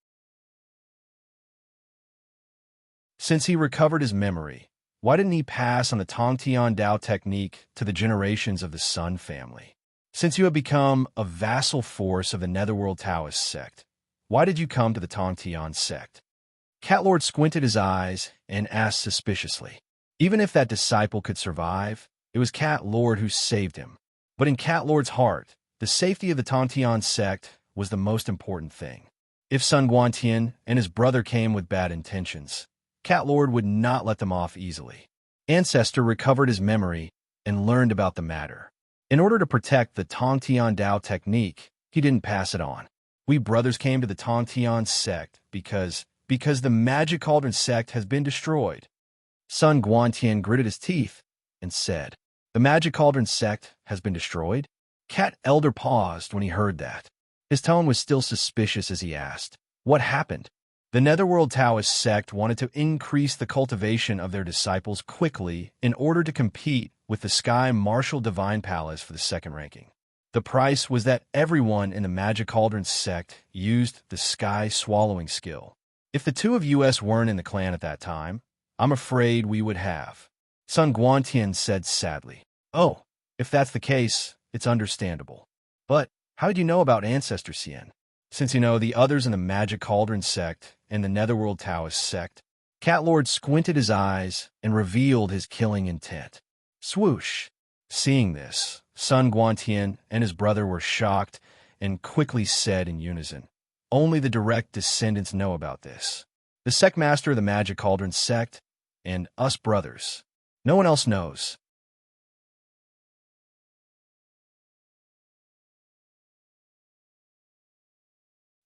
Since he recovered his memory, why didn't he pass on the Tongtian Dao technique to the generations of the Sun family? Since you have become a vassal force of the Netherworld Taoist sect, why did you come to the Tongtian sect? Cat Lord squinted his eyes and asked suspiciously. Even if that disciple could survive, it was Cat Lord who saved him. But in Cat Lord's heart, the safety of the Tongtian sect was the most important thing. If Sun Guantian and his brother came with bad intentions, Cat Lord would not let them off easily. Ancestor recovered his memory and learned about the matter. In order to protect the Tongtian Dao technique, he didn't pass it on. We brothers came to the Tongtian sect because the Magic Cauldron sect has been destroyed. Sun Guantian gritted his teeth and said, the Magic Cauldron sect has been destroyed? Cat Elder paused when he heard that. His tone was still suspicious as he asked, what happened? The Netherworld Taoist sect wanted to increase the cultivation of their disciples quickly in order to compete with the Sky Martial Divine Palace for the second ranking. The price was that everyone in the Magic Cauldron sect used the Sky Swallowing skill. If the two of us weren't in the clan at that time, I'm afraid we would have. Sun Guantian said sadly. Oh, if that's the case, it's understandable. But how did you know about Ancestor Cien? Since you know the others in the Magic Cauldron sect and the Netherworld Taoist sect, Cat Lord squinted his eyes and revealed his killing intent. Swoosh! Seeing this, Sun Guantian and his brother were shocked and quickly said in unison, only the direct descendants know about this. The sect master of the Magic Cauldron sect and us brothers. No one else knows.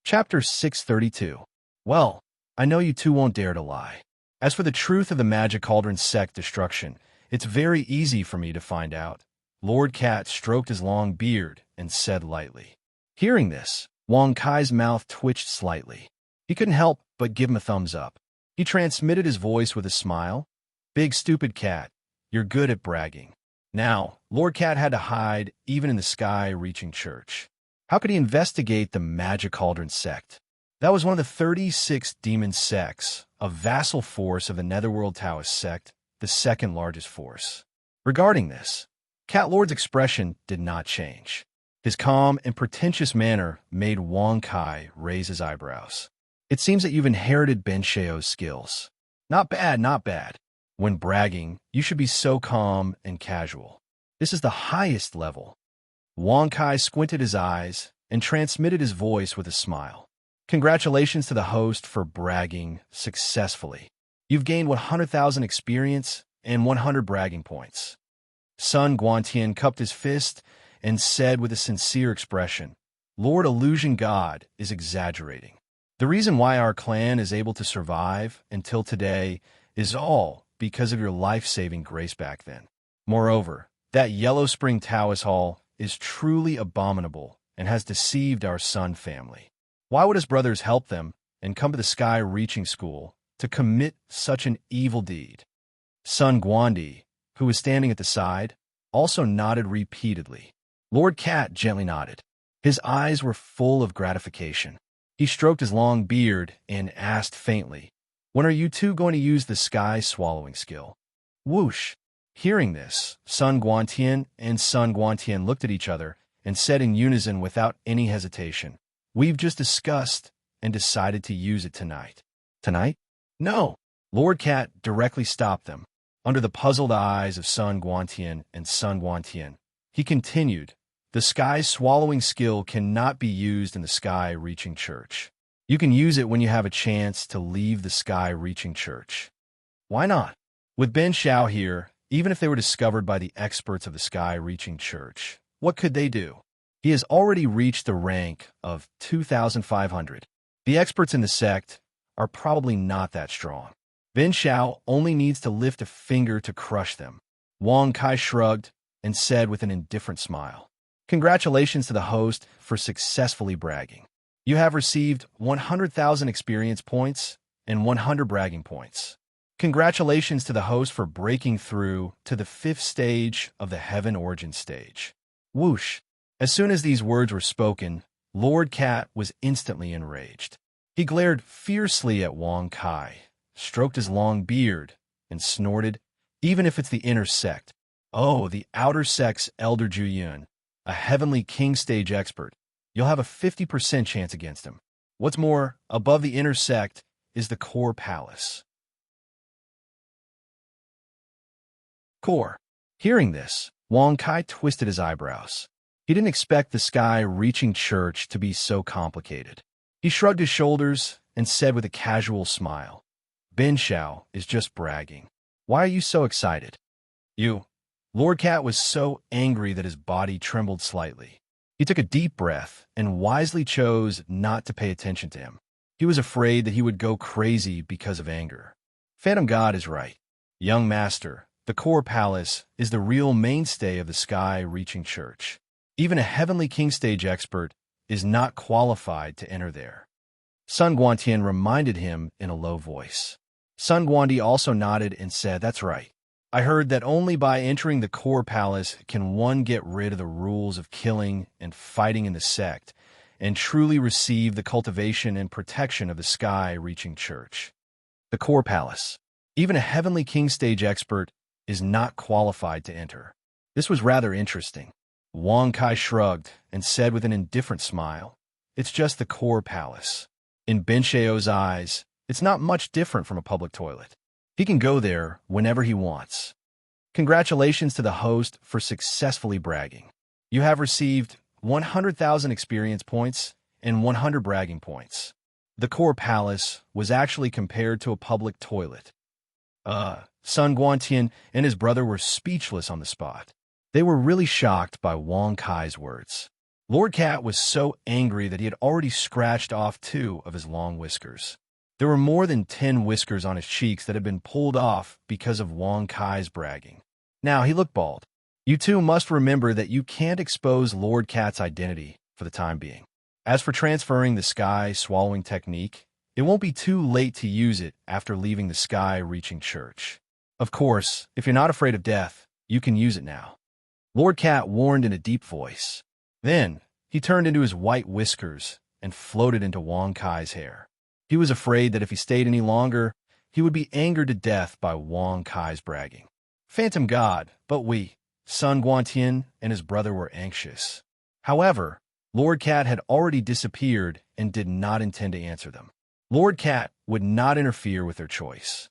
Chapter 632. Well, I know you two won't dare to lie. As for the truth of the Magic Cauldron sect destruction, it's very easy for me to find out. Lord Cat stroked his long beard and said lightly. Hearing this, Wong Kai's mouth twitched slightly. He couldn't help but give him a thumbs up. He transmitted his voice with a smile. Big stupid cat, you're good at bragging. Now, Lord Cat had to hide even in the sky-reaching church. How could he investigate the Magic Cauldron sect? That was one of the 36 demon sects, a vassal force of the Netherworld Taoist sect, the second largest force. Regarding this, Cat Lord's expression did not change. His calm and pretentious manner made Wong Kai raise his eyebrows. It seems that you've inherited Ben Sheo's skills. Not bad, not bad. When bragging, you should be so calm and casual. This is the highest level. Wong Kai squinted his eyes and transmitted his voice with a smile. Congratulations to the host for bragging successfully. You've gained 100,000 experience and 100 bragging points. Sun Guantian cupped his fist and said with a sincere expression, Lord Illusion God is exaggerating. The reason why our clan is able to survive until today is all because of your life-saving grace back then. Moreover, that Yellow Spring Taoist Hall is truly abominable and has deceived our Sun family. Why would his brothers help them and come to the Sky-reaching school to commit such an evil deed? Sun Guandi, who was standing at the side, also nodded repeatedly. Lord Cat gently nodded. His eyes were full of gratification. He stroked his long beard and asked faintly, "When are you two going to use the sky swallowing skill?" Whoosh! Hearing this, Sun Guantian and Sun Guantian looked at each other and said in unison without any hesitation, "We've just discussed and decided to use it tonight." Tonight? No! Lord Cat directly stopped them. Under the puzzled eyes of Sun Guantian and Sun Guantian, he continued, "The sky swallowing skill cannot be used in the sky-reaching church. You can use it when you have a chance to leave the sky-reaching church." Why not? With Ben Shao here, even if they were discovered by the experts of the sky-reaching church, what could they do? He has already reached the rank of 2,500. The experts in the sect are probably not that strong. Ben Shao only needs to lift a finger to crush them. Wang Kai shrugged and said with an indifferent smile, "Congratulations to the host for successfully bragging. You have received 100,000 experience points and 100 bragging points. Congratulations to the host for breaking through to the 5th stage of the Heaven Origin stage." Whoosh! As soon as these words were spoken, Lord Cat was instantly enraged. He glared fiercely at Wang Kai, stroked his long beard, and snorted, "Even if it's the inner sect. Oh, the outer sect's Elder Juyun, a heavenly king stage expert. You'll have a 50% chance against him. What's more, above the inner sect is the core palace." Core. Hearing this, Wang Kai twisted his eyebrows. He didn't expect the sky-reaching church to be so complicated. He shrugged his shoulders and said with a casual smile, "Ben Shao is just bragging. Why are you so excited?" "You." Lord Cat was so angry that his body trembled slightly. He took a deep breath and wisely chose not to pay attention to him. He was afraid that he would go crazy because of anger. Phantom God is right. Young master, the core palace is the real mainstay of the sky-reaching church. Even a heavenly king stage expert is not qualified to enter there. Sun Guantian reminded him in a low voice. Sun Guandi also nodded and said, "That's right. I heard that only by entering the core palace can one get rid of the rules of killing and fighting in the sect and truly receive the cultivation and protection of the sky-reaching church. The core palace. Even a heavenly king stage expert is not qualified to enter." This was rather interesting. Wang Kai shrugged and said with an indifferent smile, "It's just the core palace. In Ben Shao's eyes, it's not much different from a public toilet. He can go there whenever he wants. Congratulations to the host for successfully bragging. You have received 100,000 experience points and 100 bragging points. The core palace was actually compared to a public toilet." Sun Guantian and his brother were speechless on the spot. They were really shocked by Wang Kai's words. Lord Cat was so angry that he had already scratched off 2 of his long whiskers. There were more than 10 whiskers on his cheeks that had been pulled off because of Wang Kai's bragging. Now he looked bald. You two must remember that you can't expose Lord Cat's identity for the time being. As for transferring the sky swallowing technique, it won't be too late to use it after leaving the sky-reaching church. Of course, if you're not afraid of death, you can use it now. Lord Cat warned in a deep voice. Then, he turned into his white whiskers and floated into Wang Kai's hair. He was afraid that if he stayed any longer, he would be angered to death by Wang Kai's bragging. Phantom God, but Sun Guantian and his brother were anxious. However, Lord Cat had already disappeared and did not intend to answer them. Lord Cat would not interfere with their choice.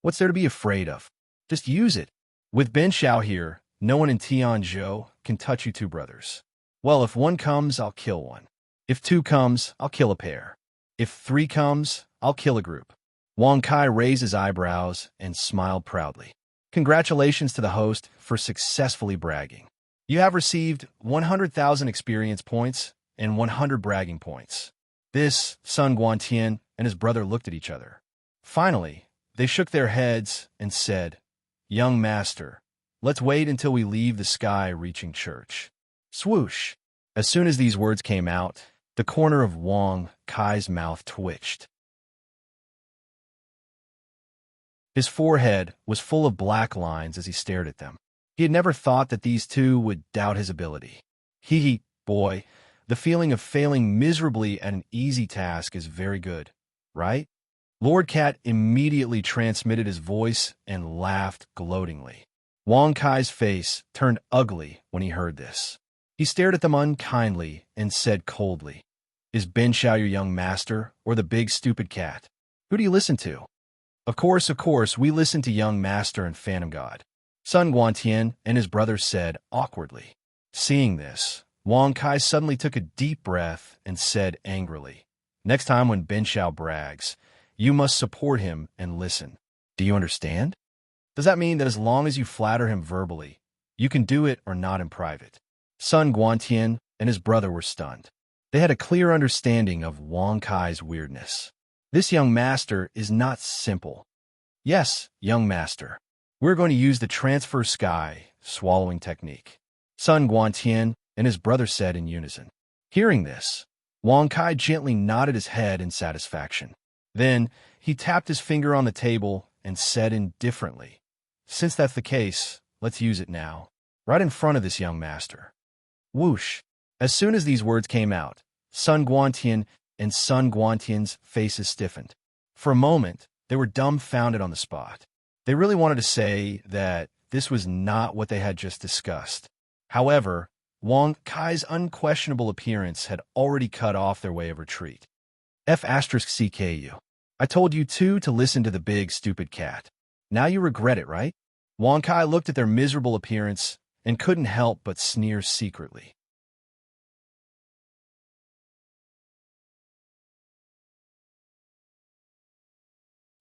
What's there to be afraid of? Just use it. With Ben Shao here, no one in Tianzhou can touch you two brothers. Well, if 1 comes, I'll kill 1. If 2 comes, I'll kill a pair. If 3 comes, I'll kill a group. Wang Kai raised his eyebrows and smiled proudly. Congratulations to the host for successfully bragging. You have received 100,000 experience points and 100 bragging points. This, Sun Guantian and his brother looked at each other. Finally, they shook their heads and said, "Young master, let's wait until we leave the sky-reaching church." Swoosh! As soon as these words came out, the corner of Wang Kai's mouth twitched. His forehead was full of black lines as he stared at them. He had never thought that these two would doubt his ability. Boy, the feeling of failing miserably at an easy task is very good, right? Lord Cat immediately transmitted his voice and laughed gloatingly. Wang Kai's face turned ugly when he heard this. He stared at them unkindly and said coldly, "Is Ben Xiao your young master, or the big stupid cat? Who do you listen to?" Of course, we listen to young master and Phantom God," Sun Guantian and his brother said awkwardly. Seeing this, Wang Kai suddenly took a deep breath and said angrily, "Next time when Ben Xiao brags, you must support him and listen. Do you understand? Does that mean that as long as you flatter him verbally, you can do it or not in private?" Sun Guantian and his brother were stunned. They had a clear understanding of Wang Kai's weirdness. This young master is not simple. "Yes, young master. We're going to use the transfer sky swallowing technique," Sun Guantian and his brother said in unison. Hearing this, Wang Kai gently nodded his head in satisfaction. Then he tapped his finger on the table and said indifferently, "Since that's the case, let's use it now, right in front of this young master." Whoosh! As soon as these words came out, Sun Guantian and Sun Guantian's faces stiffened. For a moment, they were dumbfounded on the spot. They really wanted to say that this was not what they had just discussed. However, Wang Kai's unquestionable appearance had already cut off their way of retreat. F*CKU. I told you two to listen to the big stupid cat. Now you regret it, right? Wang Kai looked at their miserable appearance and couldn't help but sneer secretly.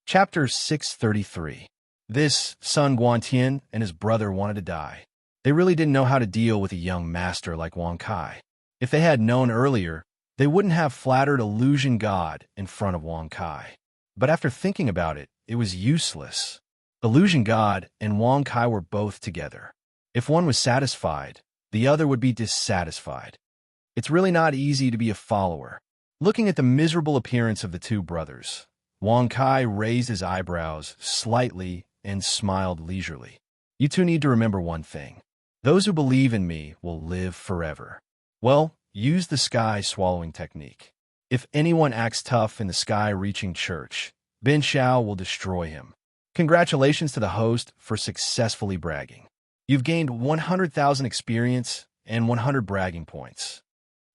Chapter 633. This, Sun Guantian and his brother wanted to die. They really didn't know how to deal with a young master like Wang Kai. If they had known earlier, they wouldn't have flattered Illusion God in front of Wang Kai. But after thinking about it, it was useless. Illusion God and Wang Kai were both together. If one was satisfied, the other would be dissatisfied. It's really not easy to be a follower. Looking at the miserable appearance of the two brothers, Wang Kai raised his eyebrows slightly and smiled leisurely. "You two need to remember one thing. Those who believe in me will live forever. Well, use the sky swallowing technique. If anyone acts tough in the sky-reaching church, Ben Xiao will destroy him. Congratulations to the host for successfully bragging. You've gained 100,000 experience and 100 bragging points."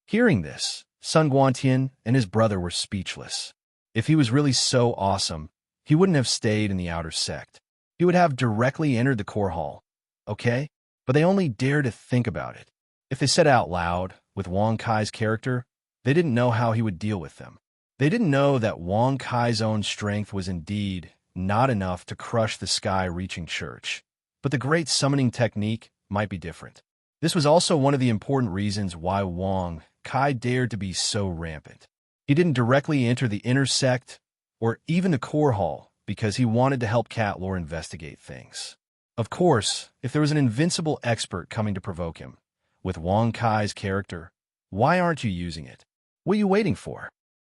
Hearing this, Sun Guantian and his brother were speechless. If he was really so awesome, he wouldn't have stayed in the outer sect. He would have directly entered the core hall. Okay? But they only dared to think about it. If they said it out loud, with Wang Kai's character, they didn't know how he would deal with them. They didn't know that Wang Kai's own strength was indeed not enough to crush the sky-reaching church. But the great summoning technique might be different. This was also one of the important reasons why Wang Kai dared to be so rampant. He didn't directly enter the inner sect or even the core hall because he wanted to help Cat Lore investigate things. Of course, if there was an invincible expert coming to provoke him, with Wang Kai's character, why aren't you using it? What are you waiting for?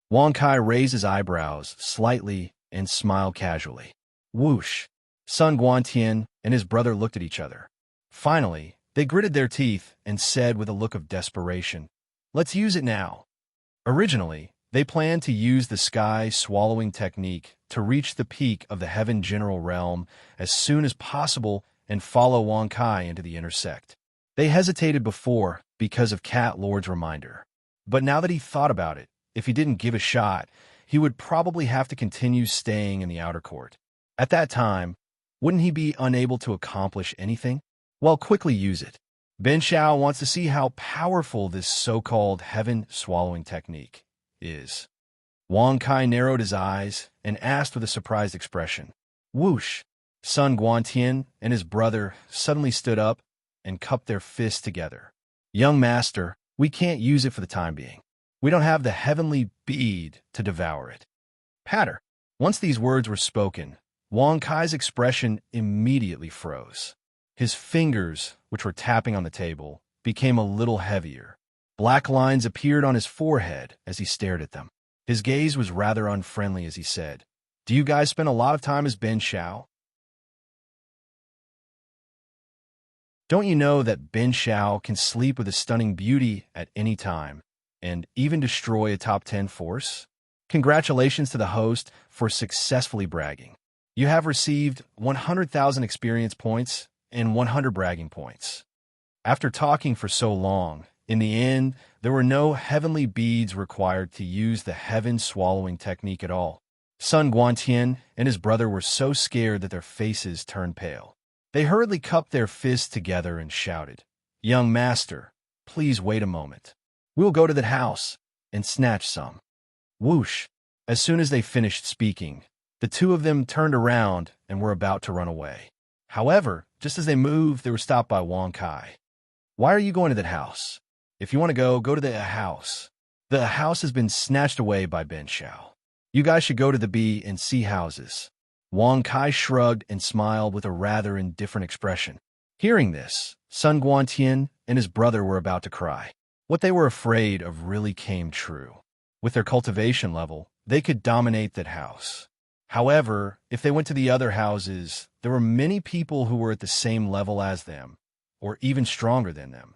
Wang Kai raised his eyebrows slightly and smiled casually. Whoosh! Sun Guantian and his brother looked at each other. Finally, they gritted their teeth and said with a look of desperation, "Let's use it now." Originally, they planned to use the sky swallowing technique to reach the peak of the Heaven General Realm as soon as possible and follow Wang Kai into the inner sect. They hesitated before because of Cat Lord's reminder. But now that he thought about it, if he didn't give a shot, he would probably have to continue staying in the outer court. At that time, wouldn't he be unable to accomplish anything? Well, quickly use it. Ben Xiao wants to see how powerful this so-called heaven-swallowing technique is. Wang Kai narrowed his eyes and asked with a surprised expression. Whoosh! Sun Guantian and his brother suddenly stood up and cupped their fists together. "Young master, we can't use it for the time being. We don't have the heavenly bead to devour it." Patter. Once these words were spoken, Wang Kai's expression immediately froze. His fingers, which were tapping on the table, became a little heavier. Black lines appeared on his forehead as he stared at them. His gaze was rather unfriendly as he said, "Do you guys spend a lot of time as Ben Xiao?" Don't you know that Ben Shao can sleep with a stunning beauty at any time and even destroy a top 10 force? Congratulations to the host for successfully bragging. You have received 100,000 experience points and 100 bragging points. After talking for so long, in the end, there were no heavenly beads required to use the heaven-swallowing technique at all. Sun Guantian and his brother were so scared that their faces turned pale. They hurriedly cupped their fists together and shouted, "Young master, please wait a moment. We'll go to that house and snatch some." Whoosh! As soon as they finished speaking, the two of them turned around and were about to run away. However, just as they moved, they were stopped by Wang Kai. "Why are you going to that house? If you want to go to the house. The house has been snatched away by Ben Shao. You guys should go to the B and C houses." Wang Kai shrugged and smiled with a rather indifferent expression. Hearing this, Sun Guantian and his brother were about to cry. What they were afraid of really came true. With their cultivation level, they could dominate that house. However, if they went to the other houses, there were many people who were at the same level as them, or even stronger than them.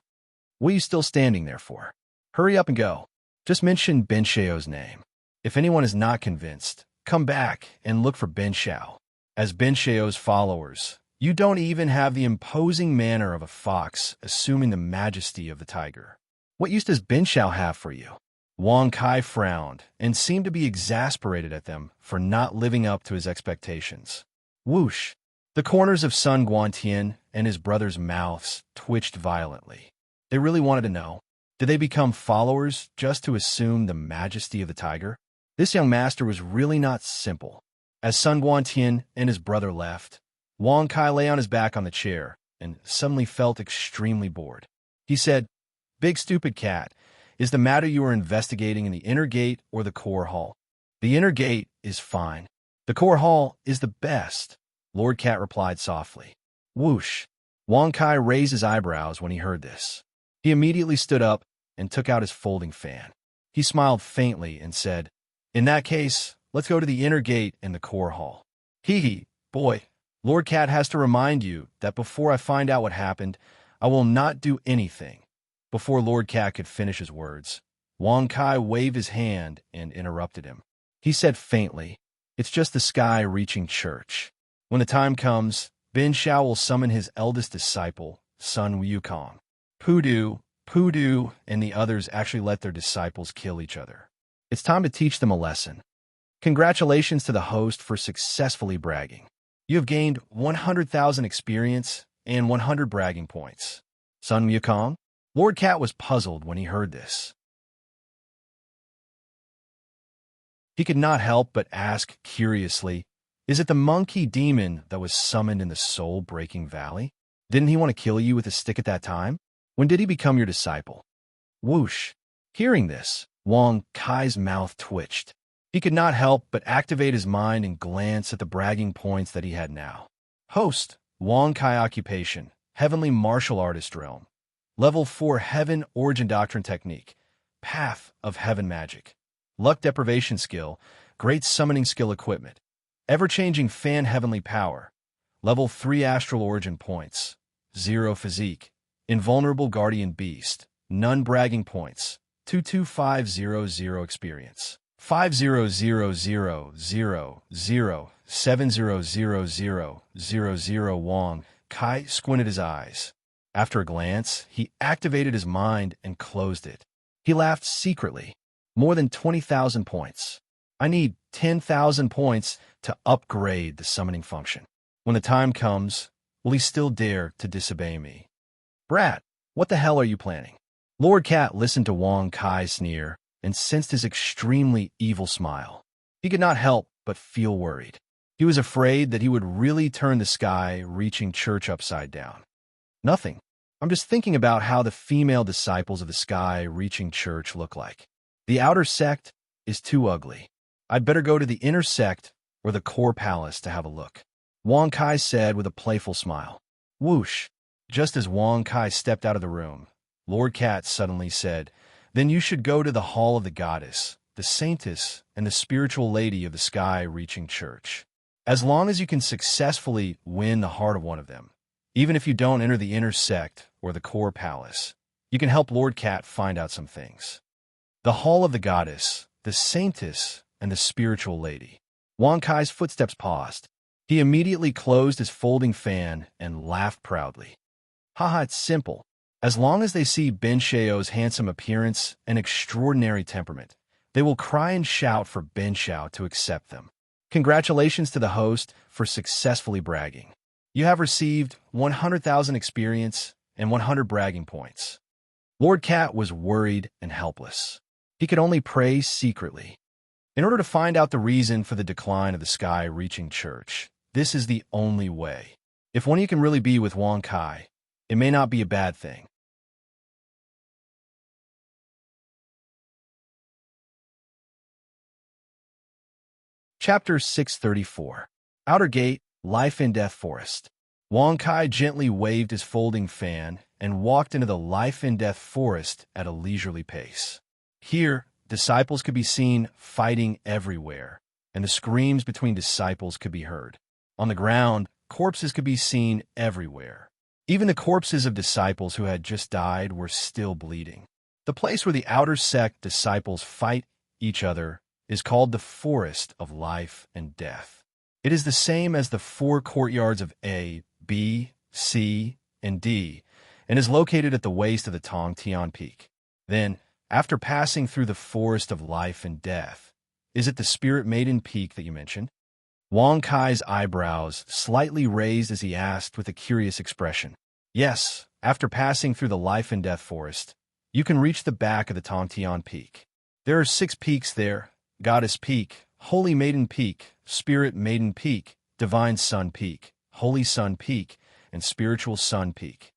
What are you still standing there for? Hurry up and go. Just mention Ben Shao's name. If anyone is not convinced, come back and look for Ben Shao. As Ben Shao's followers, you don't even have the imposing manner of a fox assuming the majesty of the tiger. What use does Ben Shao have for you? Wang Kai frowned and seemed to be exasperated at them for not living up to his expectations. Whoosh! The corners of Sun Guantian and his brother's mouths twitched violently. They really wanted to know, did they become followers just to assume the majesty of the tiger? This young master was really not simple. As Sun Guantian and his brother left, Wang Kai lay on his back on the chair and suddenly felt extremely bored. He said, "Big stupid cat, is the matter you are investigating in the inner gate or the core hall?" "The inner gate is fine. The core hall is the best," Lord Cat replied softly. Whoosh! Wang Kai raised his eyebrows when he heard this. He immediately stood up and took out his folding fan. He smiled faintly and said, "In that case, let's go to the inner gate in the core hall." Hee, boy, Lord Cat has to remind you that before I find out what happened, I will not do anything. Before Lord Cat could finish his words, Wang Kai waved his hand and interrupted him. He said faintly, "It's just the sky-reaching church. When the time comes, Ben Shao will summon his eldest disciple, Sun Wukong. Pudu, and the others actually let their disciples kill each other. It's time to teach them a lesson. Congratulations to the host for successfully bragging. You have gained 100,000 experience and 100 bragging points. Sun Wukong?" Lord Cat was puzzled when he heard this. He could not help but ask curiously, "Is it the monkey demon that was summoned in the soul-breaking valley? Didn't he want to kill you with a stick at that time? When did he become your disciple?" Whoosh! Hearing this, Wang Kai's mouth twitched. He could not help but activate his mind and glance at the bragging points that he had now. Host, Wang Kai occupation, heavenly martial artist realm. Level 4 Heaven Origin Doctrine Technique. Path of Heaven Magic. Luck Deprivation Skill. Great Summoning Skill Equipment. Ever-Changing Fan Heavenly Power. Level 3 Astral Origin Points. 0 Physique. Invulnerable Guardian Beast. None Bragging Points. 22500 Experience. 50000700000 Wang Kai squinted his eyes. After a glance, he activated his mind and closed it. He laughed secretly. More than 20,000 points. I need 10,000 points to upgrade the summoning function. When the time comes, will he still dare to disobey me? Brat, what the hell are you planning? Lord Cat listened to Wang Kai's sneer and sensed his extremely evil smile. He could not help but feel worried. He was afraid that he would really turn the sky-reaching church upside down. Nothing. I'm just thinking about how the female disciples of the sky-reaching church look like. The outer sect is too ugly. I'd better go to the inner sect or the core palace to have a look," Wang Kai said with a playful smile. Whoosh! Just as Wang Kai stepped out of the room, Lord Cat suddenly said, "Then you should go to the Hall of the Goddess, the Saintess, and the Spiritual Lady of the Sky-Reaching Church. As long as you can successfully win the heart of one of them, Even if you don't enter the inner sect or the core palace, you can help Lord Cat find out some things. The Hall of the Goddess, the Saintess, and the Spiritual Lady. Wang Kai's footsteps paused. He immediately closed his folding fan and laughed proudly. Haha, it's simple. As long as they see Ben Xiao's handsome appearance and extraordinary temperament, they will cry and shout for Ben Xiao to accept them. Congratulations to the host for successfully bragging. You have received 100,000 experience and 100 bragging points. Lord Cat was worried and helpless. He could only pray secretly. In order to find out the reason for the decline of the sky-reaching church, this is the only way. If one of you can really be with Wang Kai, it may not be a bad thing. Chapter 634. Outer Gate, Life and Death Forest. Wang Kai gently waved his folding fan and walked into the Life and Death Forest at a leisurely pace. Here, disciples could be seen fighting everywhere, and the screams between disciples could be heard. On the ground, corpses could be seen everywhere. Even the corpses of disciples who had just died were still bleeding. The place where the outer sect disciples fight each other is called the Forest of Life and Death. It is the same as the four courtyards of A, B, C, and D, and is located at the waist of the Tongtian Peak. Then, after passing through the Forest of Life and Death, is it the Spirit Maiden Peak that you mentioned? Wang Kai's eyebrows slightly raised as he asked with a curious expression. Yes, after passing through the Life and Death Forest, you can reach the back of the Tongtian Peak. There are 6 peaks there: Goddess Peak, Holy Maiden Peak, Spirit Maiden Peak, Divine Sun Peak, Holy Sun Peak, and Spiritual Sun Peak.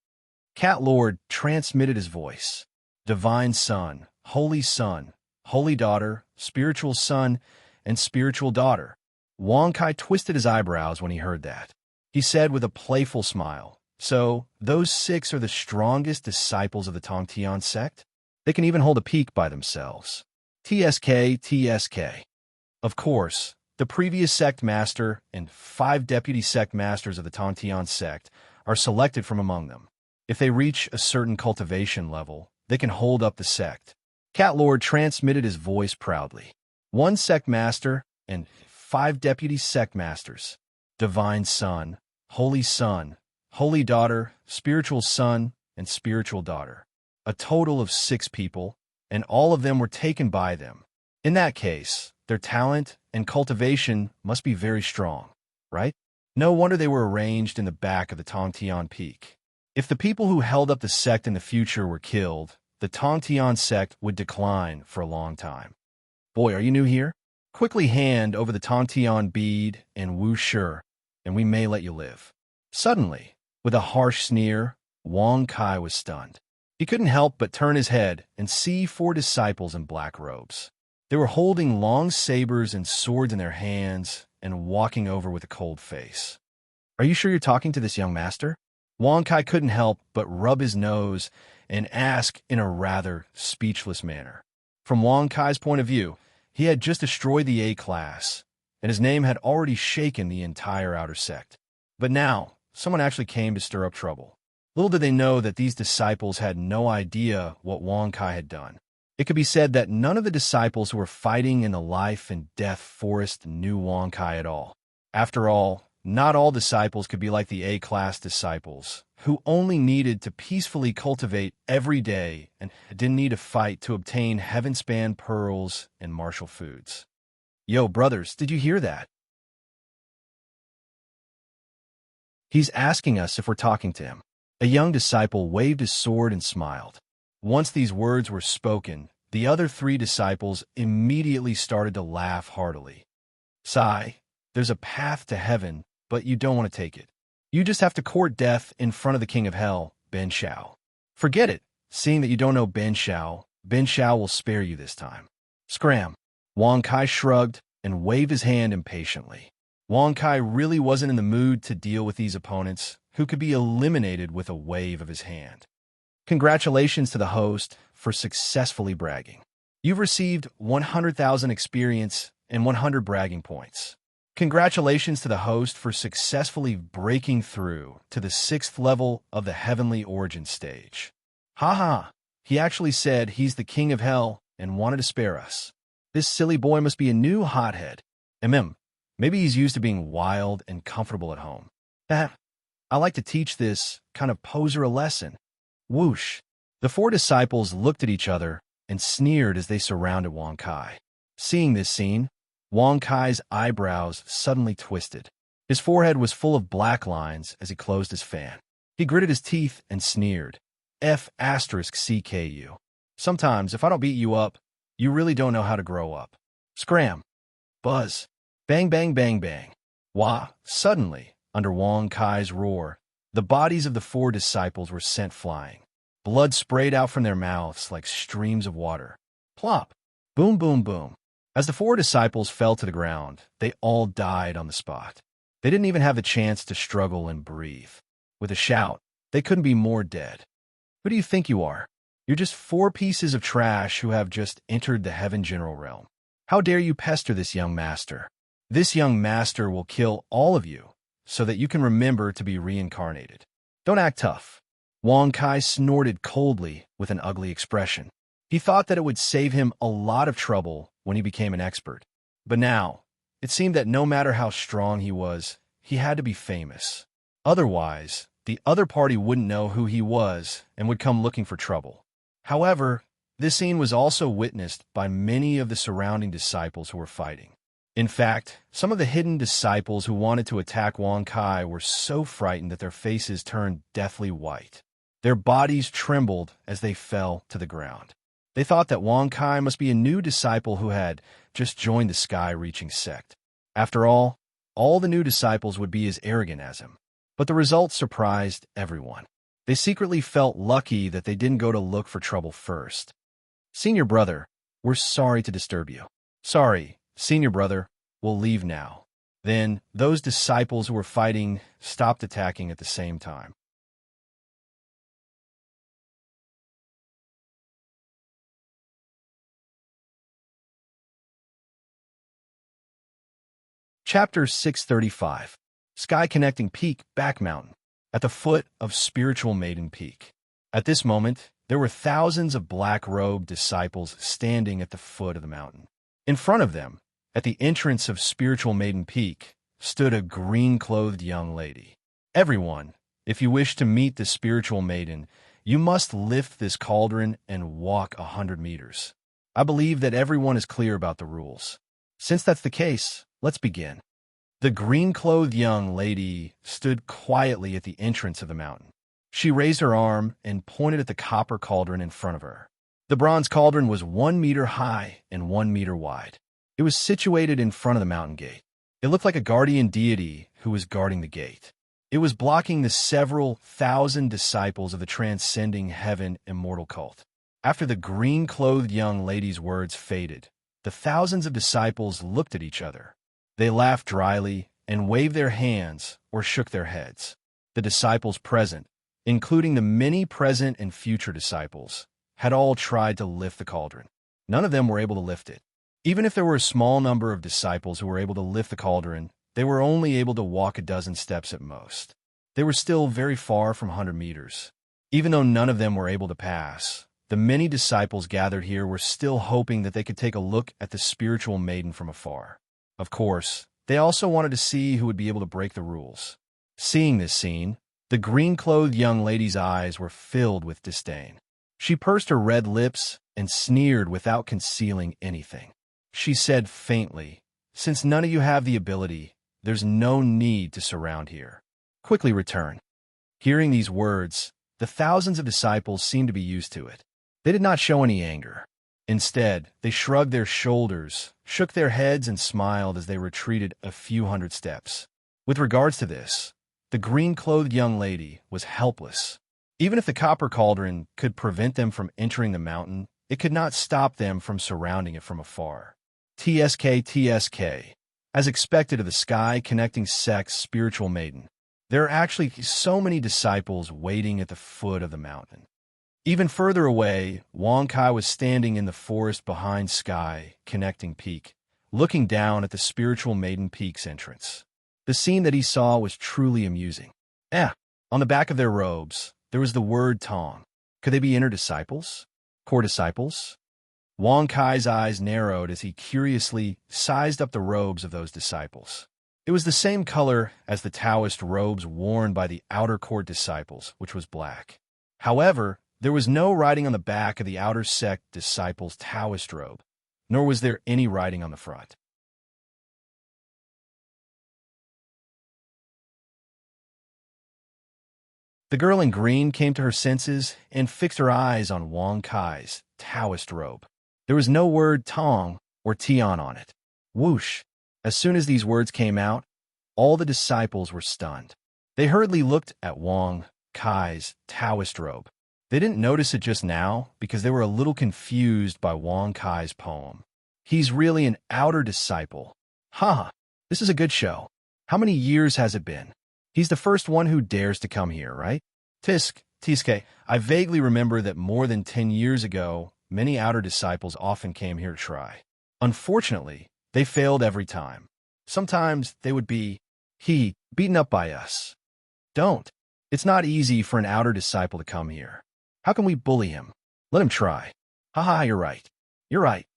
Cat Lord transmitted his voice. Divine Sun, Holy Sun, Holy Daughter, Spiritual Sun, and Spiritual Daughter. Wang Kai twisted his eyebrows when he heard that. He said with a playful smile, "So, those 6 are the strongest disciples of the Tongtian sect? They can even hold a peak by themselves. TSK, TSK. Of course, the previous sect master and 5 deputy sect masters of the Tongtian sect are selected from among them. If they reach a certain cultivation level, they can hold up the sect." Cat Lord transmitted his voice proudly. 1 sect master and 5 deputy sect masters. Divine Sun, Holy Daughter, Spiritual Sun, and Spiritual Daughter. A total of 6 people, and all of them were taken by them. In that case, their talent and cultivation must be very strong, right? No wonder they were arranged in the back of the Tongtian Peak. If the people who held up the sect in the future were killed, the Tongtian sect would decline for a long time. Boy, are you new here? Quickly hand over the Tongtian bead and Wu Shi, and we may let you live. Suddenly, with a harsh sneer, Wang Kai was stunned. He couldn't help but turn his head and see 4 disciples in black robes. They were holding long sabers and swords in their hands and walking over with a cold face. "Are you sure you're talking to this young master?" Wang Kai couldn't help but rub his nose and ask in a rather speechless manner. From Wang Kai's point of view, he had just destroyed the A-class, and his name had already shaken the entire outer sect. But now, someone actually came to stir up trouble. Little did they know that these disciples had no idea what Wang Kai had done. It could be said that none of the disciples who were fighting in the Life and Death Forest knew Wang Kai at all. After all, not all disciples could be like the A-class disciples, who only needed to peacefully cultivate every day and didn't need to fight to obtain heaven-span pearls and martial foods. Yo, brothers, did you hear that? He's asking us if we're talking to him. A young disciple waved his sword and smiled. Once these words were spoken, the other 3 disciples immediately started to laugh heartily. "Sai, there's a path to heaven, but you don't want to take it. You just have to court death in front of the king of hell, Ben Xiao. Forget it. Seeing that you don't know Ben Xiao will spare you this time." Scram. Wang Kai shrugged and waved his hand impatiently. Wang Kai really wasn't in the mood to deal with these opponents, who could be eliminated with a wave of his hand. Congratulations to the host for successfully bragging. You've received 100,000 experience and 100 bragging points. Congratulations to the host for successfully breaking through to the 6th level of the heavenly origin stage. Haha, he actually said he's the king of hell and wanted to spare us. This silly boy must be a new hothead. Maybe he's used to being wild and comfortable at home. I like to teach this kind of poser a lesson. Whoosh. The 4 disciples looked at each other and sneered as they surrounded Wang Kai. Seeing this scene, Wang Kai's eyebrows suddenly twisted. His forehead was full of black lines as he closed his fan. He gritted his teeth and sneered. F***CKU. Sometimes, if I don't beat you up, you really don't know how to grow up. Scram. Buzz. Bang, bang, bang, bang. Wah. Suddenly, under Wang Kai's roar, the bodies of the 4 disciples were sent flying. Blood sprayed out from their mouths like streams of water. Plop. Boom, boom, boom. As the 4 disciples fell to the ground, they all died on the spot. They didn't even have the chance to struggle and breathe. With a shout, they couldn't be more dead. Who do you think you are? You're just 4 pieces of trash who have just entered the heaven general realm. How dare you pester this young master? This young master will kill all of you so that you can remember to be reincarnated. Don't act tough. Wang Kai snorted coldly with an ugly expression. He thought that it would save him a lot of trouble when he became an expert. But now, it seemed that no matter how strong he was, he had to be famous. Otherwise, the other party wouldn't know who he was and would come looking for trouble. However, this scene was also witnessed by many of the surrounding disciples who were fighting. In fact, some of the hidden disciples who wanted to attack Wang Kai were so frightened that their faces turned deathly white. Their bodies trembled as they fell to the ground. They thought that Wang Kai must be a new disciple who had just joined the sky-reaching sect. After all the new disciples would be as arrogant as him. But the results surprised everyone. They secretly felt lucky that they didn't go to look for trouble first. Senior brother, we're sorry to disturb you. Sorry, senior brother, we'll leave now. Then, those disciples who were fighting stopped attacking at the same time. Chapter 635. Sky Connecting Peak, Back Mountain. At the foot of Spiritual Maiden Peak. At this moment, there were thousands of black-robed disciples standing at the foot of the mountain. In front of them, at the entrance of Spiritual Maiden Peak, stood a green-clothed young lady. Everyone, if you wish to meet the Spiritual Maiden, you must lift this cauldron and walk 100 meters. I believe that everyone is clear about the rules. Since that's the case, let's begin. The green-clothed young lady stood quietly at the entrance of the mountain. She raised her arm and pointed at the copper cauldron in front of her. The bronze cauldron was 1 meter high and 1 meter wide. It was situated in front of the mountain gate. It looked like a guardian deity who was guarding the gate. It was blocking the several thousand disciples of the transcending heaven immortal cult. After the green-clothed young lady's words faded, the thousands of disciples looked at each other. They laughed dryly and waved their hands or shook their heads. The disciples present, including the many present and future disciples, had all tried to lift the cauldron. None of them were able to lift it. Even if there were a small number of disciples who were able to lift the cauldron, they were only able to walk a dozen steps at most. They were still very far from 100 meters. Even though none of them were able to pass, the many disciples gathered here were still hoping that they could take a look at the spiritual maiden from afar. Of course, they also wanted to see who would be able to break the rules. Seeing this scene, the green-clothed young lady's eyes were filled with disdain. She pursed her red lips and sneered without concealing anything. She said faintly, "Since none of you have the ability, there's no need to surround here. Quickly return." Hearing these words, the thousands of disciples seemed to be used to it. They did not show any anger. Instead, they shrugged their shoulders, shook their heads, and smiled as they retreated a few hundred steps. With regards to this, the green-clothed young lady was helpless. Even if the copper cauldron could prevent them from entering the mountain, it could not stop them from surrounding it from afar. TSK. As expected of the Sky Connecting Sect's spiritual maiden, there are actually so many disciples waiting at the foot of the mountain. Even further away, Wang Kai was standing in the forest behind Sky Connecting Peak, looking down at the spiritual maiden peak's entrance. The scene that he saw was truly amusing. On the back of their robes, there was the word Tong. Could they be inner disciples? Core disciples? Wang Kai's eyes narrowed as he curiously sized up the robes of those disciples. It was the same color as the Taoist robes worn by the outer court disciples, which was black. However, there was no writing on the back of the outer sect disciples' Taoist robe, nor was there any writing on the front. The girl in green came to her senses and fixed her eyes on Wang Kai's Taoist robe. There was no word Tong or Tian on it. Whoosh! As soon as these words came out, all the disciples were stunned. They hurriedly looked at Wang Kai's Taoist robe. They didn't notice it just now because they were a little confused by Wang Kai's poem. He's really an outer disciple. This is a good show. How many years has it been? He's the first one who dares to come here, right? Tiske, I vaguely remember that more than 10 years ago, many outer disciples often came here to try. Unfortunately, they failed every time. Sometimes they would be, beaten up by us. Don't. It's not easy for an outer disciple to come here. How can we bully him? Let him try. You're right. You're right.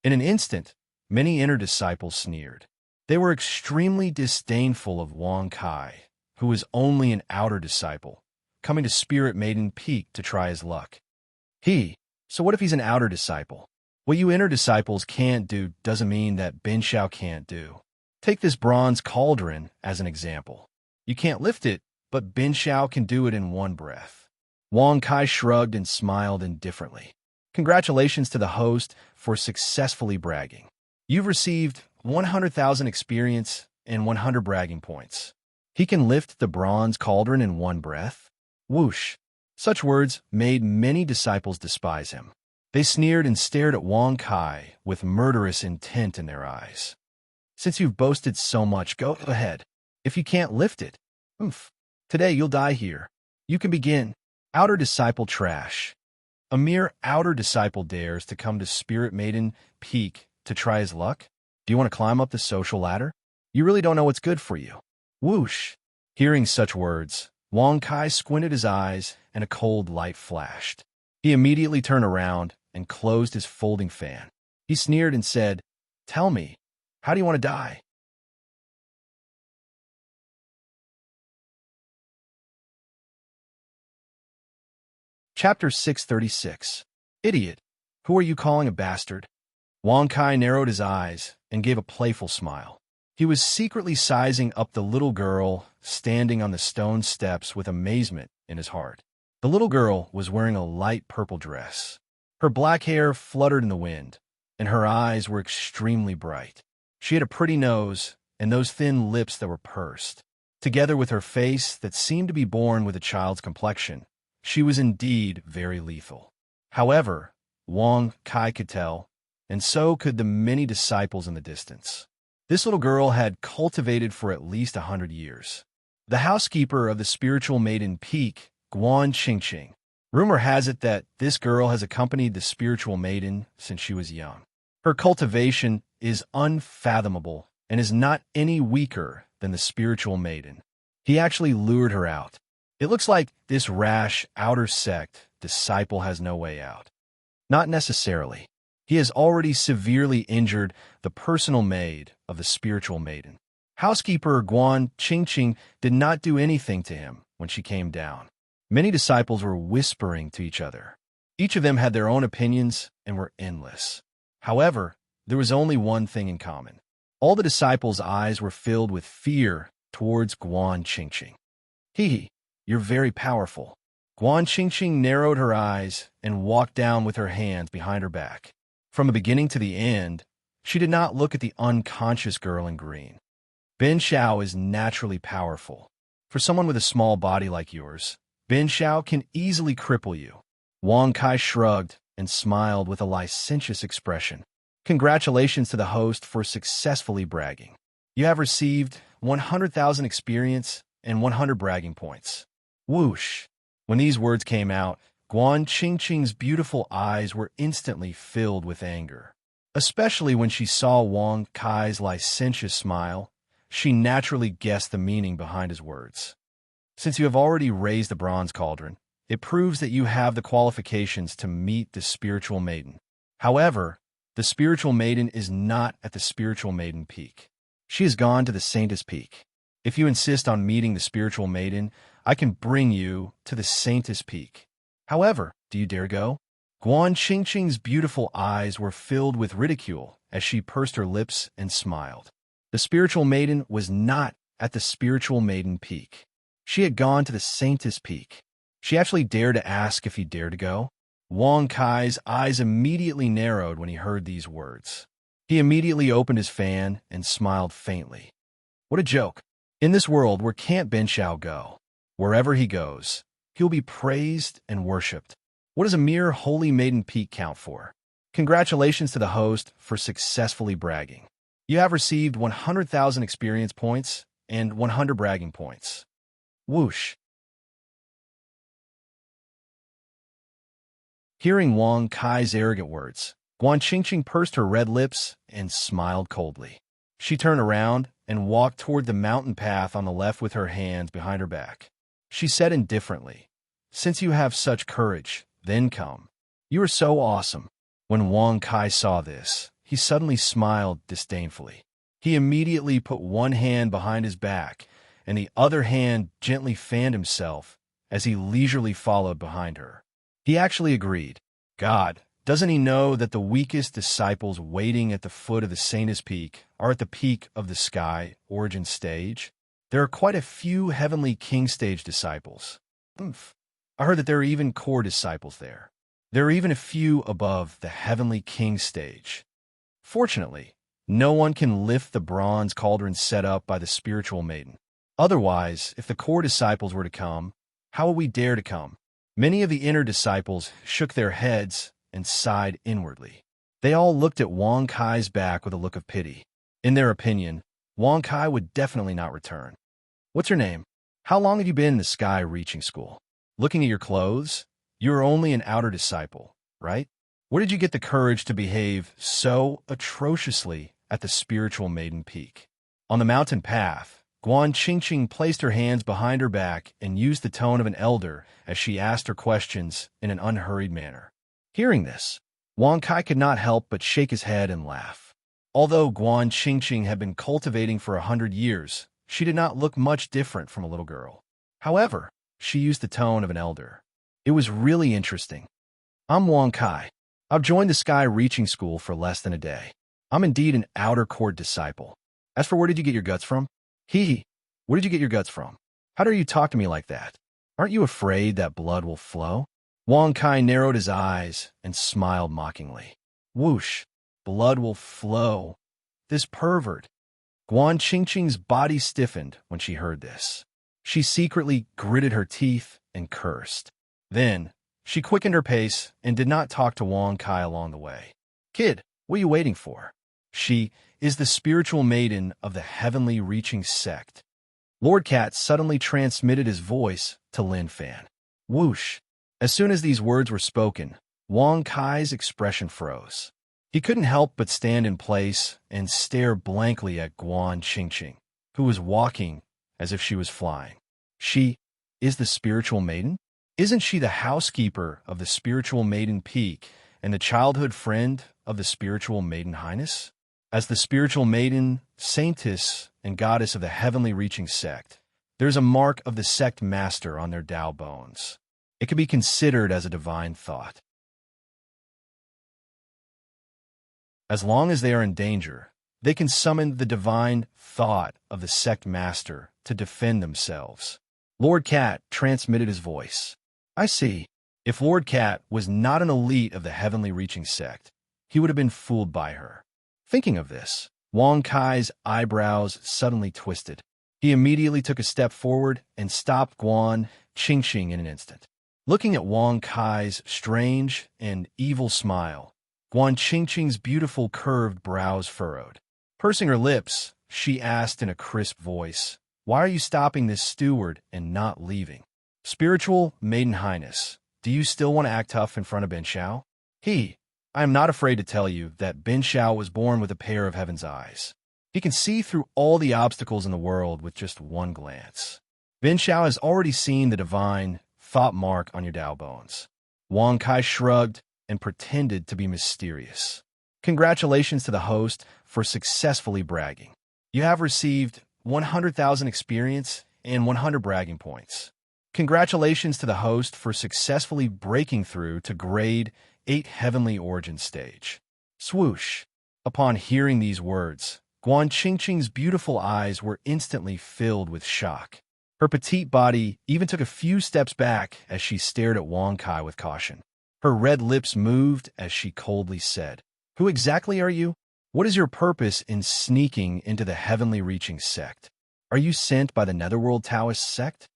In an instant, many inner disciples sneered. They were extremely disdainful of Wang Kai, who was only an outer disciple, coming to Spirit Maiden Peak to try his luck. So what if he's an outer disciple? What you inner disciples can't do doesn't mean that Bin Shao can't do. Take this bronze cauldron as an example. You can't lift it, but Bin Shao can do it in one breath. Wang Kai shrugged and smiled indifferently. Congratulations to the host for successfully bragging. You've received 100,000 experience and 100 bragging points. He can lift the bronze cauldron in one breath? Whoosh! Such words made many disciples despise him. They sneered and stared at Wang Kai with murderous intent in their eyes. Since you've boasted so much, go ahead. If you can't lift it, today you'll die here. You can begin. Outer disciple trash. A mere outer disciple dares to come to Spirit Maiden Peak to try his luck? Do you want to climb up the social ladder? You really don't know what's good for you. Whoosh! Hearing such words, Wang Kai squinted his eyes and a cold light flashed. He immediately turned around and closed his folding fan. He sneered and said, "Tell me, how do you want to die?" Chapter 636. Idiot, who are you calling a bastard? Wang Kai narrowed his eyes and gave a playful smile. He was secretly sizing up the little girl standing on the stone steps with amazement in his heart. The little girl was wearing a light purple dress. Her black hair fluttered in the wind, and her eyes were extremely bright. She had a pretty nose and those thin lips that were pursed. Together with her face that seemed to be born with a child's complexion, she was indeed very lethal. However, Wang Kai could tell, and so could the many disciples in the distance. This little girl had cultivated for at least 100 years. The housekeeper of the spiritual maiden Peak, Guan Qingqing. Rumor has it that this girl has accompanied the spiritual maiden since she was young. Her cultivation is unfathomable and is not any weaker than the spiritual maiden. He actually lured her out. It looks like this rash outer sect disciple has no way out. Not necessarily. He has already severely injured the personal maid of the spiritual maiden. Housekeeper Guan Qingqing did not do anything to him when she came down. Many disciples were whispering to each other. Each of them had their own opinions and were endless. However, there was only one thing in common. All the disciples' eyes were filled with fear towards Guan Qingqing. You're very powerful. Guan Qingqing narrowed her eyes and walked down with her hands behind her back. From the beginning to the end, she did not look at the unconscious girl in green. Bin Shao is naturally powerful. For someone with a small body like yours, Bin Shao can easily cripple you. Wang Kai shrugged and smiled with a licentious expression. Congratulations to the host for successfully bragging. You have received 100,000 experience and 100 bragging points. Whoosh! When these words came out, Guan Qingqing's beautiful eyes were instantly filled with anger. Especially when she saw Wang Kai's licentious smile, she naturally guessed the meaning behind his words. Since you have already raised the bronze cauldron, it proves that you have the qualifications to meet the spiritual maiden. However, the spiritual maiden is not at the spiritual maiden peak. She has gone to the saintess peak. If you insist on meeting the spiritual maiden, I can bring you to the saintess peak. However, do you dare go? Guan Qingqing's beautiful eyes were filled with ridicule as she pursed her lips and smiled. The spiritual maiden was not at the spiritual maiden peak. She had gone to the saintess peak. She actually dared to ask if he dared to go. Wang Kai's eyes immediately narrowed when he heard these words. He immediately opened his fan and smiled faintly. What a joke. In this world where can't Ben Shao go, wherever he goes, he'll be praised and worshipped. What does a mere holy maiden peak count for? Congratulations to the host for successfully bragging. You have received 100,000 experience points and 100 bragging points. Whoosh. Hearing Wang Kai's arrogant words, Guan Qingqing pursed her red lips and smiled coldly. She turned around and walked toward the mountain path on the left with her hands behind her back. She said indifferently, "Since you have such courage, then come. You are so awesome." When Wang Kai saw this, he suddenly smiled disdainfully. He immediately put one hand behind his back and the other hand gently fanned himself as he leisurely followed behind her. He actually agreed. God, doesn't he know that the weakest disciples waiting at the foot of the saintess peak are at the peak of the sky origin stage? There are quite a few heavenly king stage disciples. I heard that there are even core disciples there. There are even a few above the heavenly king stage. Fortunately, no one can lift the bronze cauldron set up by the spiritual maiden. Otherwise, if the core disciples were to come, how would we dare to come? Many of the inner disciples shook their heads and sighed inwardly. They all looked at Wang Kai's back with a look of pity. In their opinion, Wang Kai would definitely not return. What's your name? How long have you been in the sky reaching school? Looking at your clothes, you are only an outer disciple, right? Where did you get the courage to behave so atrociously at the spiritual maiden peak? On the mountain path, Guan Qingqing placed her hands behind her back and used the tone of an elder as she asked her questions in an unhurried manner. Hearing this, Wang Kai could not help but shake his head and laugh. Although Guan Qingqing had been cultivating for 100 years, she did not look much different from a little girl. However, she used the tone of an elder. It was really interesting. I'm Wang Kai. I've joined the Sky Reaching School for less than a day. I'm indeed an outer court disciple. As for where did you get your guts from? Where did you get your guts from? How dare you talk to me like that? Aren't you afraid that blood will flow? Wang Kai narrowed his eyes and smiled mockingly. Whoosh, blood will flow. This pervert. Guan Qingqing's body stiffened when she heard this. She secretly gritted her teeth and cursed. Then, she quickened her pace and did not talk to Wang Kai along the way. Kid, what are you waiting for? She is the spiritual maiden of the heavenly reaching sect. Lord Cat suddenly transmitted his voice to Lin Fan. Whoosh. As soon as these words were spoken, Wang Kai's expression froze. He couldn't help but stand in place and stare blankly at Guan Qingqing, who was walking as if she was flying. She is the spiritual maiden? Isn't she the housekeeper of the spiritual maiden peak and the childhood friend of the spiritual maiden highness? As the spiritual maiden, saintess, and goddess of the heavenly reaching sect, there's a mark of the sect master on their Tao bones. It can be considered as a divine thought. As long as they are in danger, they can summon the divine thought of the sect master to defend themselves. Lord Cat transmitted his voice. I see. If Lord Cat was not an elite of the heavenly reaching sect, he would have been fooled by her. Thinking of this, Wang Kai's eyebrows suddenly twisted. He immediately took a step forward and stopped Guan Qingqing in an instant. Looking at Wang Kai's strange and evil smile, Guan Qingqing's beautiful curved brows furrowed. Pursing her lips, she asked in a crisp voice, "Why are you stopping this steward and not leaving? Spiritual Maiden Highness, do you still want to act tough in front of Ben Shao? I am not afraid to tell you that Bin Shao was born with a pair of heaven's eyes. He can see through all the obstacles in the world with just one glance. Bin Shao has already seen the divine thought mark on your Dao bones. Wang Kai shrugged and pretended to be mysterious. Congratulations to the host for successfully bragging. You have received 100,000 experience and 100 bragging points. Congratulations to the host for successfully breaking through to grade 8 Heavenly Origin stage. Swoosh! Upon hearing these words, Guan Qingqing's beautiful eyes were instantly filled with shock. Her petite body even took a few steps back as she stared at Wang Kai with caution. Her red lips moved as she coldly said, "Who exactly are you? What is your purpose in sneaking into the Heavenly Reaching sect? Are you sent by the Netherworld Taoist sect?"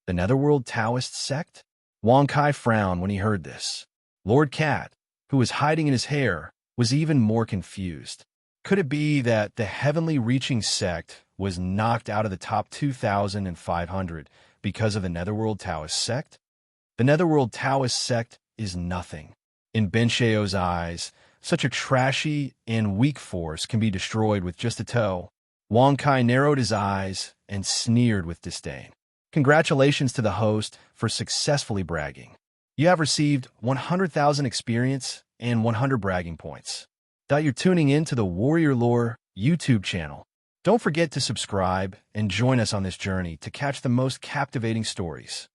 The Netherworld Taoist sect? Wang Kai frowned when he heard this. Lord Cat, who was hiding in his hair, was even more confused. Could it be that the Heavenly Reaching sect was knocked out of the top 2,500 because of the Netherworld Taoist sect? The Netherworld Taoist sect is nothing. In Ben Shao's eyes, such a trashy and weak force can be destroyed with just a toe. Wang Kai narrowed his eyes and sneered with disdain. Congratulations to the host for successfully bragging. You have received 100,000 experience and 100 bragging points. You're tuning in to the Warrior Lore YouTube channel. Don't forget to subscribe and join us on this journey to catch the most captivating stories.